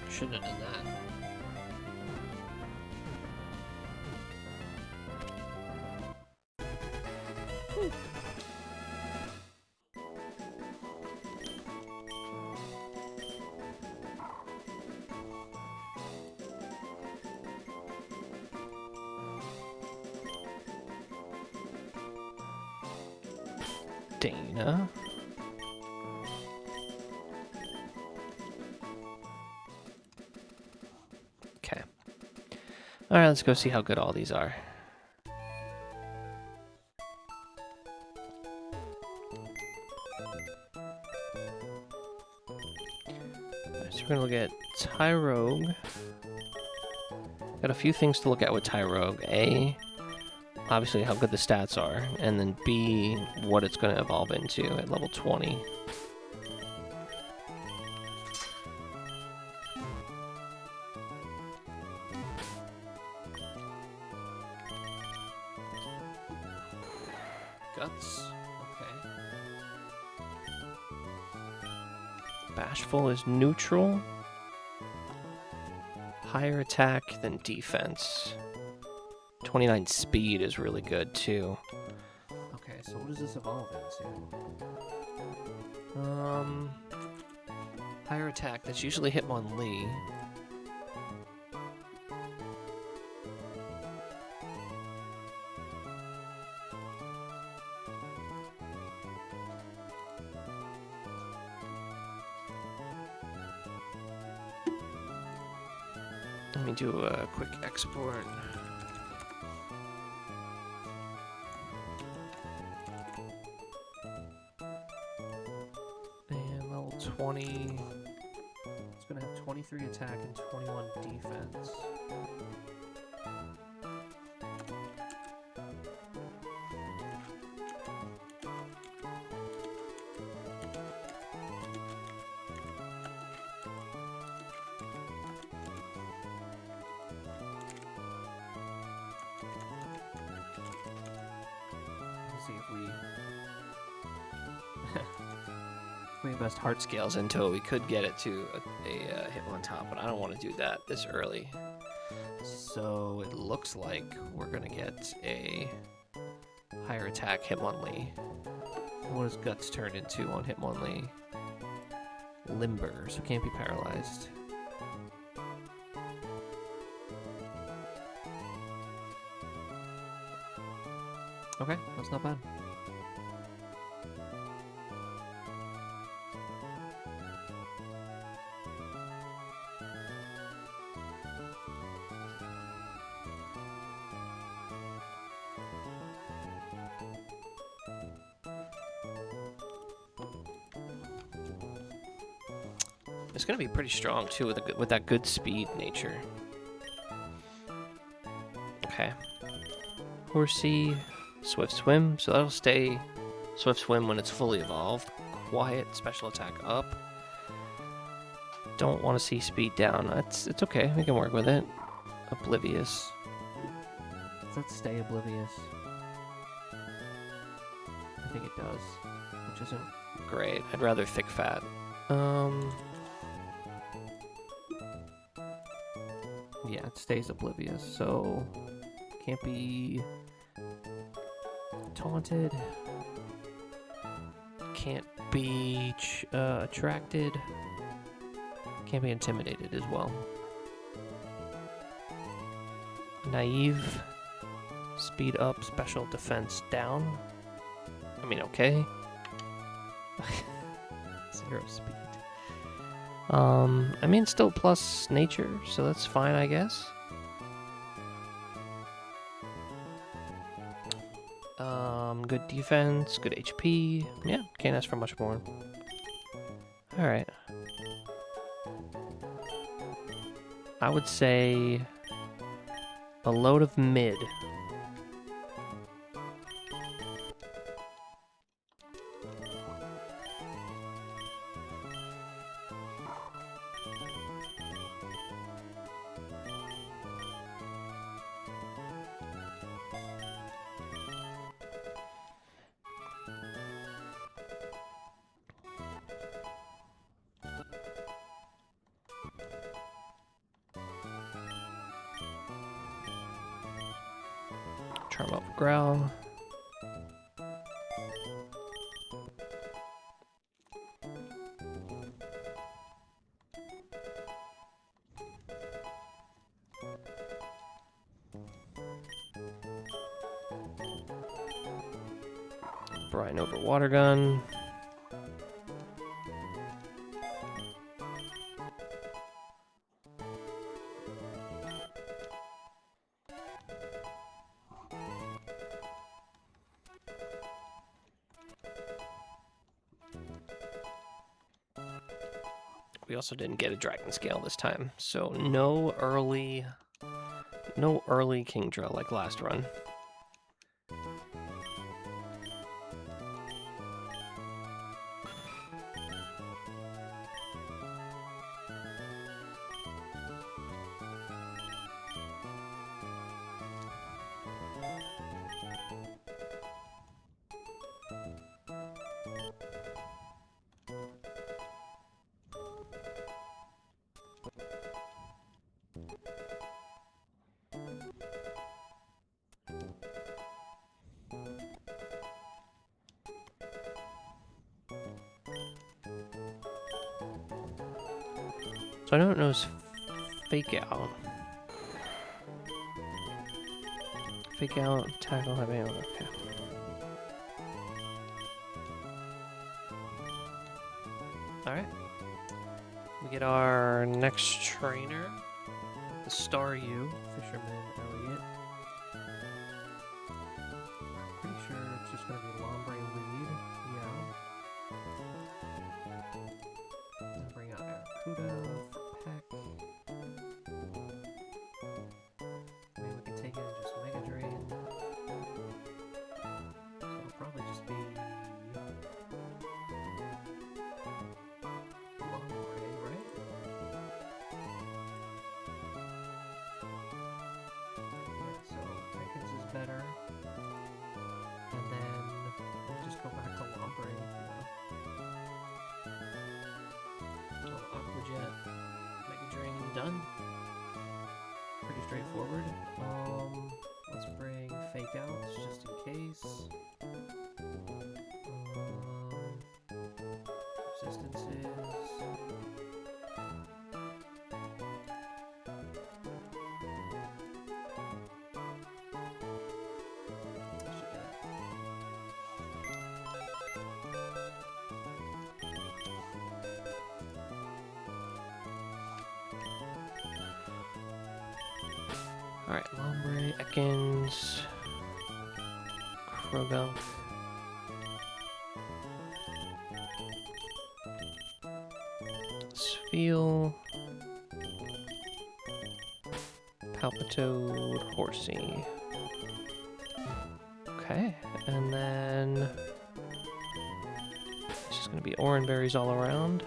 S1: Shouldn't have done that. Dana. Okay. Alright, let's go see how good all these are. So we're gonna look at Tyrogue. Got a few things to look at with Tyrogue. A, obviously how good the stats are, and then B, what it's going to evolve into at level 20. Guts, okay. Bashful is neutral. Higher attack than defense. 29 speed is really good too. Okay, so what does this evolve into? Higher attack, that's usually Hitmonlee. Let me do a quick export. 20. It's gonna have 23 attack and 21 defense. See if we invest heart scales into it, we could get it to a hit on top, but I don't want to do that this early. So it looks like we're gonna get a higher attack Hitmonlee. What does Guts turn into on Hitmonlee? Limber, so can't be paralyzed. Okay, that's not bad. It's gonna be pretty strong too with that good speed nature. Okay. Horsey. Swift Swim, so that'll stay Swift Swim when it's fully evolved. Quiet, special attack up. Don't want to see speed down. It's okay, we can work with it. Oblivious. Let's stay Oblivious. I think it does, which isn't great. I'd rather Thick Fat. Yeah, it stays Oblivious, so can't be taunted, can't be attracted, can't be intimidated as well. Naive, speed up, special defense down. I mean, okay. 0 speed. I mean, still plus nature, so that's fine, I guess. Good defense, good HP. Yeah, can't ask for much more. Alright. I would say a load of mid. Charm Up Growl. Brine over Water Gun. We also didn't get a Dragon Scale this time, so no early Kingdra like last run. So I don't know his Fake Out. Fake Out, tackle, heavy, okay. Alright. We get our next trainer, the Staryu, Fisherman Elliot. Pretty sure it's just going to be Lombre lead, yeah. Coda for Peck. Maybe we can take it and just Mega Drain. So it'll probably just be Long Ray, right? Yeah, so Pickens is better. And then we'll just go back to Lombre. Aqua Jet, Mega Drain, done. Pretty straightforward. Let's bring Fake Outs just in case. Resistances. Alright, Lombre, Ekans, Krogan. Spheal, Palpitoad, Horsey. Okay, and then it's just gonna be Oran Berries all around.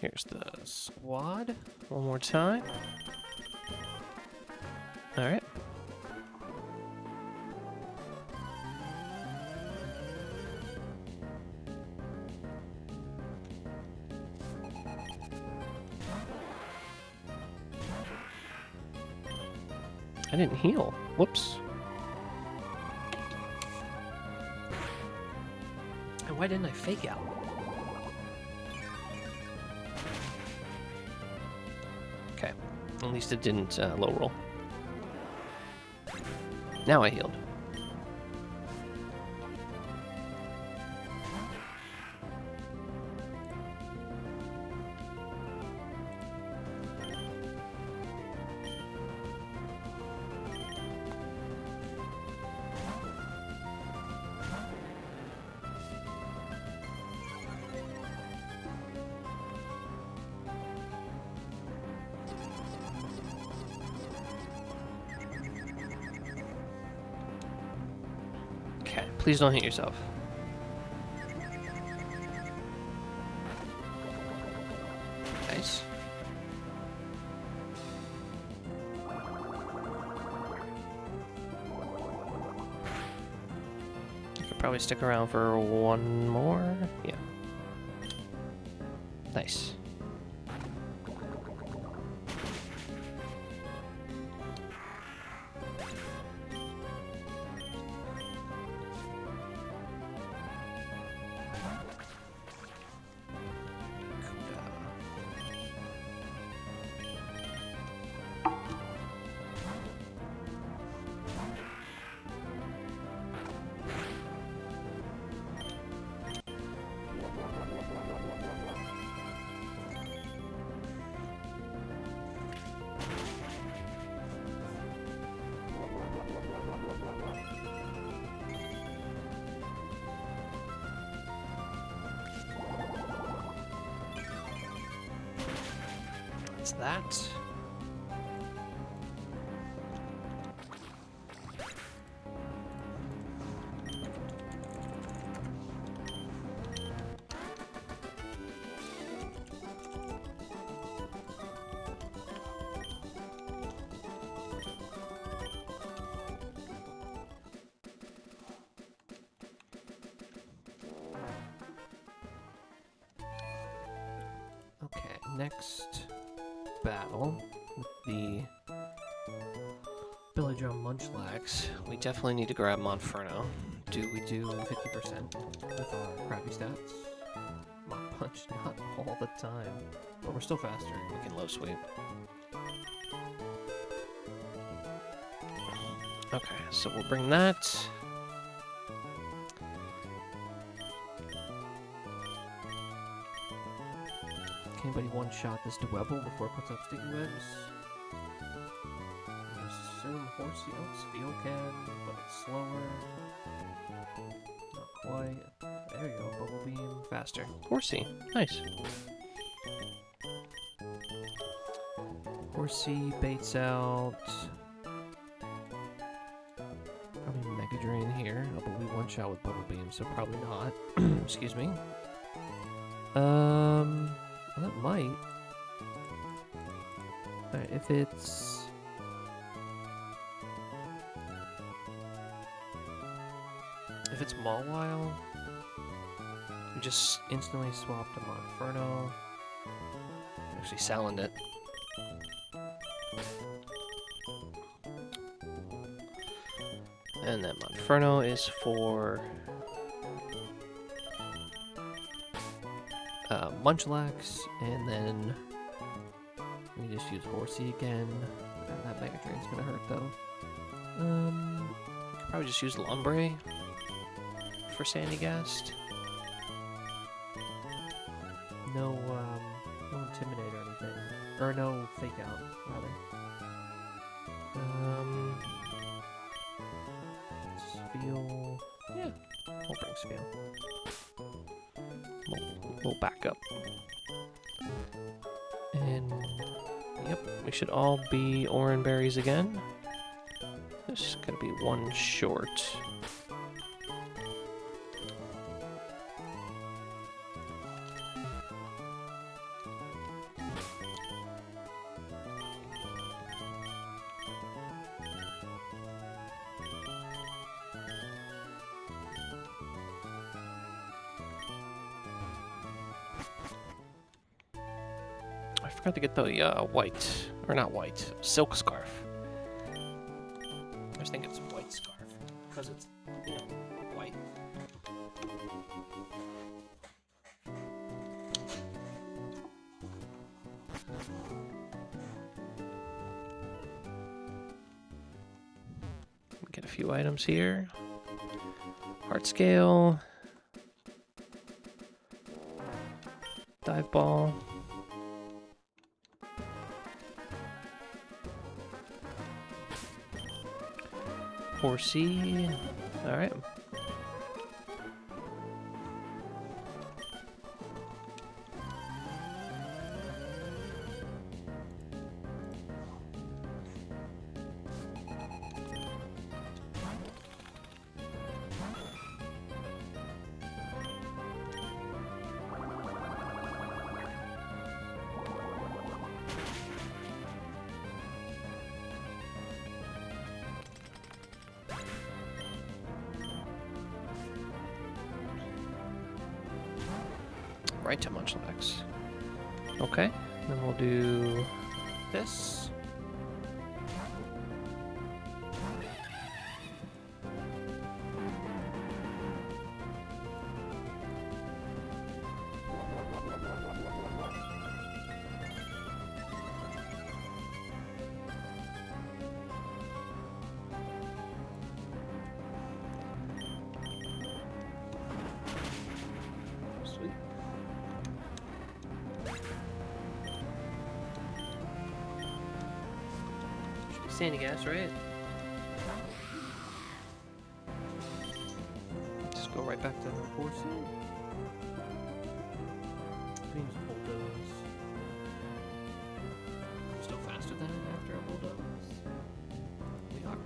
S1: Here's the squad one more time. All right. I didn't heal. Whoops. And why didn't I Fake Out? Okay. At least it didn't low roll. Now I healed. Okay, please don't hit yourself. Nice. You could probably stick around for one more. Yeah. Nice. That's that. Okay, next battle with the Billy Drum Munchlax. We definitely need to grab Monferno. Do we do 50% with our crappy stats? Mach Punch, not all the time. But we're still faster. We can low sweep. Okay, so we'll bring that. anybody one-shot this Dwebble before it puts up sticky webs? I assume Horsey. Oh, Steel can, but it's slower. Not quite. There you go, Bubble Beam. Faster. Horsey. Nice. Horsey baits out. Probably Mega Drain here. Oh, but we one-shot with Bubble Beam, so probably not. Excuse me. Well, that might. Alright, if it's... If it's Mawile, we just instantly swapped a Monferno. Actually, Salanded it. And that Monferno is for Munchlax, and then we just use Horsey again. That Mega Drain's gonna hurt though. Could probably just use Lumbre for Sandygast. No Intimidate or anything, or no Fake Out rather. Spheal, yeah, we'll bring Spheal. We'll back up. And, yep, we should all be Oran Berries again. This is gonna be one short. I forgot to get the white, or not white, silk scarf. I just think it's white scarf because it's, you know, white. Get a few items here. Heart scale, dive ball. Horsey. All right. Right to Munchlax. Okay, then we'll do this. Sweet. Sandygast, right? Just go right back to the Horsey. Use Bulldoze. Still faster than it after a Bulldoze. We are.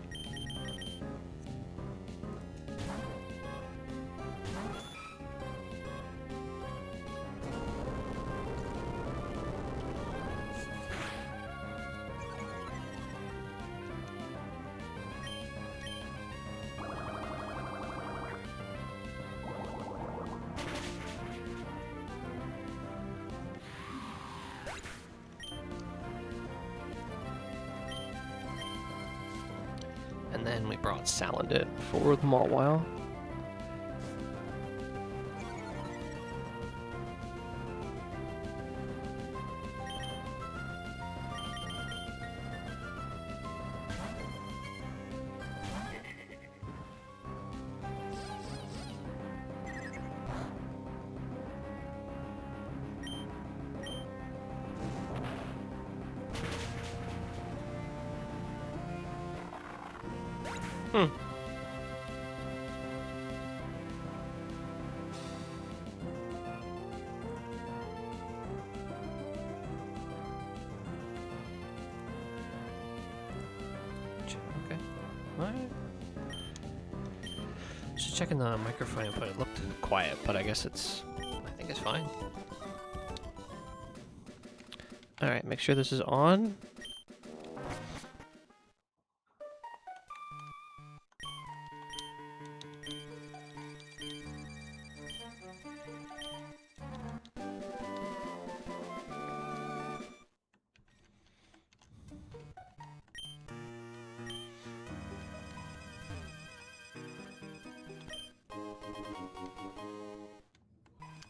S1: And then we brought Salandit for the Mawile. Hmm. Okay. Alright. Just checking the microphone input. It looked quiet, but I guess I think it's fine. Alright, make sure this is on.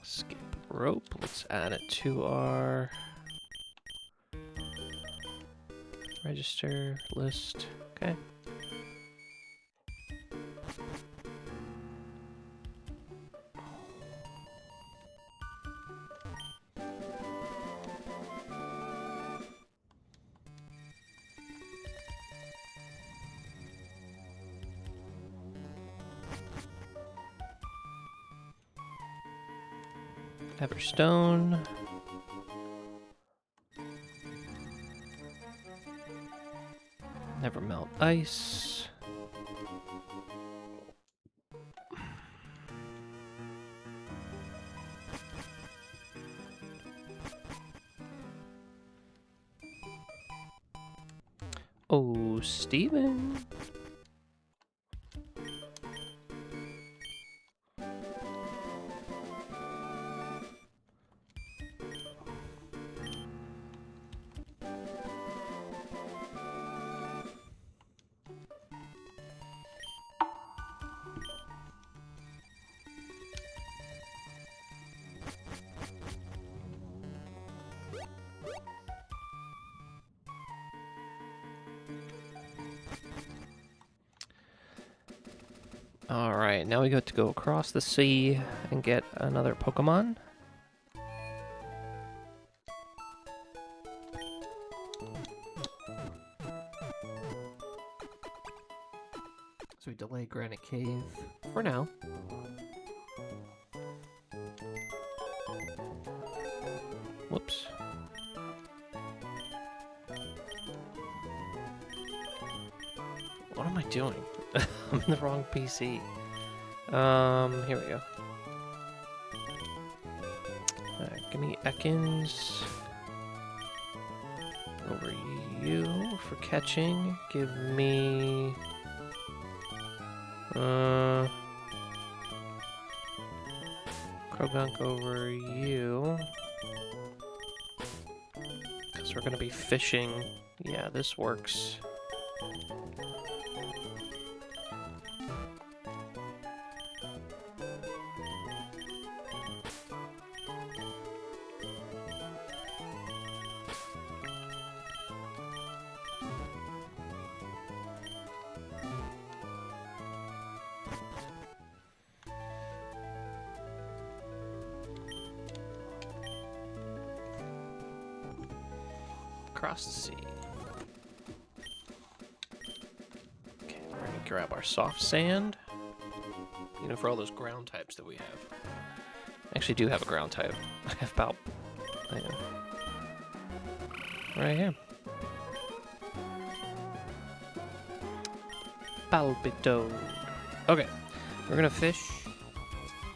S1: Skip rope. Let's add it to our register list. Okay. Everstone. Never melt ice. Oh, Steven. Alright, now we got to go across the sea and get another Pokemon. So we delay Granite Cave for now. Whoops. What am I doing? I'm in the wrong PC. Here we go. Alright, give me Ekans. Over you for catching. Give me... Krogunk over you. Because we're going to be fishing. Yeah, this works. Across the sea. Okay, we're gonna grab our soft sand. You know, for all those ground types that we have. I actually do have a ground type. I have about... right here. Palpito. Okay, we're gonna fish.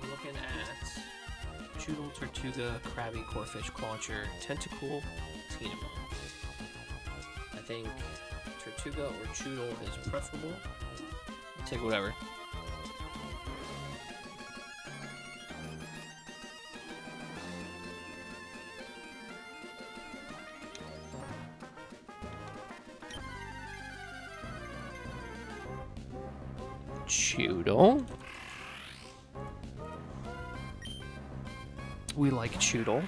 S1: We're looking at Choodle, Tortuga, Krabby, Corfish, Clauncher, Tentacool, Tinamon. I think Tortuga or Choodle is preferable. Take whatever. Choodle. We like Choodle.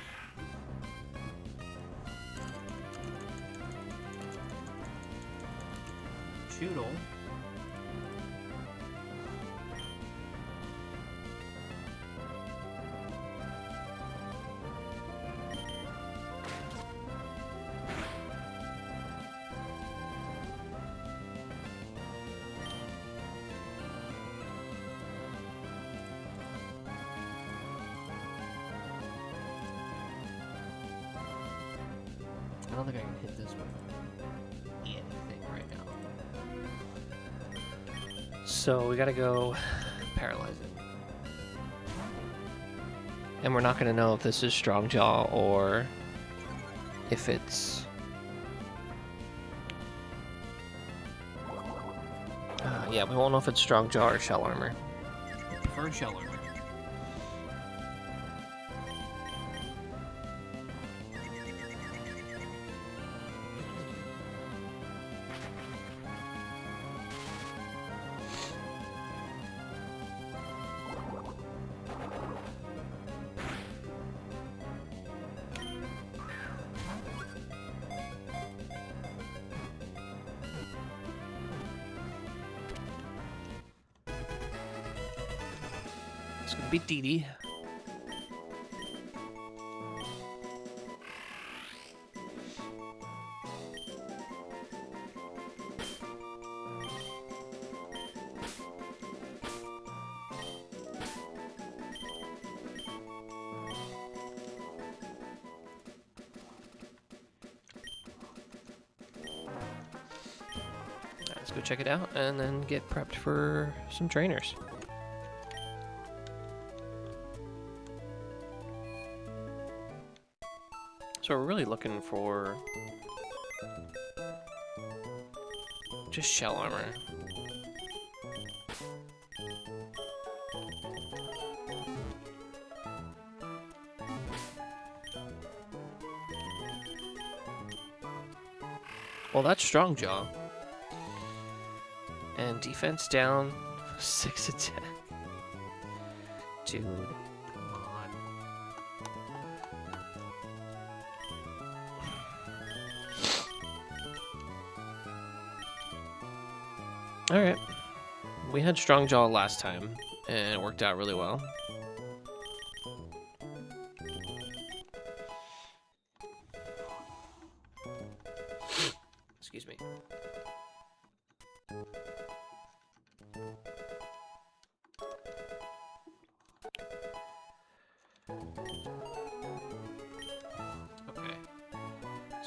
S1: Choodle. don't think I can hit this with anything right now. So we gotta go paralyze it. And we're not gonna know if this is Strong Jaw or if it's... yeah, we won't know if it's Strong Jaw or Shell Armor. I prefer Shell Armor. It's gonna be Dee Dee. Let's go check it out and then get prepped for some trainers. So we're really looking for just Shell Armor. Well, that's Strong Jaw. And defense down, 6 attack. Dude, come on. Alright. We had Strong Jaw last time, and it worked out really well. Excuse me. Okay.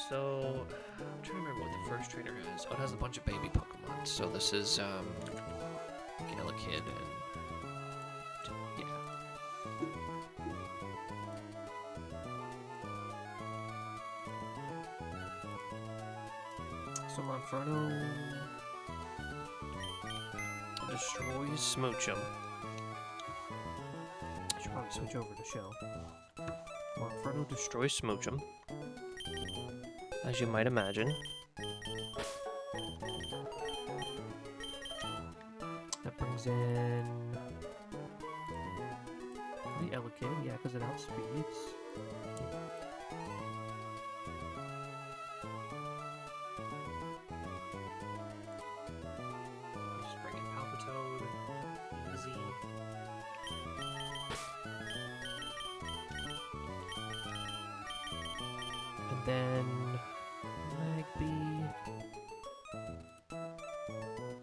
S1: So, I'm trying to remember what the first trainer has. Oh, it has a bunch of baby Pokemon. So this is, Kid and... yeah. So Monferno destroys Smoochum. I should probably switch over to Shell. Monferno destroys Smoochum, as you might imagine. That brings in the Elekid, yeah, because it outspeeds. Just bring in Palpitoad, easy. And then Magby.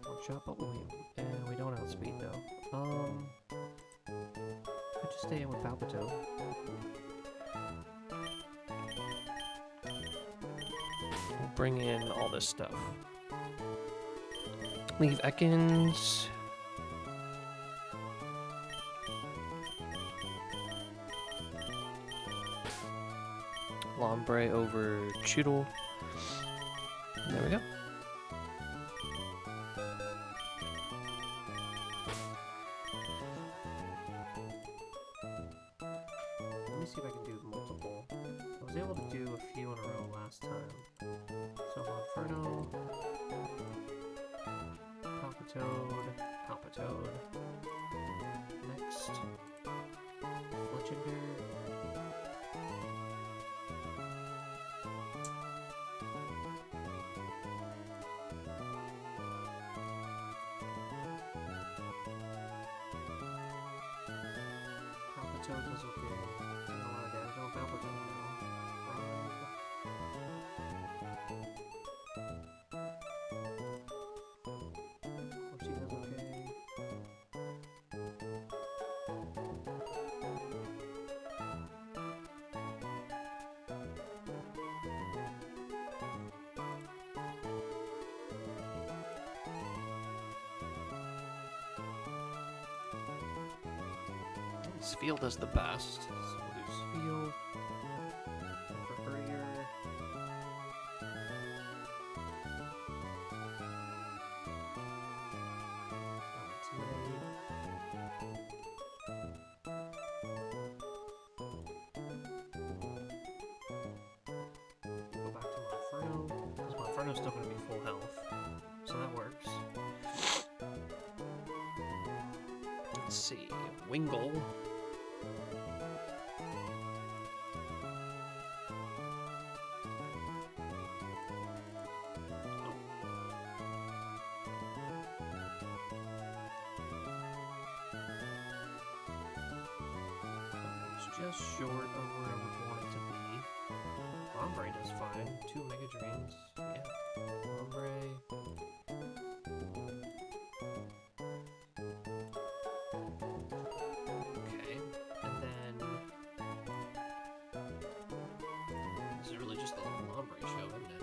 S1: One shot, but we don't outspeed though. Could just stay in with Palpitoad. We'll bring in all this stuff. Leave Ekans. Lombre over Choodle. There we go. Let me see if I can do multiple. I was able to do a few in a row last time. So Monferno, Palpitoad. Next, Legendary. Palpitoad does okay. Taking a lot of damage on Palpitoad now. She does okay. Sfeel does the best. So we'll do Sfeel. And for Courier. Go back to Monferno, because Monferno's still going to be full health, so that works. Let's see, Wingle. Just short of where I would want it to be. Ombre does fine. 2 Mega Drains. Yeah. Ombre. Okay. And then... this is really just the little Ombre show, isn't it?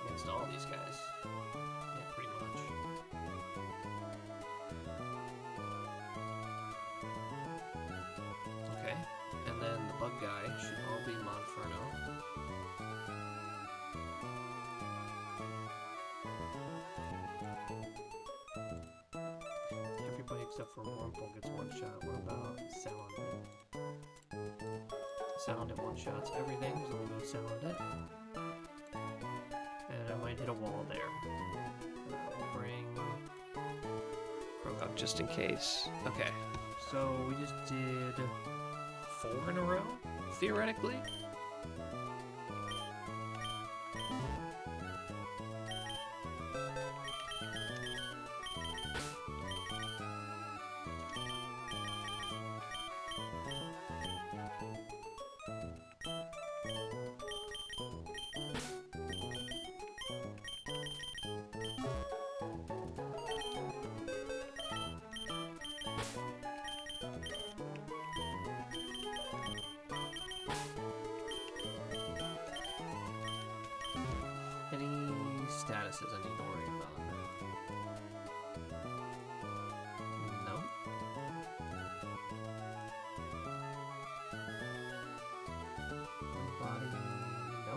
S1: Against all these guys. Yeah, pretty much. Okay, and then the bug guy should all be Monferno. Everybody except for Wurmple gets one shot. What about Salandit? Salandit one shots everything, so we'll go Salandit. And I might hit a wall there. We'll bring Croagunk just in case. Okay, so we just did 4 in a row, theoretically. Any statuses I need to worry about? No. Body, no.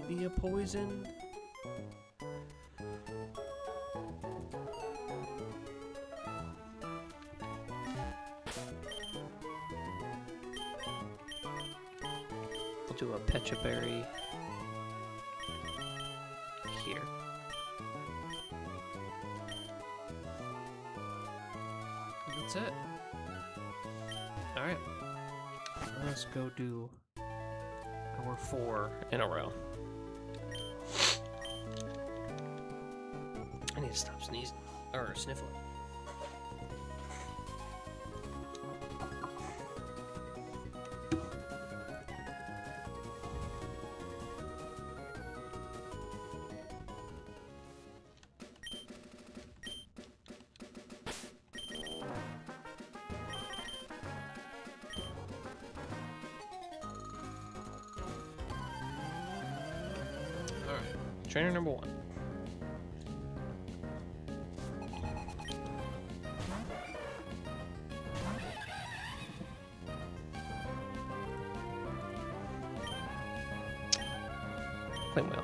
S1: Maybe a poison? I'll do a Pecha Berry here. And that's it. Alright. Let's go do our 4 in a row. I need to stop sneezing. Or sniffling. Trainer number 1. Flame Wheel.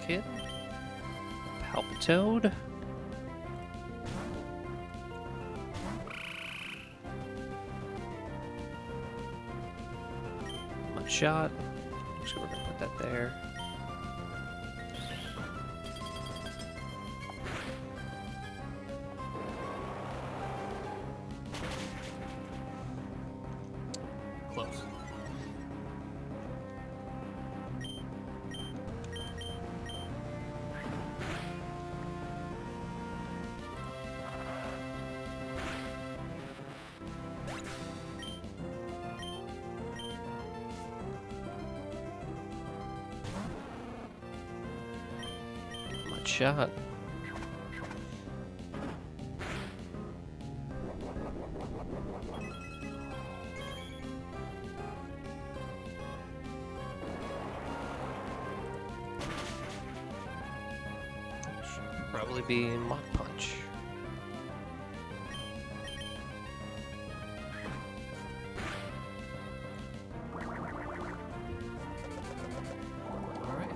S1: Kid. Palpitoad. Mudshot. So we're gonna put that there. Close. Good shot. Should probably be Mach Punch. Alright.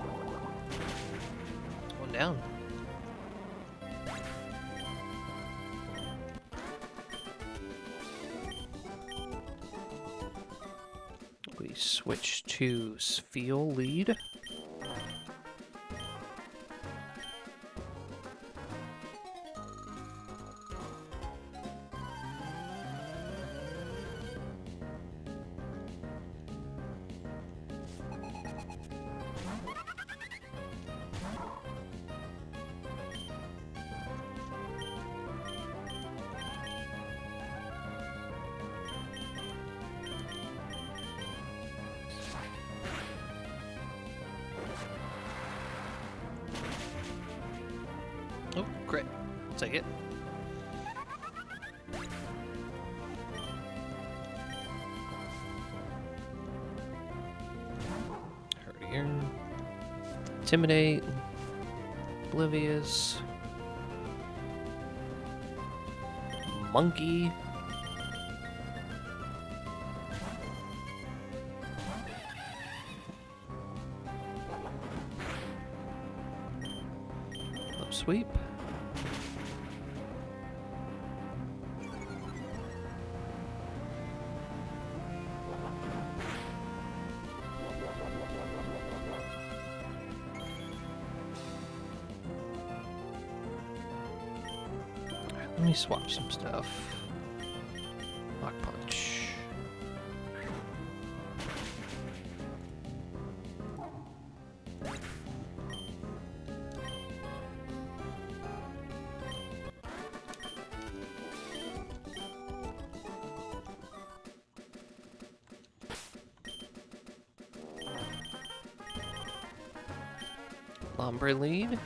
S1: One down. We switch to Spheal lead. Oh, great. Take it. Herdier. Intimidate. Oblivious. Monkey. Sweep. Let me swap some stuff. Mach Punch. Lombre lead.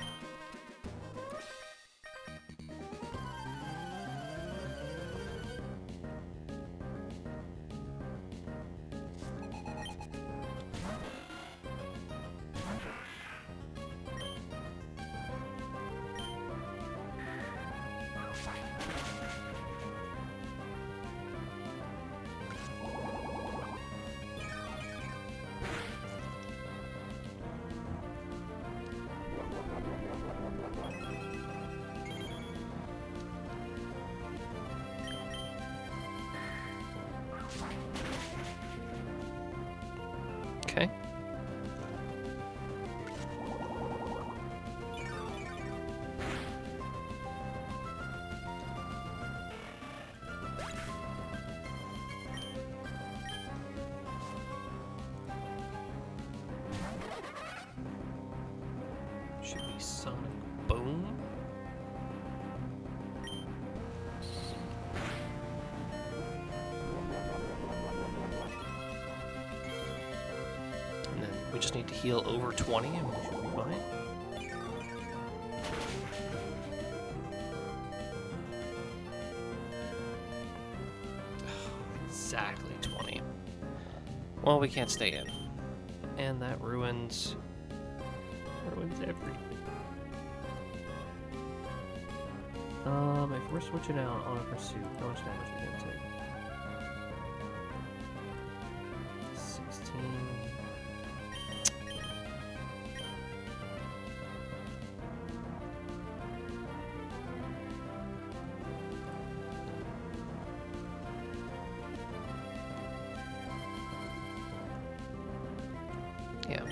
S1: Okay. Should be Sonic Boom. And then we just need to heal over 20 and we should be fine. Exactly 20. Well, we can't stay in. And that ruins everything. If we're switching out on a pursuit, how much damage are we gonna take? 16. Yeah.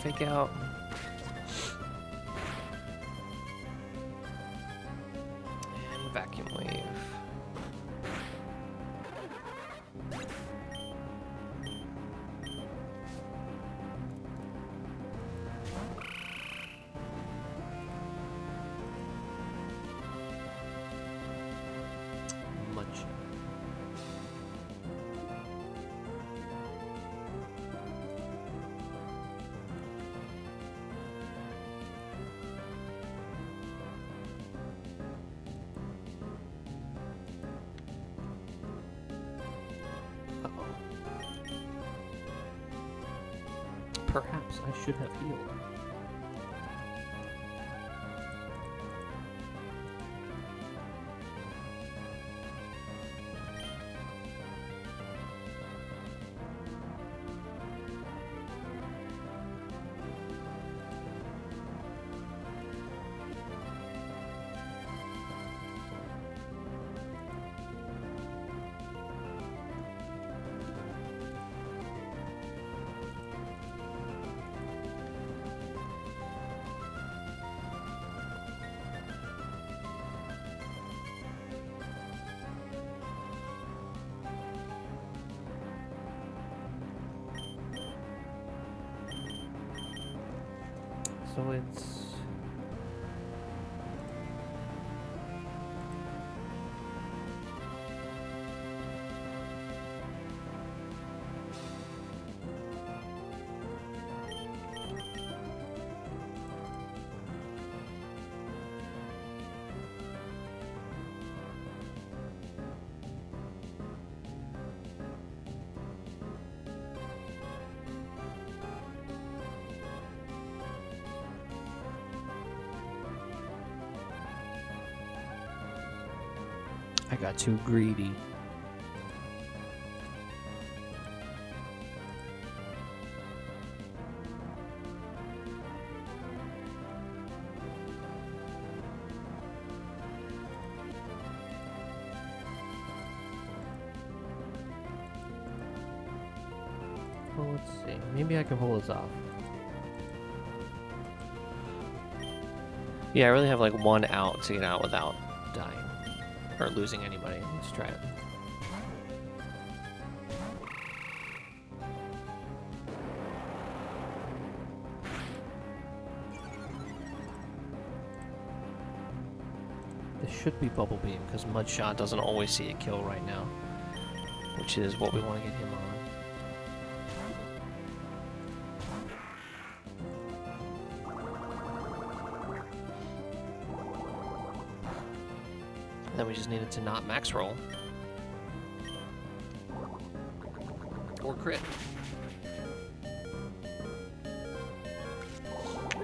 S1: Fake out. And vacuum wave. Much. Perhaps I should have healed. So it's... I got too greedy. Well, let's see. Maybe I can pull this off. Yeah, I really have like one out to get out without dying. Or losing anybody. Let's try it. This should be Bubble Beam, because Mudshot doesn't always see a kill right now. Which is what we want to get him on. Then we just needed to not max roll. Or crit.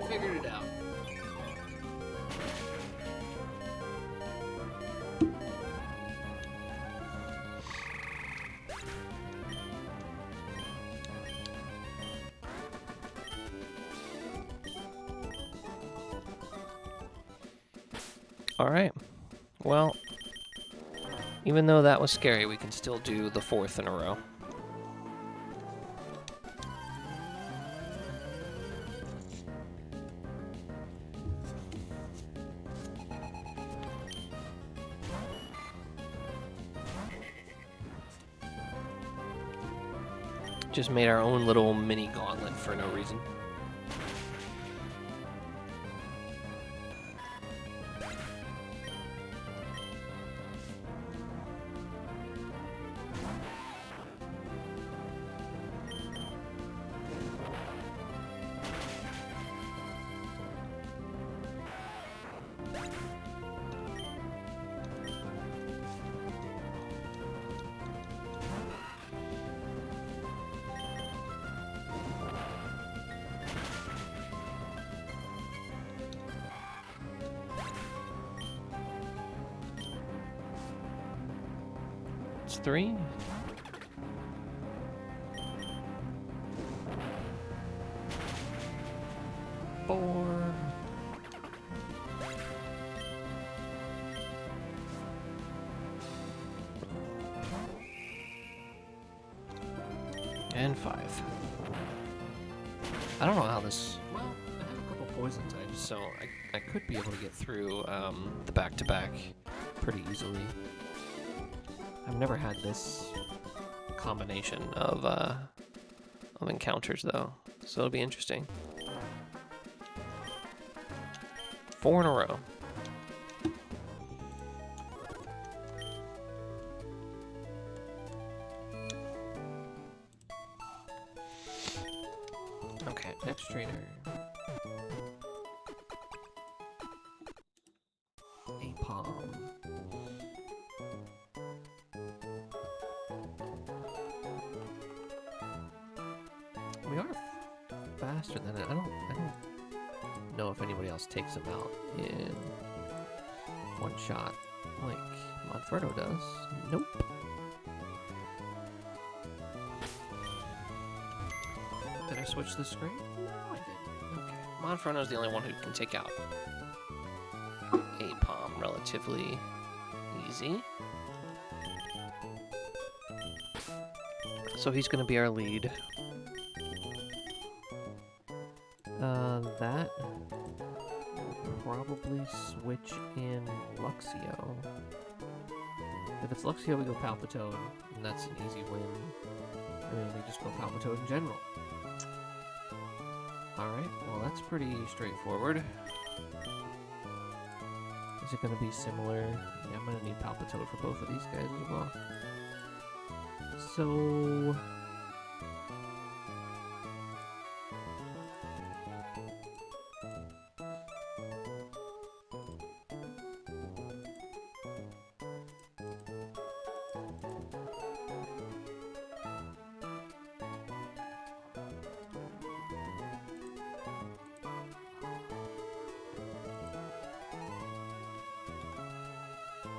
S1: Figured it out. Alright. Well, even though that was scary, we can still do the 4th in a row. Just made our own little mini gauntlet for no reason. It's 3. Four. And 5. I don't know how this... Well, I have a couple poison types, so I could be able to get through the back-to-back pretty easily. I've never had this combination of encounters, though, so it'll be interesting. 4 in a row. Okay, next trainer. Napalm. We are faster than it. I don't know if anybody else takes them out in one shot like Monferno does. Nope. Did I switch the screen? No, I didn't. Okay. Monferno's the only one who can take out a palm relatively easy. So he's going to be our lead. That will probably switch in Luxio. If it's Luxio, we go Palpitoad, and that's an easy win. I mean, we just go Palpitoad in general. Alright, well that's pretty straightforward. Is it going to be similar? Yeah, I'm going to need Palpitoad for both of these guys as well. So...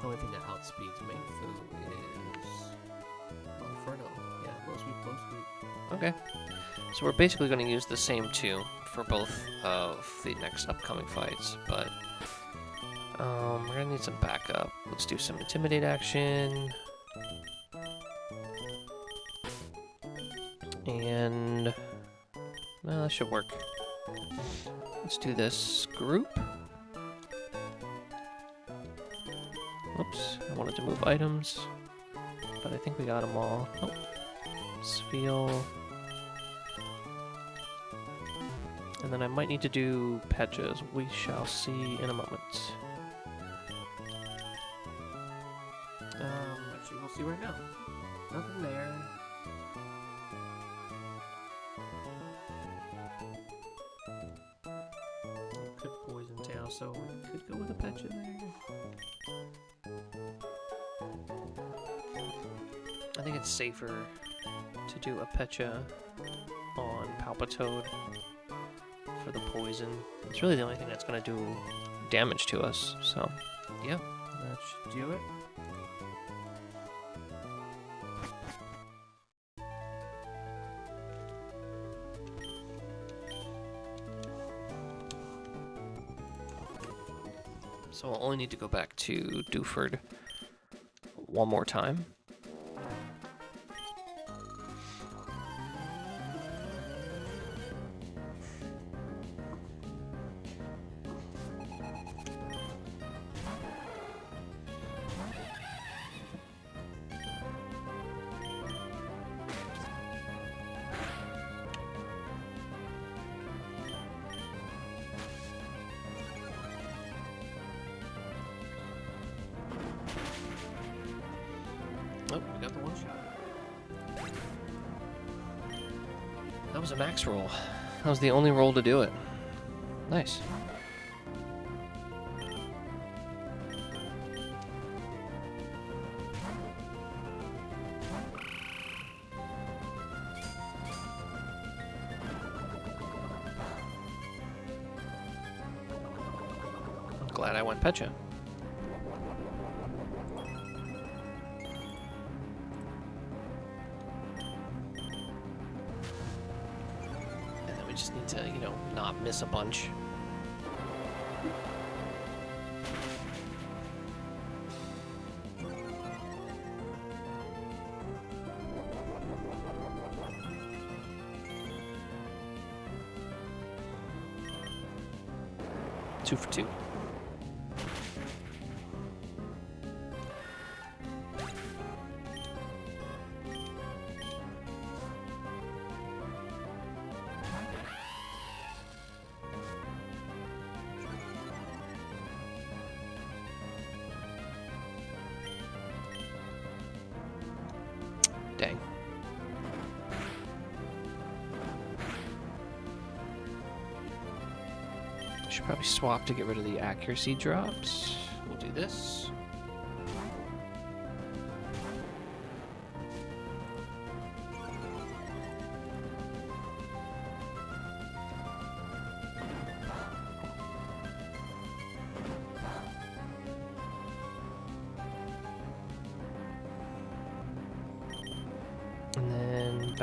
S1: the only thing that outspeeds Mingfu is Monferno. Yeah, low sweep. Okay. So we're basically going to use the same two for both of the next upcoming fights, but we're going to need some backup. Let's do some Intimidate action. And... well, that should work. Let's do this group. Oops, I wanted to move items, but I think we got them all. Oh, Spheal. And then I might need to do Petchas. We shall see in a moment. Actually, we'll see right now. Nothing there. It could Poison Tail, so we could go with a Petcha there. I think it's safer to do a Petcha on Palpitoad for the poison. It's really the only thing that's going to do damage to us, so yeah, that should do it. So I'll only need to go back to Dewford one more time. Oh, we got the one shot. That was a max roll. That was the only roll to do it. Nice. I'm glad I went Petcha. We just need to, you know, not miss a bunch. Two for two. Dang. Should probably swap to get rid of the accuracy drops. We'll do this.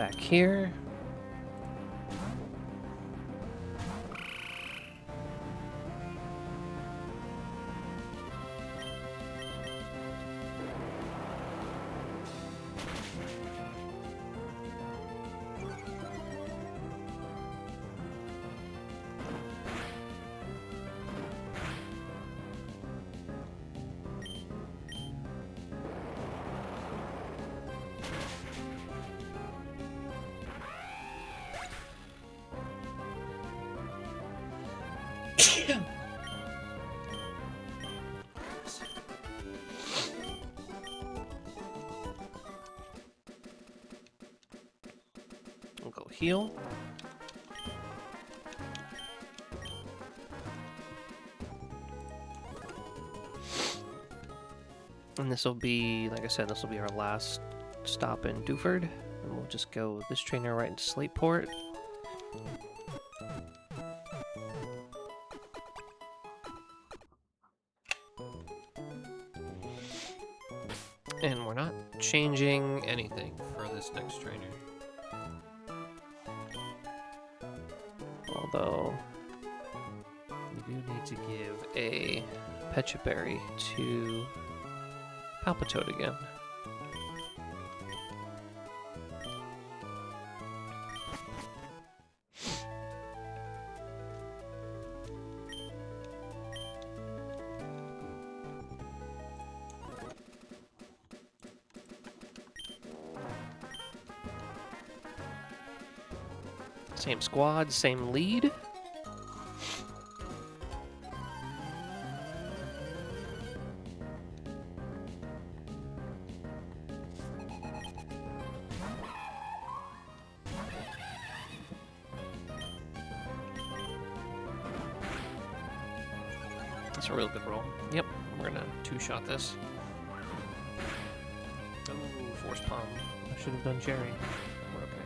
S1: back here. We'll go heal. And this will be, like I said, this will be our last stop in Dewford. And we'll just go this trainer right into Slateport. And we're not changing anything for this next trainer. Although, we do need to give a Pecha Berry to Palpitoad again. Same squad, same lead. That's a real good roll. Yep, we're gonna two-shot this. Oh, Force Palm. I should have done Jerry. We're okay.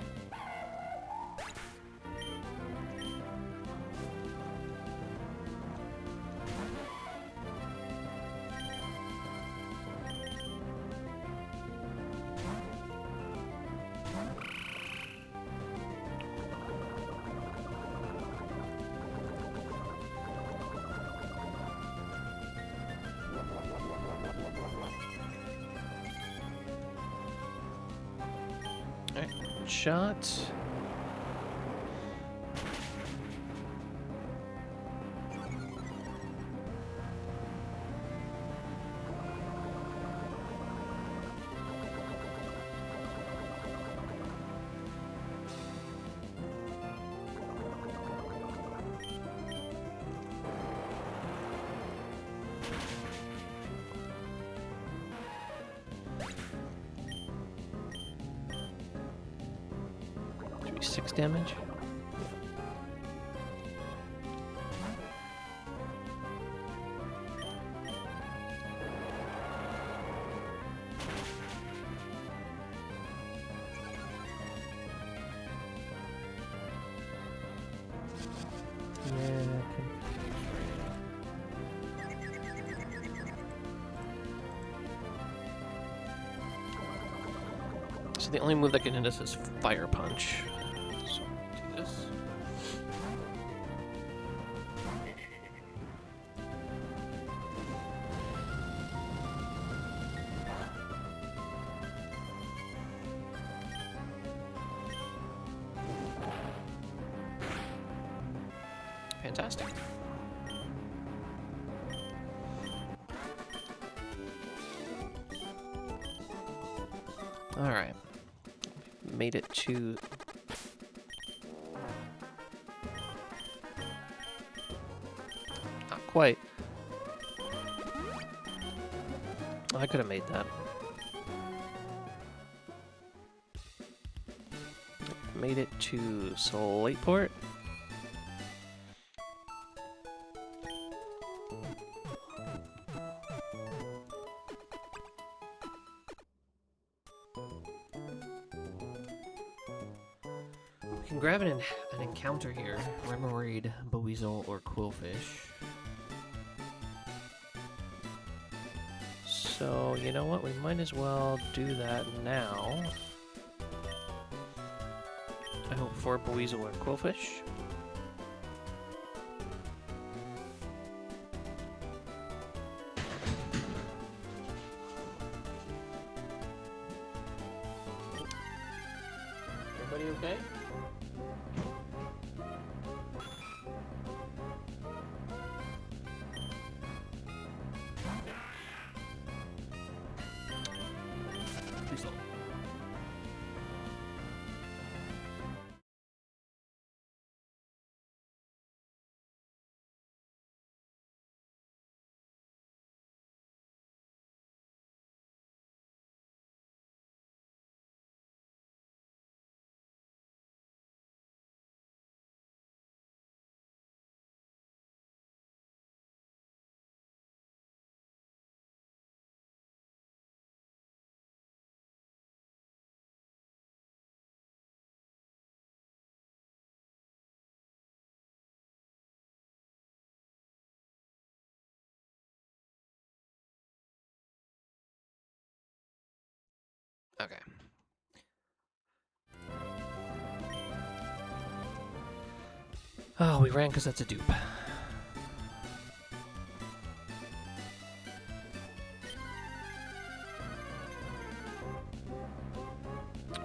S1: Alright, shot. Should be 6 damage. So the only move that can hit us is Fire Punch. So do this. Fantastic. All right. Made it to not quite. I could have made that. Made it to Slateport. We can grab an encounter here. Remoraid, Buizel, or Quillfish. So, you know what? We might as well do that now. for Buizel or Quillfish. Everybody okay? Okay. Oh, we ran because that's a dupe.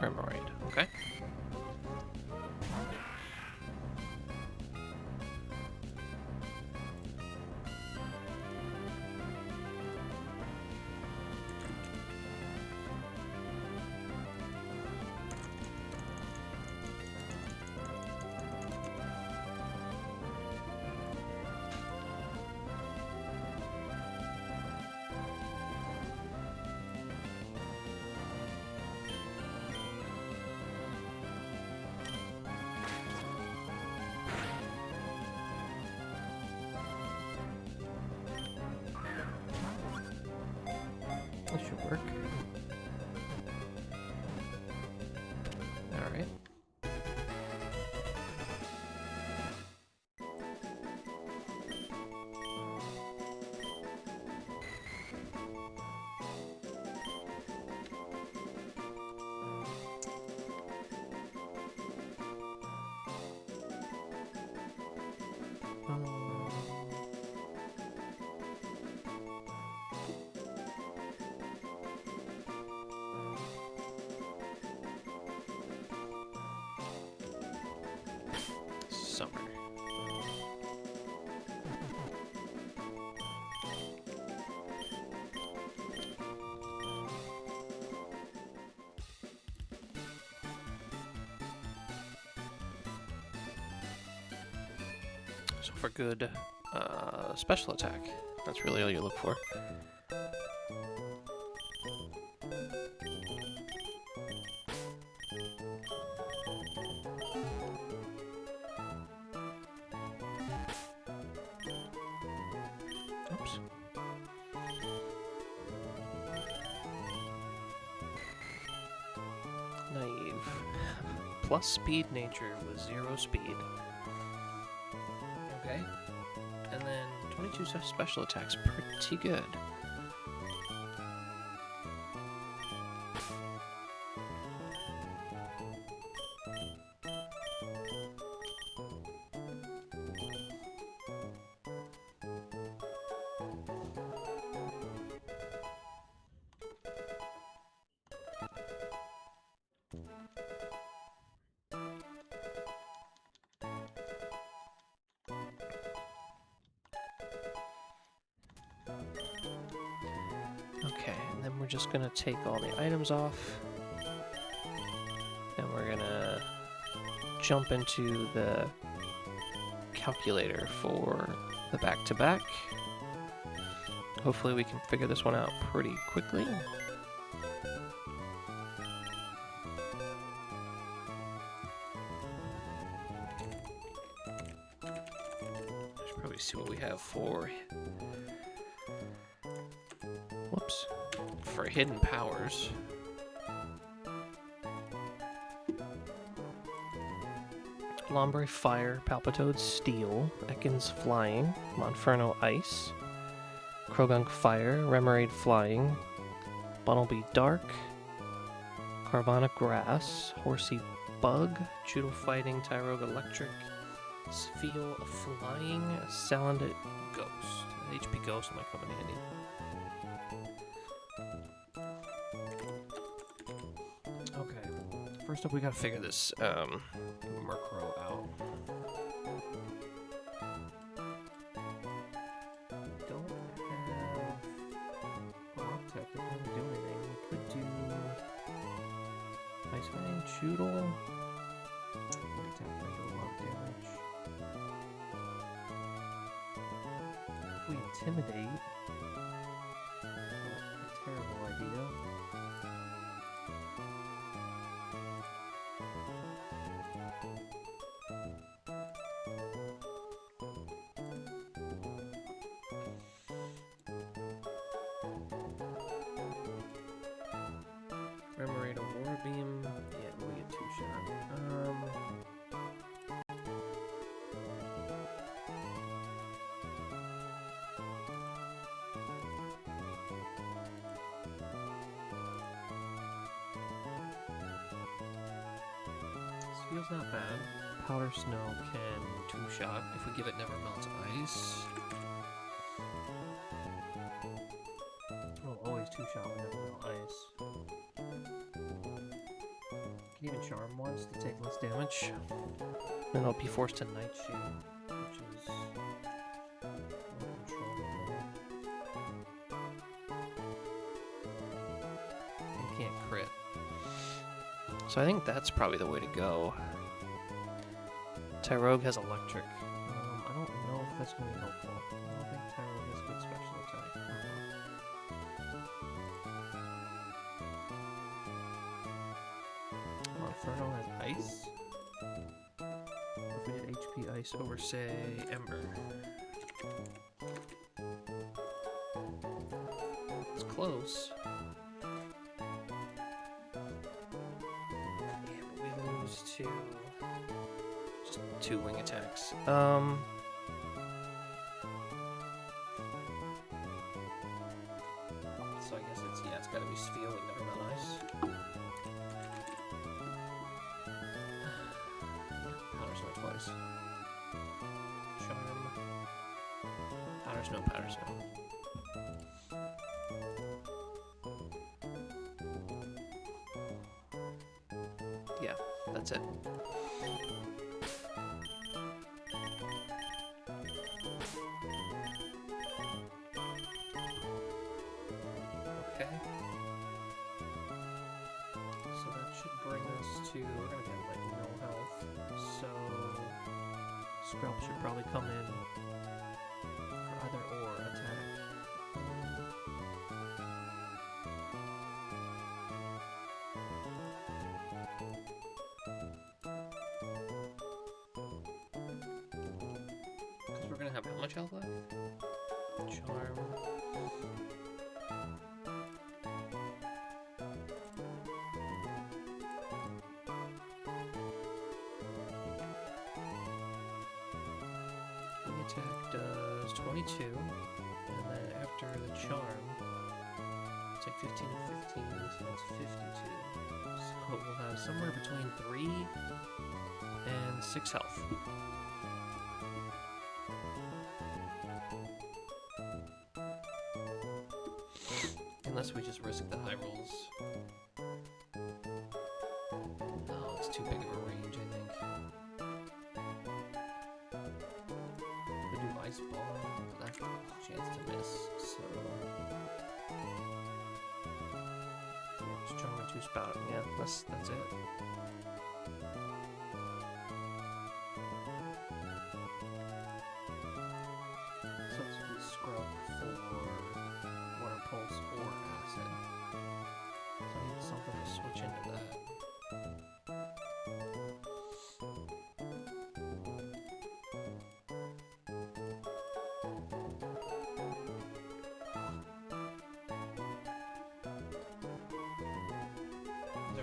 S1: Remoraid, okay. That should work. Alright. Summer. So for good special attack, that's really all you look for. Oops. Naive. Plus speed nature with 0 speed. Okay. And then 22 special attacks, pretty good. Okay, and then we're just gonna take all the items off. And we're gonna jump into the calculator for the back-to-back. Hopefully we can figure this one out pretty quickly. Should probably see what we have for... Whoops. For hidden powers. Lombre Fire, Palpitoad Steel, Ekans Flying, Monferno Ice, Krogunk Fire, Remoraid Flying, Bunnelby Dark, Carvana Grass, Horsey Bug, Choodle Fighting, Tyrogue Electric, Spheal Flying, Salandit Ghost. HP Ghost might come in handy. Okay, first up we gotta figure this Murkrow out. Don't have Rock Tech that doesn't do anything. We could do Ice Fang, Choodle. Attack and do a lot of damage. If we Intimidate, a terrible idea. Remoraid a War Beam. Yeah, we'll get 2-shot. This feels not bad. Powder Snow can 2-shot if we give it Never Melts Ice. Well, always 2-shot with Never Melt Ice. Can even Charm once to take less damage. Then I'll be forced to Nightshade, which is more controllable. And can't crit. So I think that's probably the way to go. Tyrogue has Electric. I don't know if that's going to be helpful. I don't think Tyrogue has good special attack. Inferno has Ice. If we did HP Ice over, say, Ember. It's close. Yeah, but we lose to just 2 wing attacks. So I guess it's gotta be Spheal and Never Melt Ice. Twice. Charm. Powder Snow, Powder Snow. Yeah, that's it. Okay. So that should bring us to, we're gonna get like no health. So Scrub should probably come in for either or attack. Because we're gonna have how much health left? Charm. Attack does 22, and then after the charm, take 15 and 15, so that's 52. So we'll have somewhere between 3 and 6 health. Unless we just risk the high rolls. No, it's too big of a range, I think. Ice Ball, but that's a chance to miss, so yeah, just Charm and 2 Spout. Yeah, that's it. So this will be Scrub for Water Pulse or Acid. So I need something to switch into that.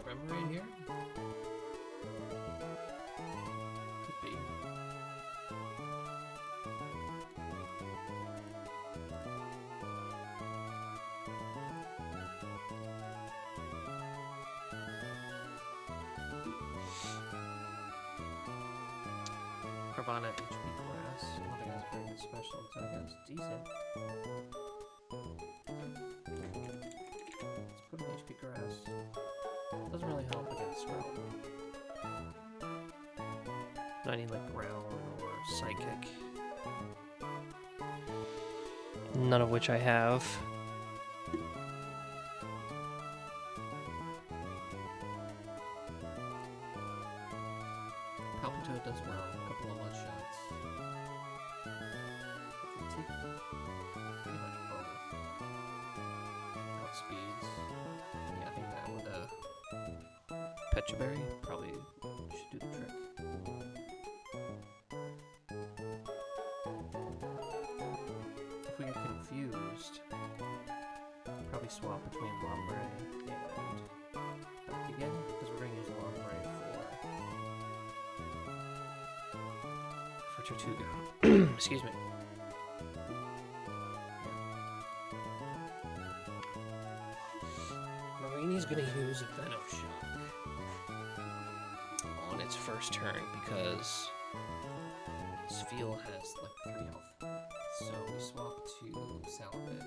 S1: Remoraid here? Could be. Nirvana HP Grass. I don't think it has a very good special attack. It's decent. Let's put an HP Grass. Doesn't really help against Realm. I need like Ground or Psychic. None of which I have. Palpitoad does well, a couple of one-shots. We take pretty much both. Outspeeds. Yeah, I think that with a Pecha Berry probably should do the trick. If we get confused, probably swap between Lombre and back again, because we're going to use Lombre for Tortuga. Excuse me. Marini's going to use a Venom Shock on its first turn because Spheal has like 3 health. So we swap to Salamit.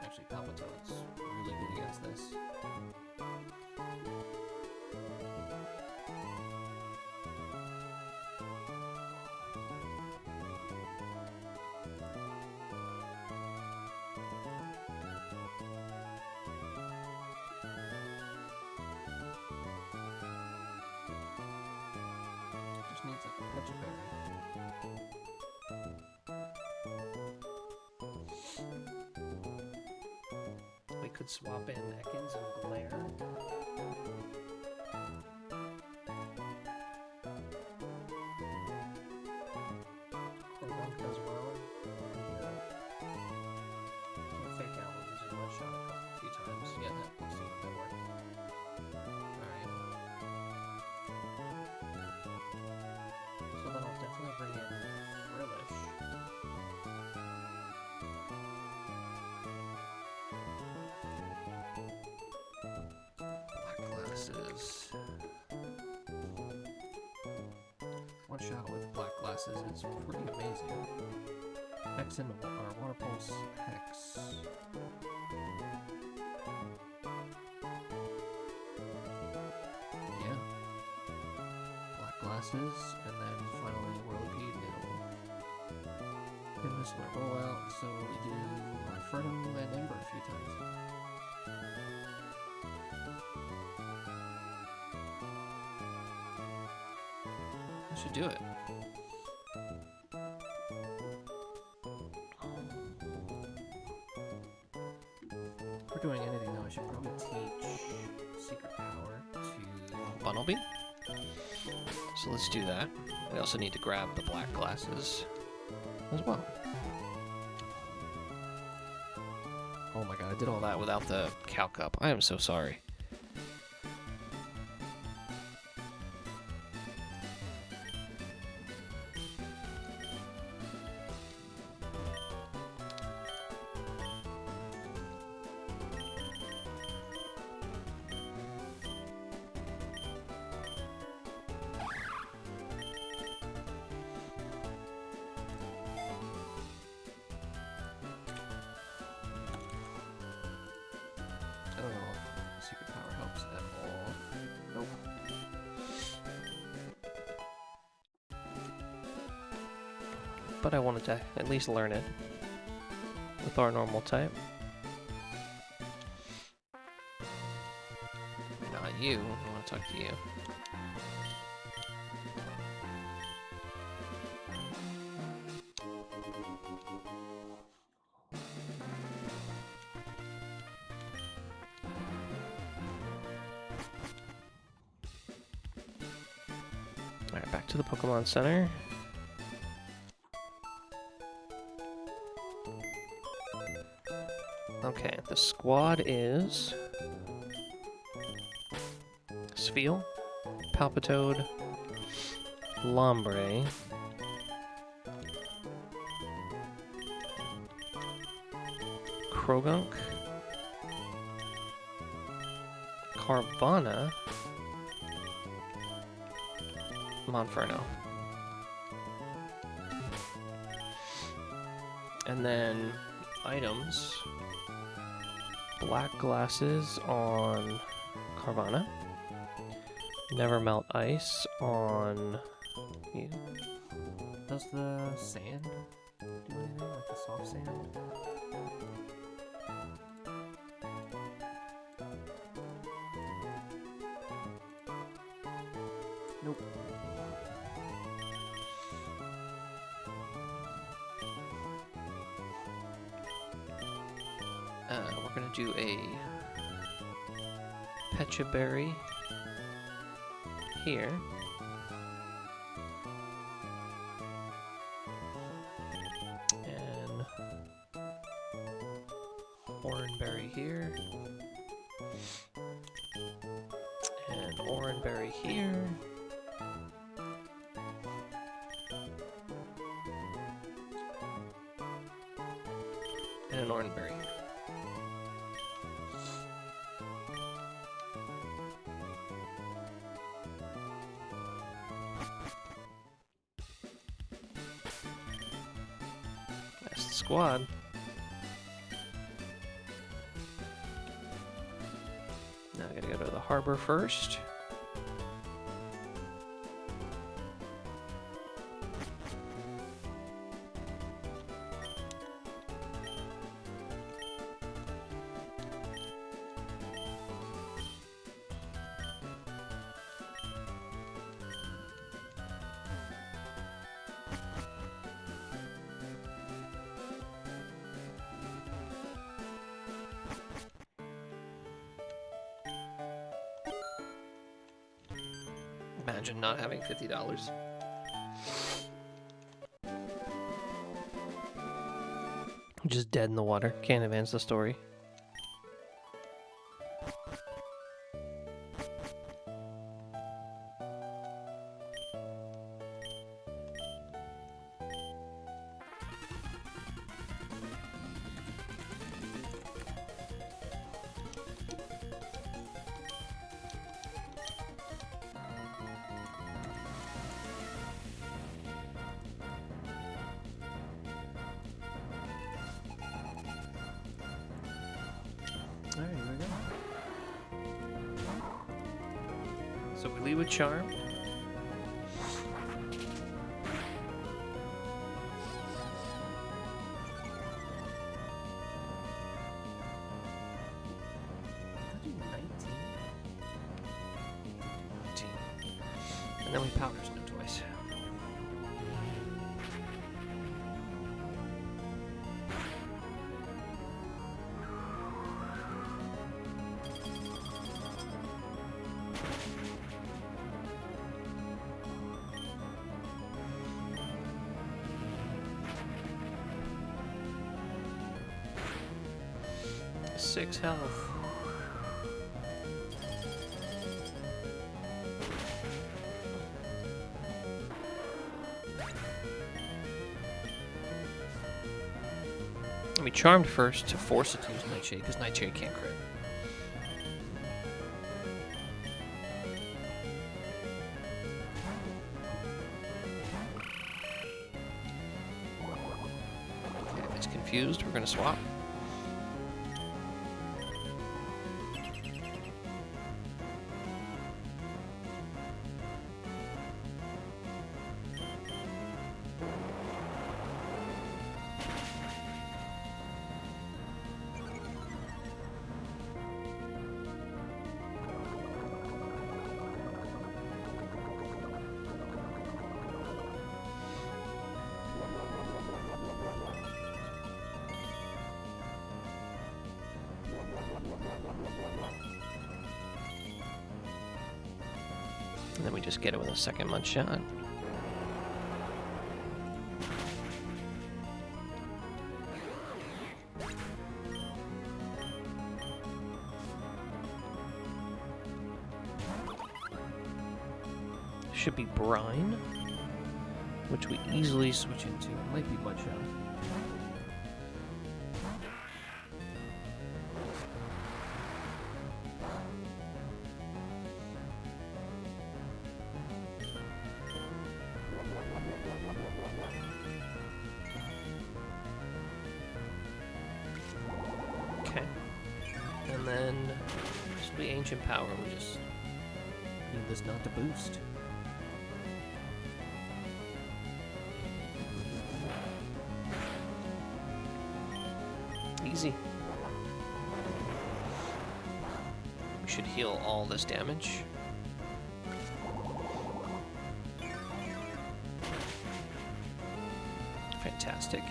S1: Actually, Palpitoad's really good against this. Just needs like a Pecha Berry. We could swap in Ekans and Glare. Corvunk does well. Can't fake out when using one shot a few times. Yeah, that worked. Alright. So then I'll definitely bring in Frillish. Black Glasses. One shot with Black Glasses is pretty amazing. Hex into our Water Pulse Hex. Yeah. Black Glasses, and then finally Whirlipede, and it'll this will roll out, so we do Inferno and Ember a few times. I should do it. If we're doing anything though, I should probably teach Secret Power to Bunnelby. So let's do that. We also need to grab the Black Glasses as well. Oh my god, I did all that without the Calc up. I am so sorry. I don't know if Secret Power helps at all. Nope. But I wanted to at least learn it with our normal type. Not you. I want to talk to you. Alright, back to the Pokemon Center. Okay, the squad is Spheal, Palpitoad, Lombre, Krogunk, Carvana, Monferno. And then items, black glasses on Carvana, never melt ice on you. Does the sand do anything, like the soft sand? Nope. We're gonna do a Pecha Berry here. And Oranberry here. And Oranberry here. And an Oranberry. That's the squad. Now I gotta go to the harbor first. Imagine not having $50. Just dead in the water. Can't advance the story. Alright, here we go. So we lead with Charm. And then we powder snow twice. Six health. We charmed first to force it to use Nightshade, because Nightshade can't crit. Okay, if it's confused, we're going to swap. And then we just get it with a second mud shot. Should be Brine, which we easily switch into. It might be mud shot. Okay. And then this will be Ancient Power. We just need this not to boost. Easy. We should heal all this damage. Fantastic.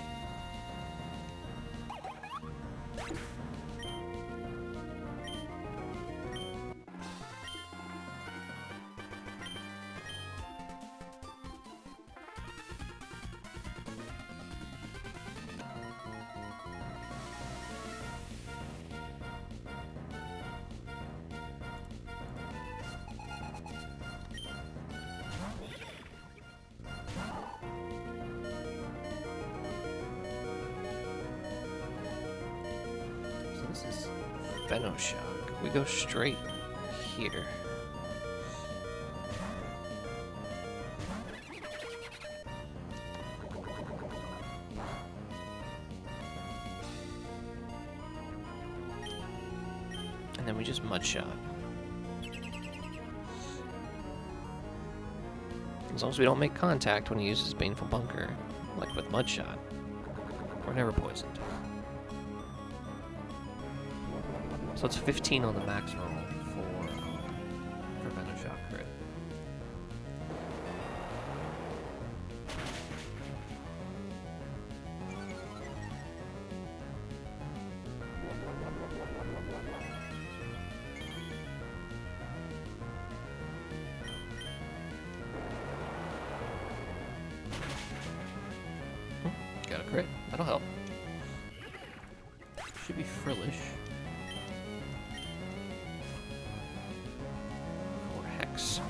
S1: This is Venoshock. We go straight here. And then we just Mudshot. As long as we don't make contact when he uses Baneful Bunker, like with Mudshot, we're never poisoned. So it's 15 on the max roll for Venoshock crit. Got a crit. That'll help. Should be Frillish.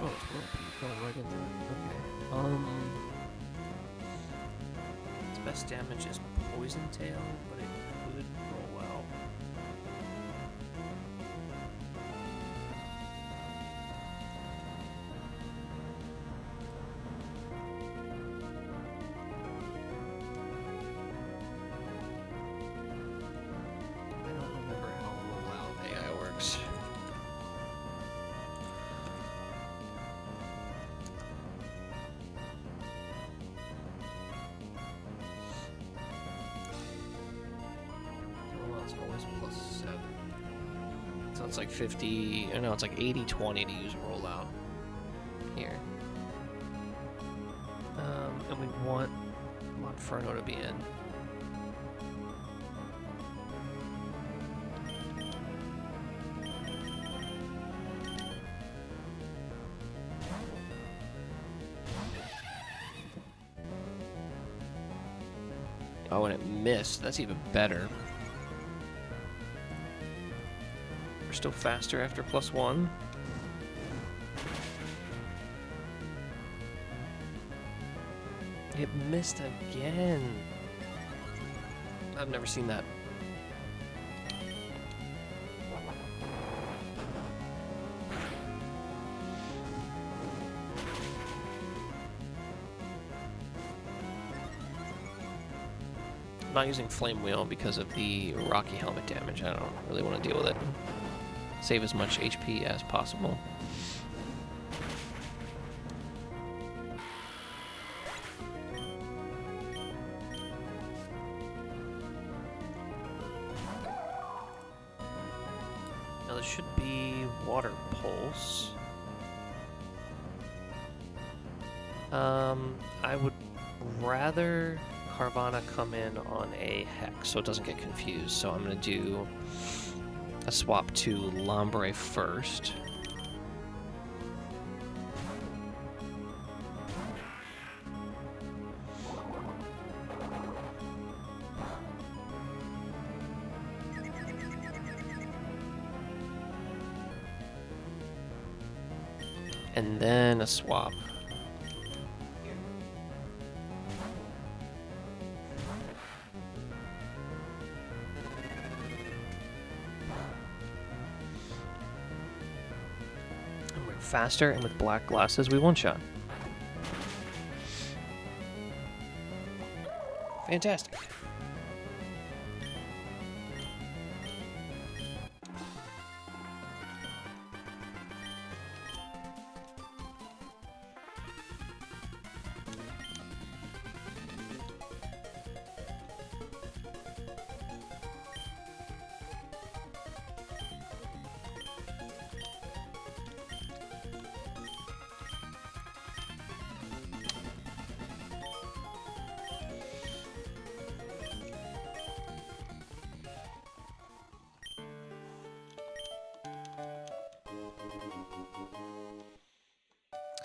S1: Oh, it's going right into it. Okay. Its best damage is Poison Tail, but it could roll out. I don't remember how rollout AI works. So it's like 50, or no, it's like 80-20 to use rollout here. And we want Monferno to be in. Oh, and it missed. That's even better. We're still faster after +1. It missed again. I've never seen that. I'm not using Flame Wheel because of the Rocky Helmet damage. I don't really want to deal with it. Save as much HP as possible. Now this should be Water Pulse. I would rather Carvana come in on a Hex so it doesn't get confused. So I'm going to do a swap to Lombre first. And then a swap. Faster, and with black glasses we one-shot. Fantastic.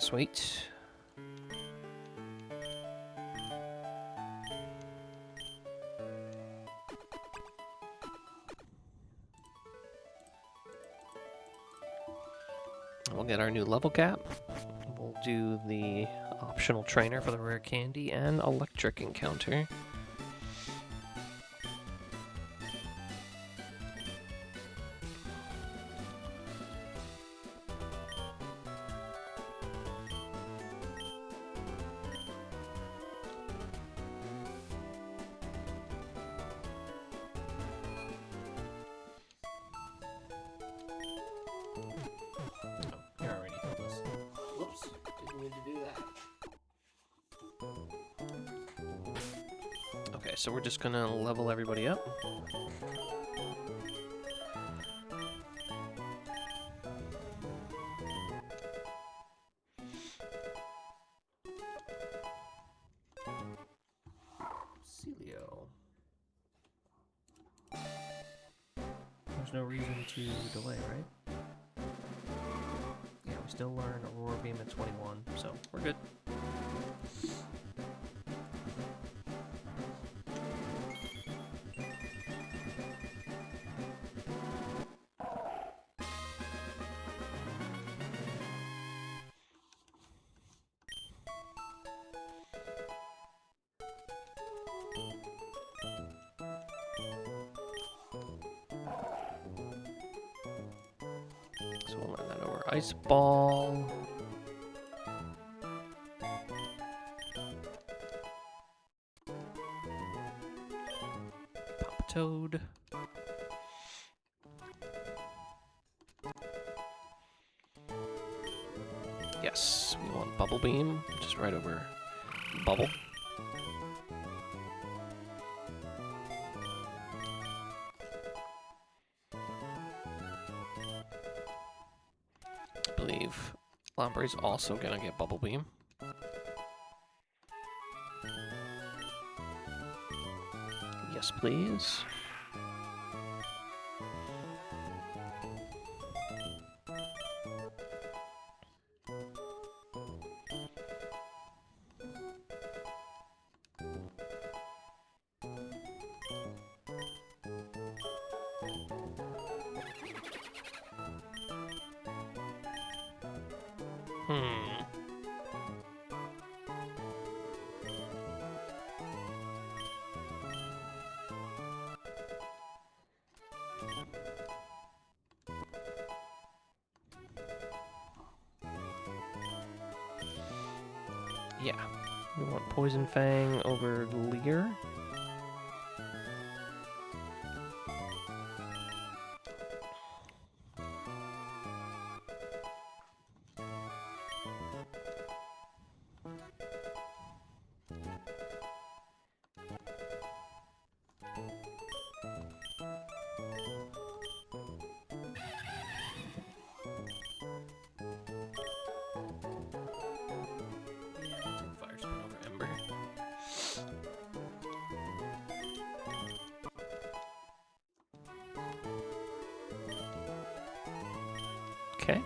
S1: Sweet. We'll get our new level cap. We'll do the optional trainer for the rare candy and electric encounter. Okay, so we're just gonna level everybody up. Celio. There's no reason to delay, right? Yeah, we still learn Aurora Beam at 21, so we're good. So we'll learn that over Ice Ball. Pop Toad. Yes, we want Bubble Beam, which is right over Bubble. I believe Lombre's also gonna get Bubble Beam. Yes, please. Yeah, we want Poison Fang over Leer. Okay,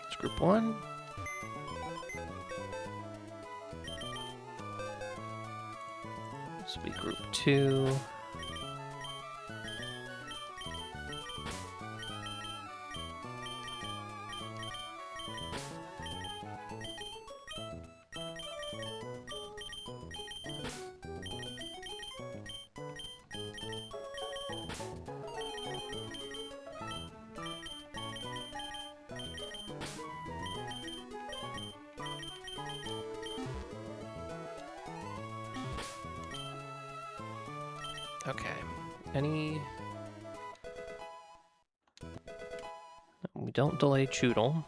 S1: it's group 1. This will be group 2. Okay, we don't delay Choodle.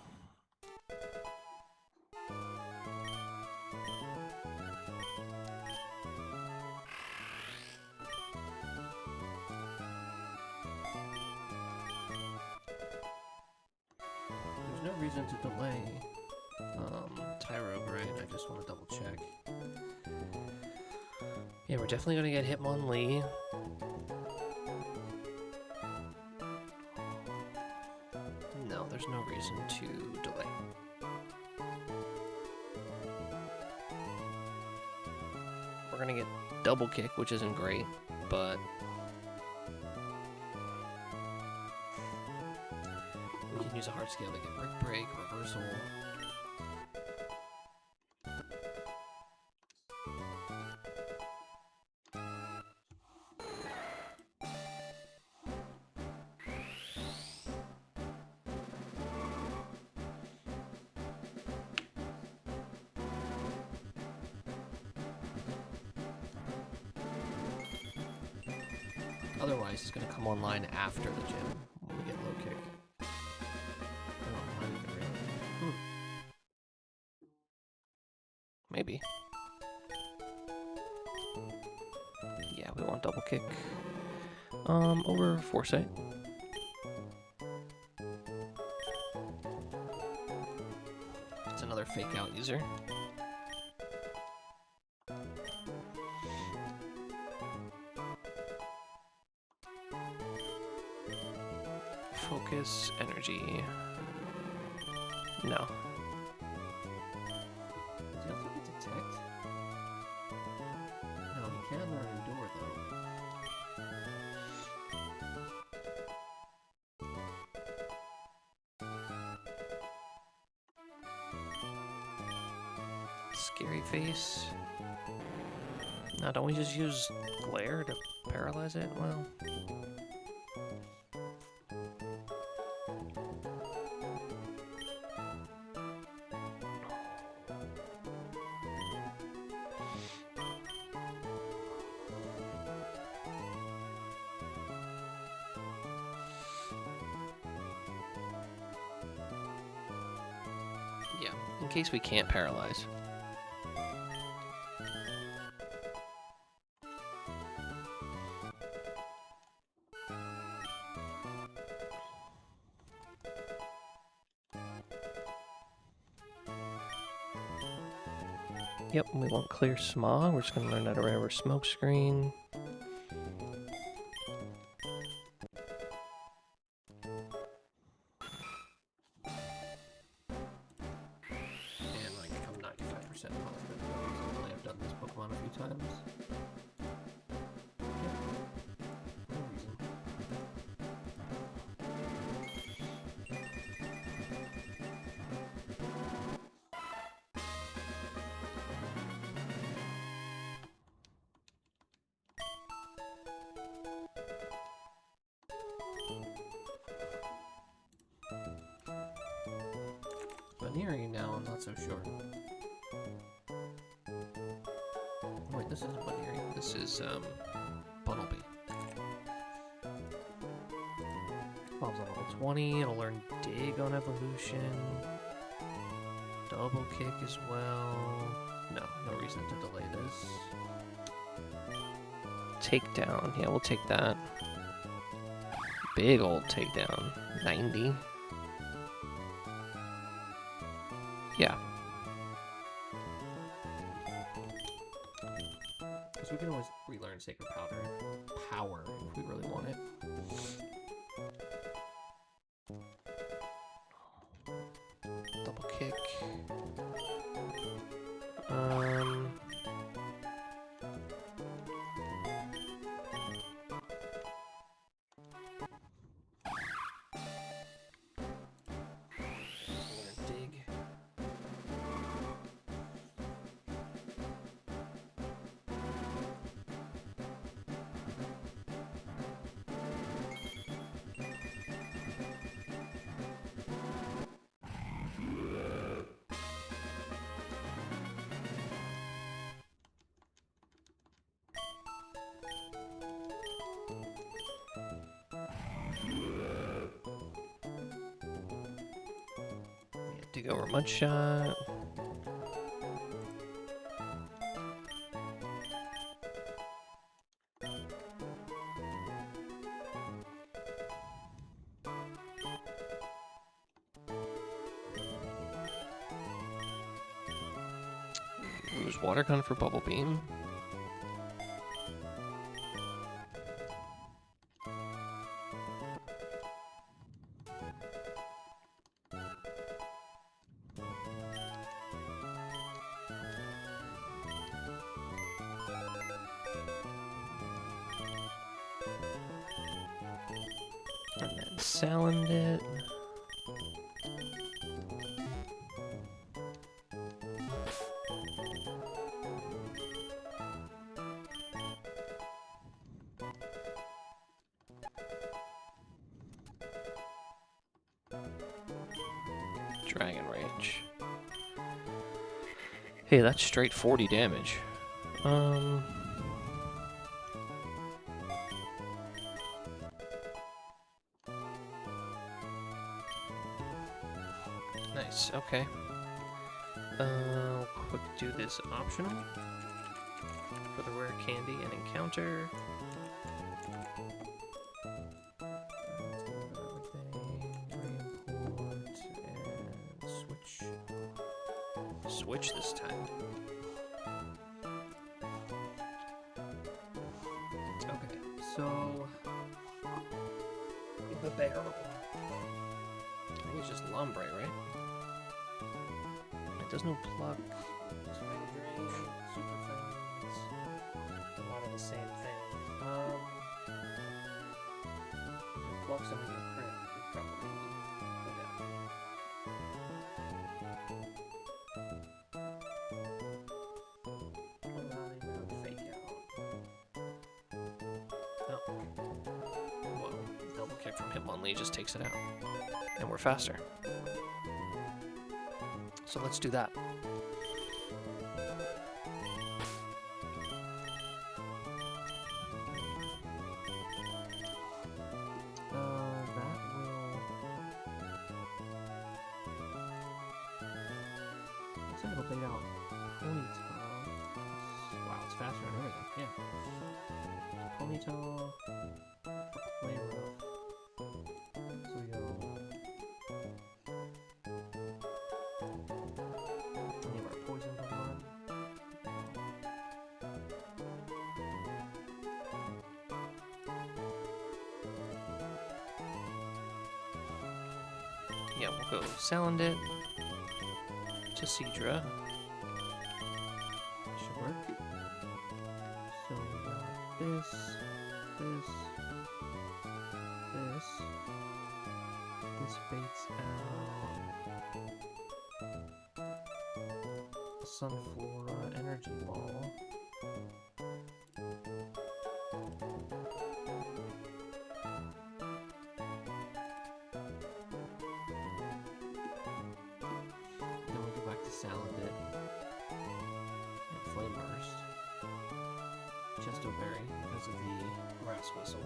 S1: There's no reason to delay Tyro, right? I just want to double check. Yeah, we're definitely going to get Hitmonlee. No, there's no reason to delay. we're gonna get double kick, which isn't great, but we can use a hard scale to get brick break, reversal. Otherwise, it's going to come online after the gym when we get low kick. Maybe. Yeah, we want double kick. Over foresight. It's another fake out user. Focus, energy. No. Does he also get detect? No, he can learn endure though. Scary face. Now, don't we just use glare to paralyze it? Well. Yeah, in case we can't paralyze. Yep, we want clear smog. We're just going to learn how to write over smoke screen. And like, I'm 95% positive that I've done this Pokemon a few times. No reason. Baneri now, I'm not so sure. Wait, this isn't Baneri. This is, Bunnelby. Bob's on level 20. It'll learn Dig on evolution. Double kick as well. No reason to delay this. Takedown. Yeah, we'll take that. Big old takedown. 90. Yeah. Because we can always relearn Sacred Power if we really want it. Double kick. Dig. Dig over mud shot. Use water gun for bubble beam. And then Salandit. Dragon Rage. Hey, that's straight 40 damage. Nice, okay. Quick do this optional for the rare candy and encounter. Switch this time. Okay, so the barrel. I think it's just Lombre, right? It does no pluck. Spine drain, super fangs. A lot of the same thing. Pluck some of your crit would probably go down. Fake out. Oh. Whoa. Double kick from Hitmonlee just takes it out. And we're faster. So let's do that. Looks like it'll bait out Ponytail. Wow, it's faster than everything. Yeah. Ponytail for Play Rough. So we go. Any of our poison Pokemon. Yeah, we'll go Salandit to Seadra. Should work. So we got this, this, this. This baits out Sunflora Energy Ball. Then we go back to Salandit and Flame Burst. Chesto Berry because of the Grass Whistle.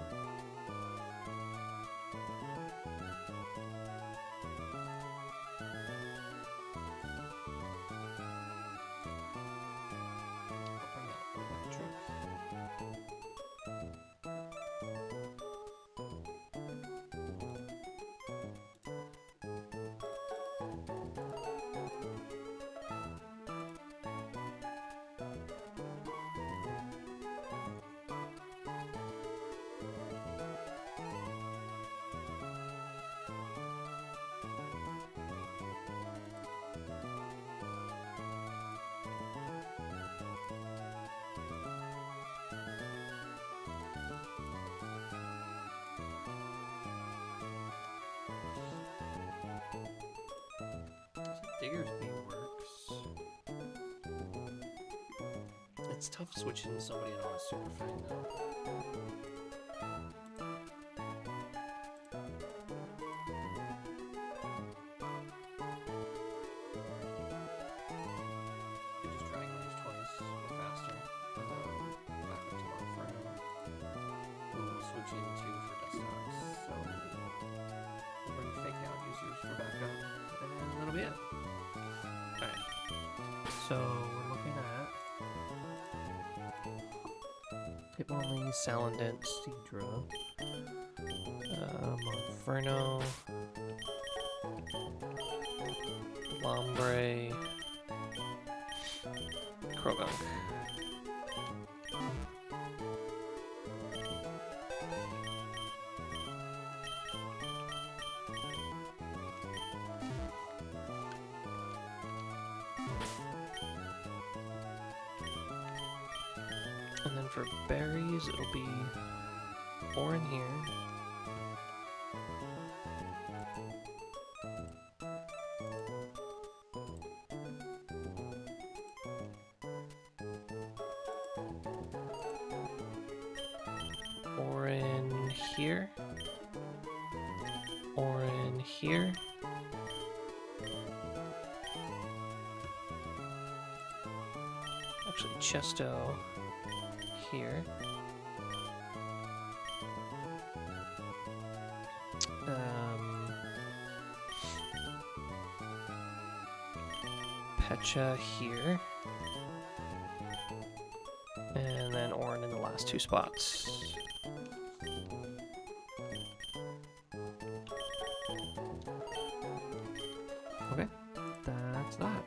S1: Digger's Bee works. It's tough switching somebody on a Super Fang though. You just Dragon Rage twice or faster. Back up to Monferno. Who will switch into for Dustox. So we'll bring Fake Out users for backup. And that'll be it. Alright. So we're looking at Hitmonlee, Salandit, Seadra, Monferno, Lombre, Krogunk. And then for berries, it'll be 4 in here. here. Orin here. Actually, Chesto here. Pecha here. And then Orin in the last two spots. Okay, that's that.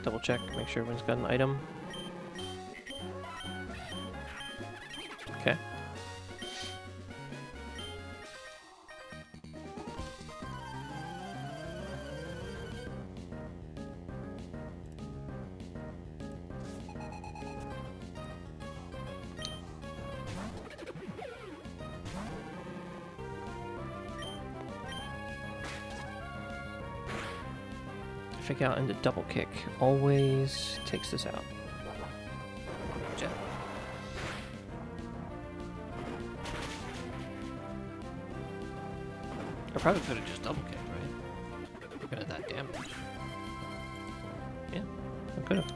S1: Double check, make sure everyone's got an item. Okay. Figure out into double kick. Always takes this out. Jet. I probably could have just double kicked, right? Looking at that damage. Yeah, I could have.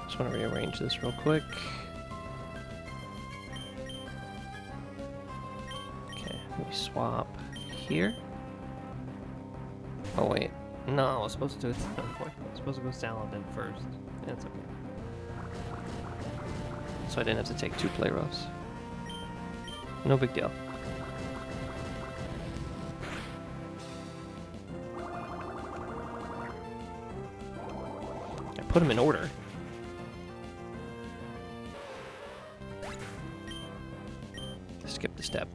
S1: Just want to rearrange this real quick. We swap here. Oh wait, no, I was supposed to do it at some point. I was supposed to go Saladin first. That's okay. So I didn't have to take two play roughs. No big deal. I put them in order. Skip the step.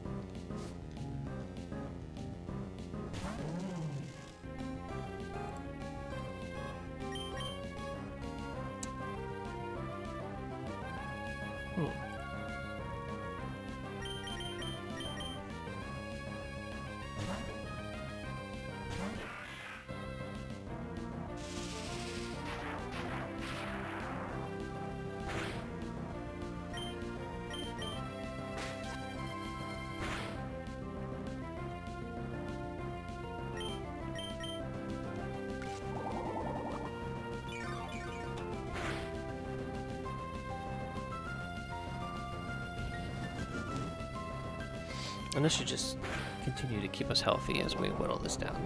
S1: And this should just continue to keep us healthy as we whittle this down.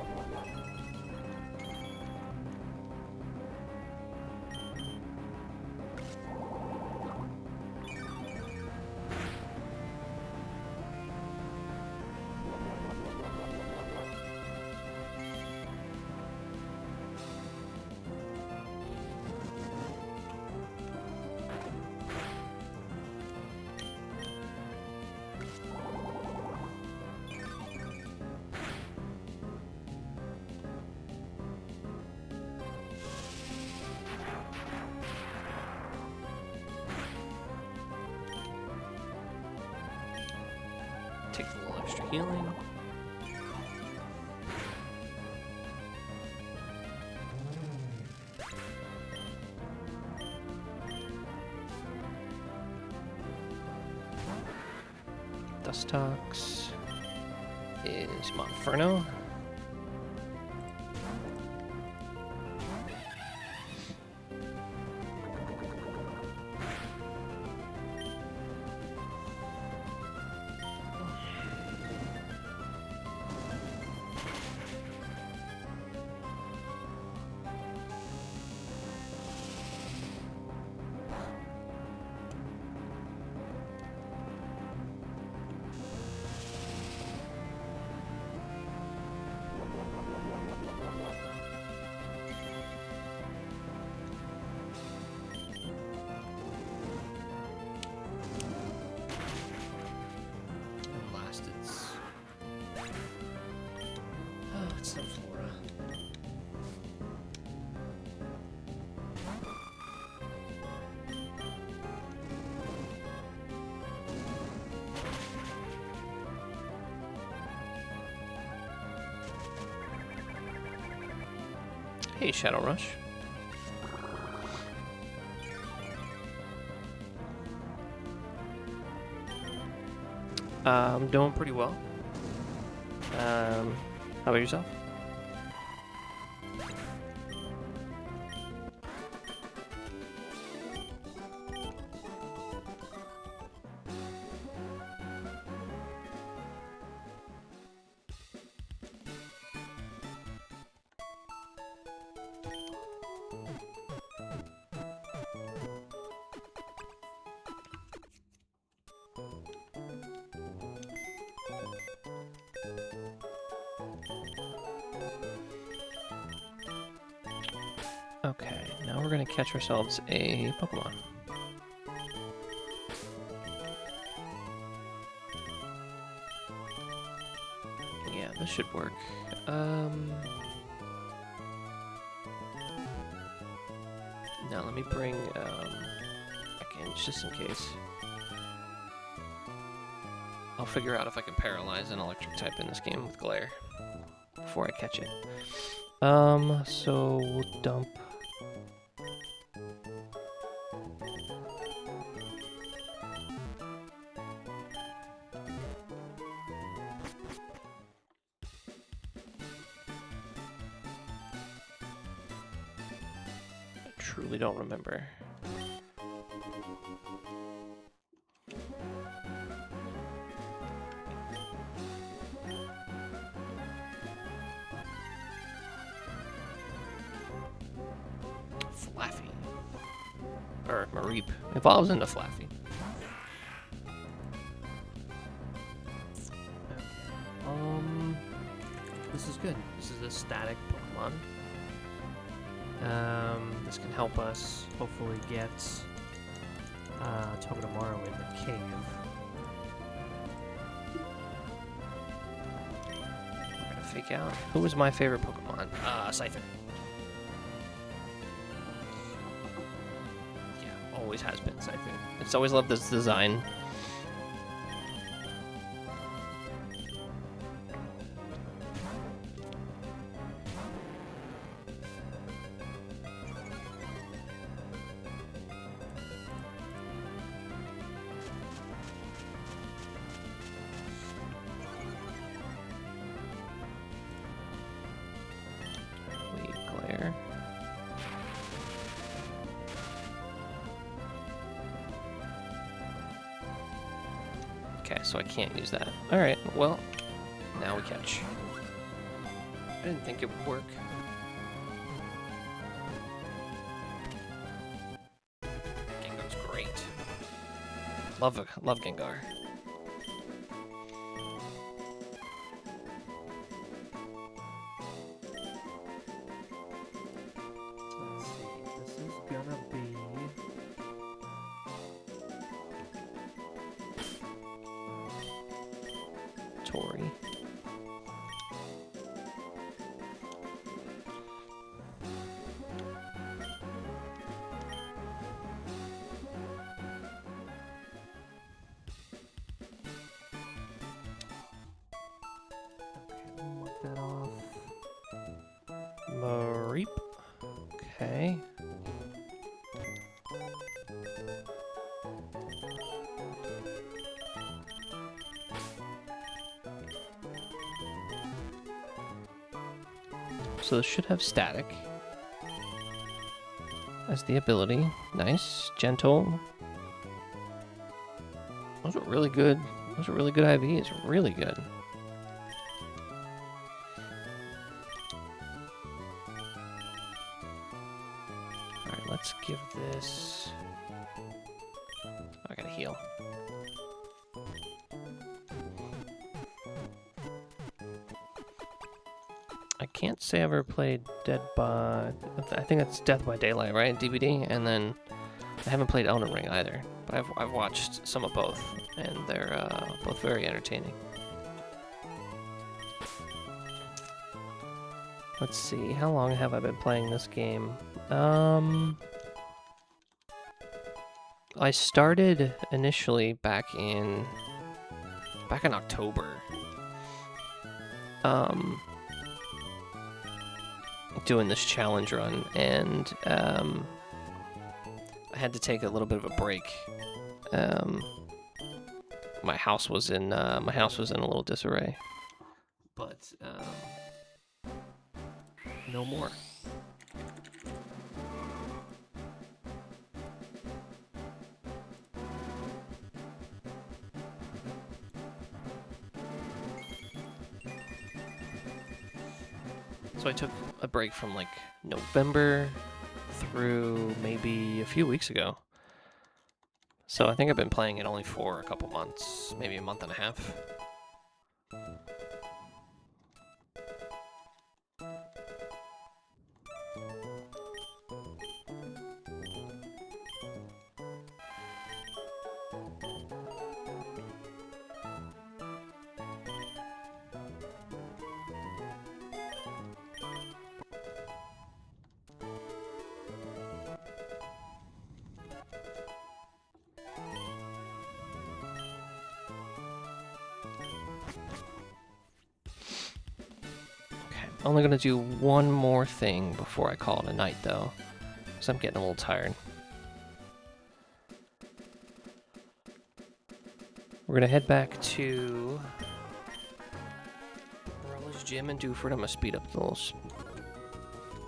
S1: Take a little extra healing. Dustox is Monferno. Hey, Shadow Rush. I'm doing pretty well. How about yourself? Okay, now we're gonna catch ourselves a Pokemon. Yeah, this should work. Now let me bring again, just in case. I'll figure out if I can paralyze an electric type in this game with Glare before I catch it. So we'll dump. I truly don't remember. Flaffy. Or Mareep. Evolves into Flaffy. This is good. This is a static Pokemon. This can help us hopefully get Togedemaru in the cave. We're gonna fake out. Who was my favorite Pokemon? Scyther. Yeah, always has been Scyther. It's always loved this design. Okay, so I can't use that. Alright, well, now we catch. I didn't think it would work. Gengar's great. Love Gengar. Tori. Okay, mark that off. Mareep. Okay. So this should have static as the ability. Nice. Gentle. Those are really good. Those are really good IVs. Really good. Alright, let's give this... I gotta heal. I can't say I've ever played Dead by... I think it's Death by Daylight, right? DVD, and then I haven't played Elden Ring either. But I've watched some of both, and they're both very entertaining. Let's see, how long have I been playing this game? I started initially back in October. doing this challenge run, and I had to take a little bit of a break. My house was in a little disarray, but no more. So I took a break from like November through maybe a few weeks ago. So I think I've been playing it only for a couple months, maybe a month and a half. Only gonna do one more thing before I call it a night, though, because I'm getting a little tired. We're gonna head back to Morello's gym and do for it. I'm gonna speed up the little.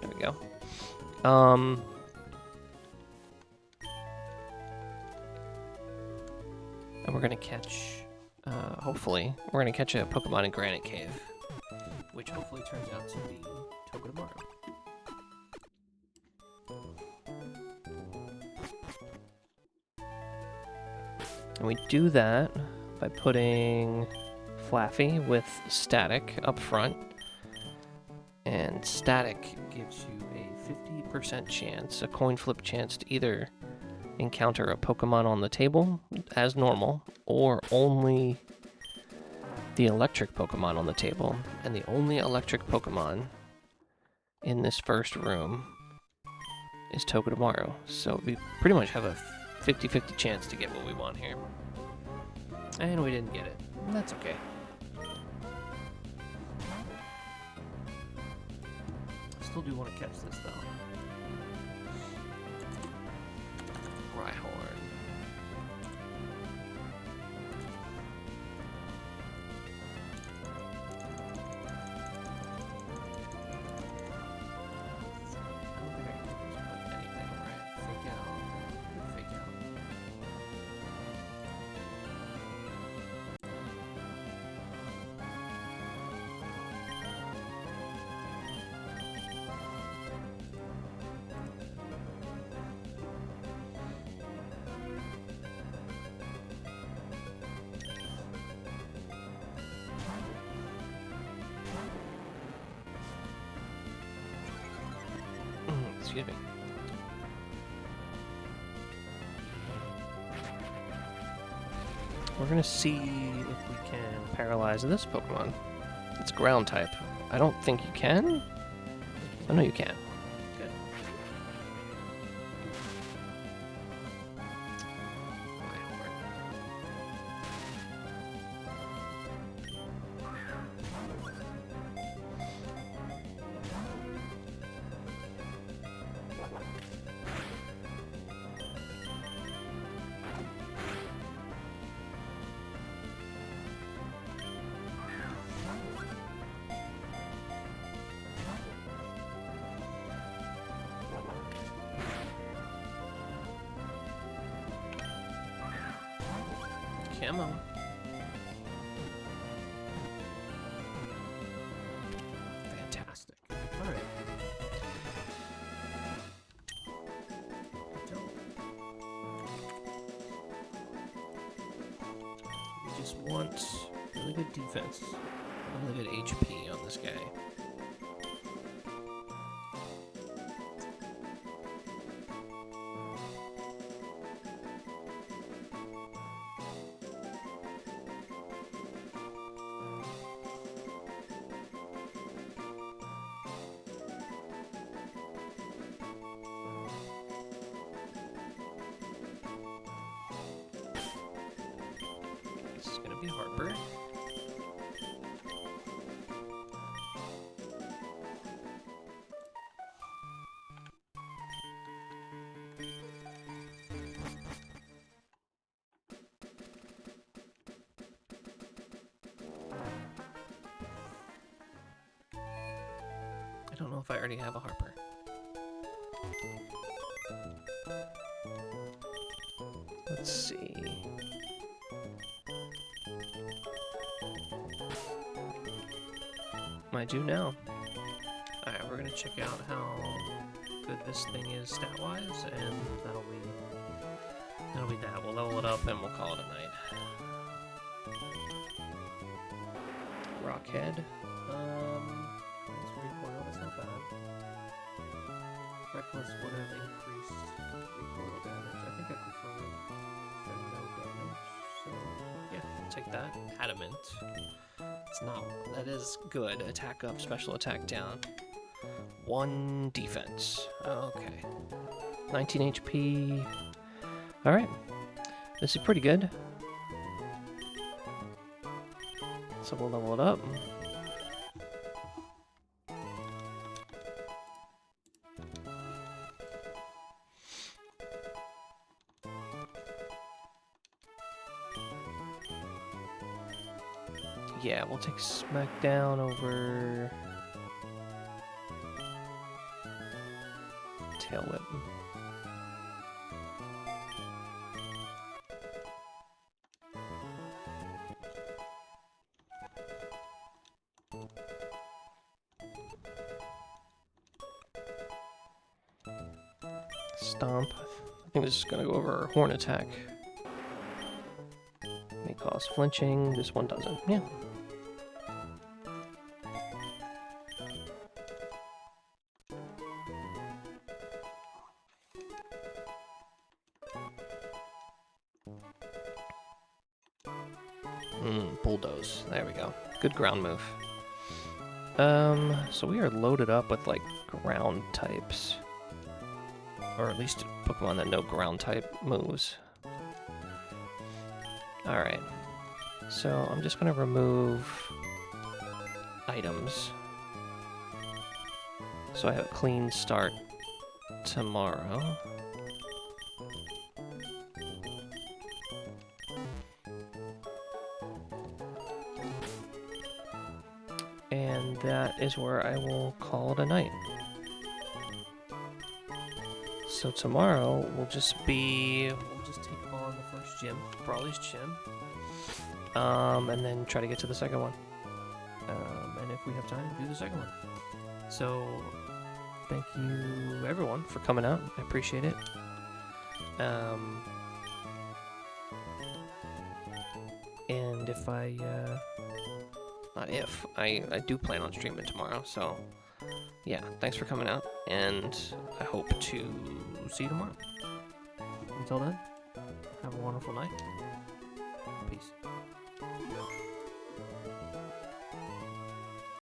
S1: There we go. And we're gonna catch. Hopefully, we're gonna catch a Pokemon in Granite Cave, which hopefully turns out to be Togedemaru. And we do that by putting Flaffy with Static up front. And Static gives you a 50% chance, a coin flip chance, to either encounter a Pokemon on the table as normal, or only the electric Pokemon on the table. And the only electric Pokemon in this first room is Togedemaru. So we pretty much have a 50-50 chance to get what we want here. And we didn't get it. That's okay. Still do want to catch this, though. Rhyhorn. I don't think I can put anything, right? Fake out. Fake out. Excuse me. We're gonna see if we can paralyze this Pokemon. It's ground type. I don't think you can. I know you can. Good. Camo. Fantastic. Alright. We just want really good defense, really good HP on this guy. This is gonna be Harper. don't know if I already have a Harper. Let's see. I do now. Alright, we're gonna check out how good this thing is stat-wise, and that'll be that. We'll level it up and we'll call it a night. Rockhead. That's recoil, that's not bad. Reckless would have increased recoil damage. I think I prefer no damage. So yeah, I'll take that. Adamant. It's not. That is good. Attack up, special attack down. 1 defense. Okay. 19 HP. Alright. This is pretty good. So we'll level it up. Yeah, we'll take Smackdown over Tail Whip. Stomp. I think this is gonna go over Horn Attack. May cause flinching. This one doesn't. Yeah. Bulldoze. There we go. Good ground move. So we are loaded up with, like, ground types. Or at least Pokemon that know ground type moves. Alright. So I'm just gonna remove items. So I have a clean start tomorrow. And that is where I will call it a night. So tomorrow we'll just take on the first gym, Brawly's gym, and then try to get to the second one. And if we have time, do the second one. So thank you everyone for coming out. I appreciate it. And if I do plan on streaming tomorrow, so yeah, thanks for coming out, and I hope to see you tomorrow. Until then, have a wonderful night.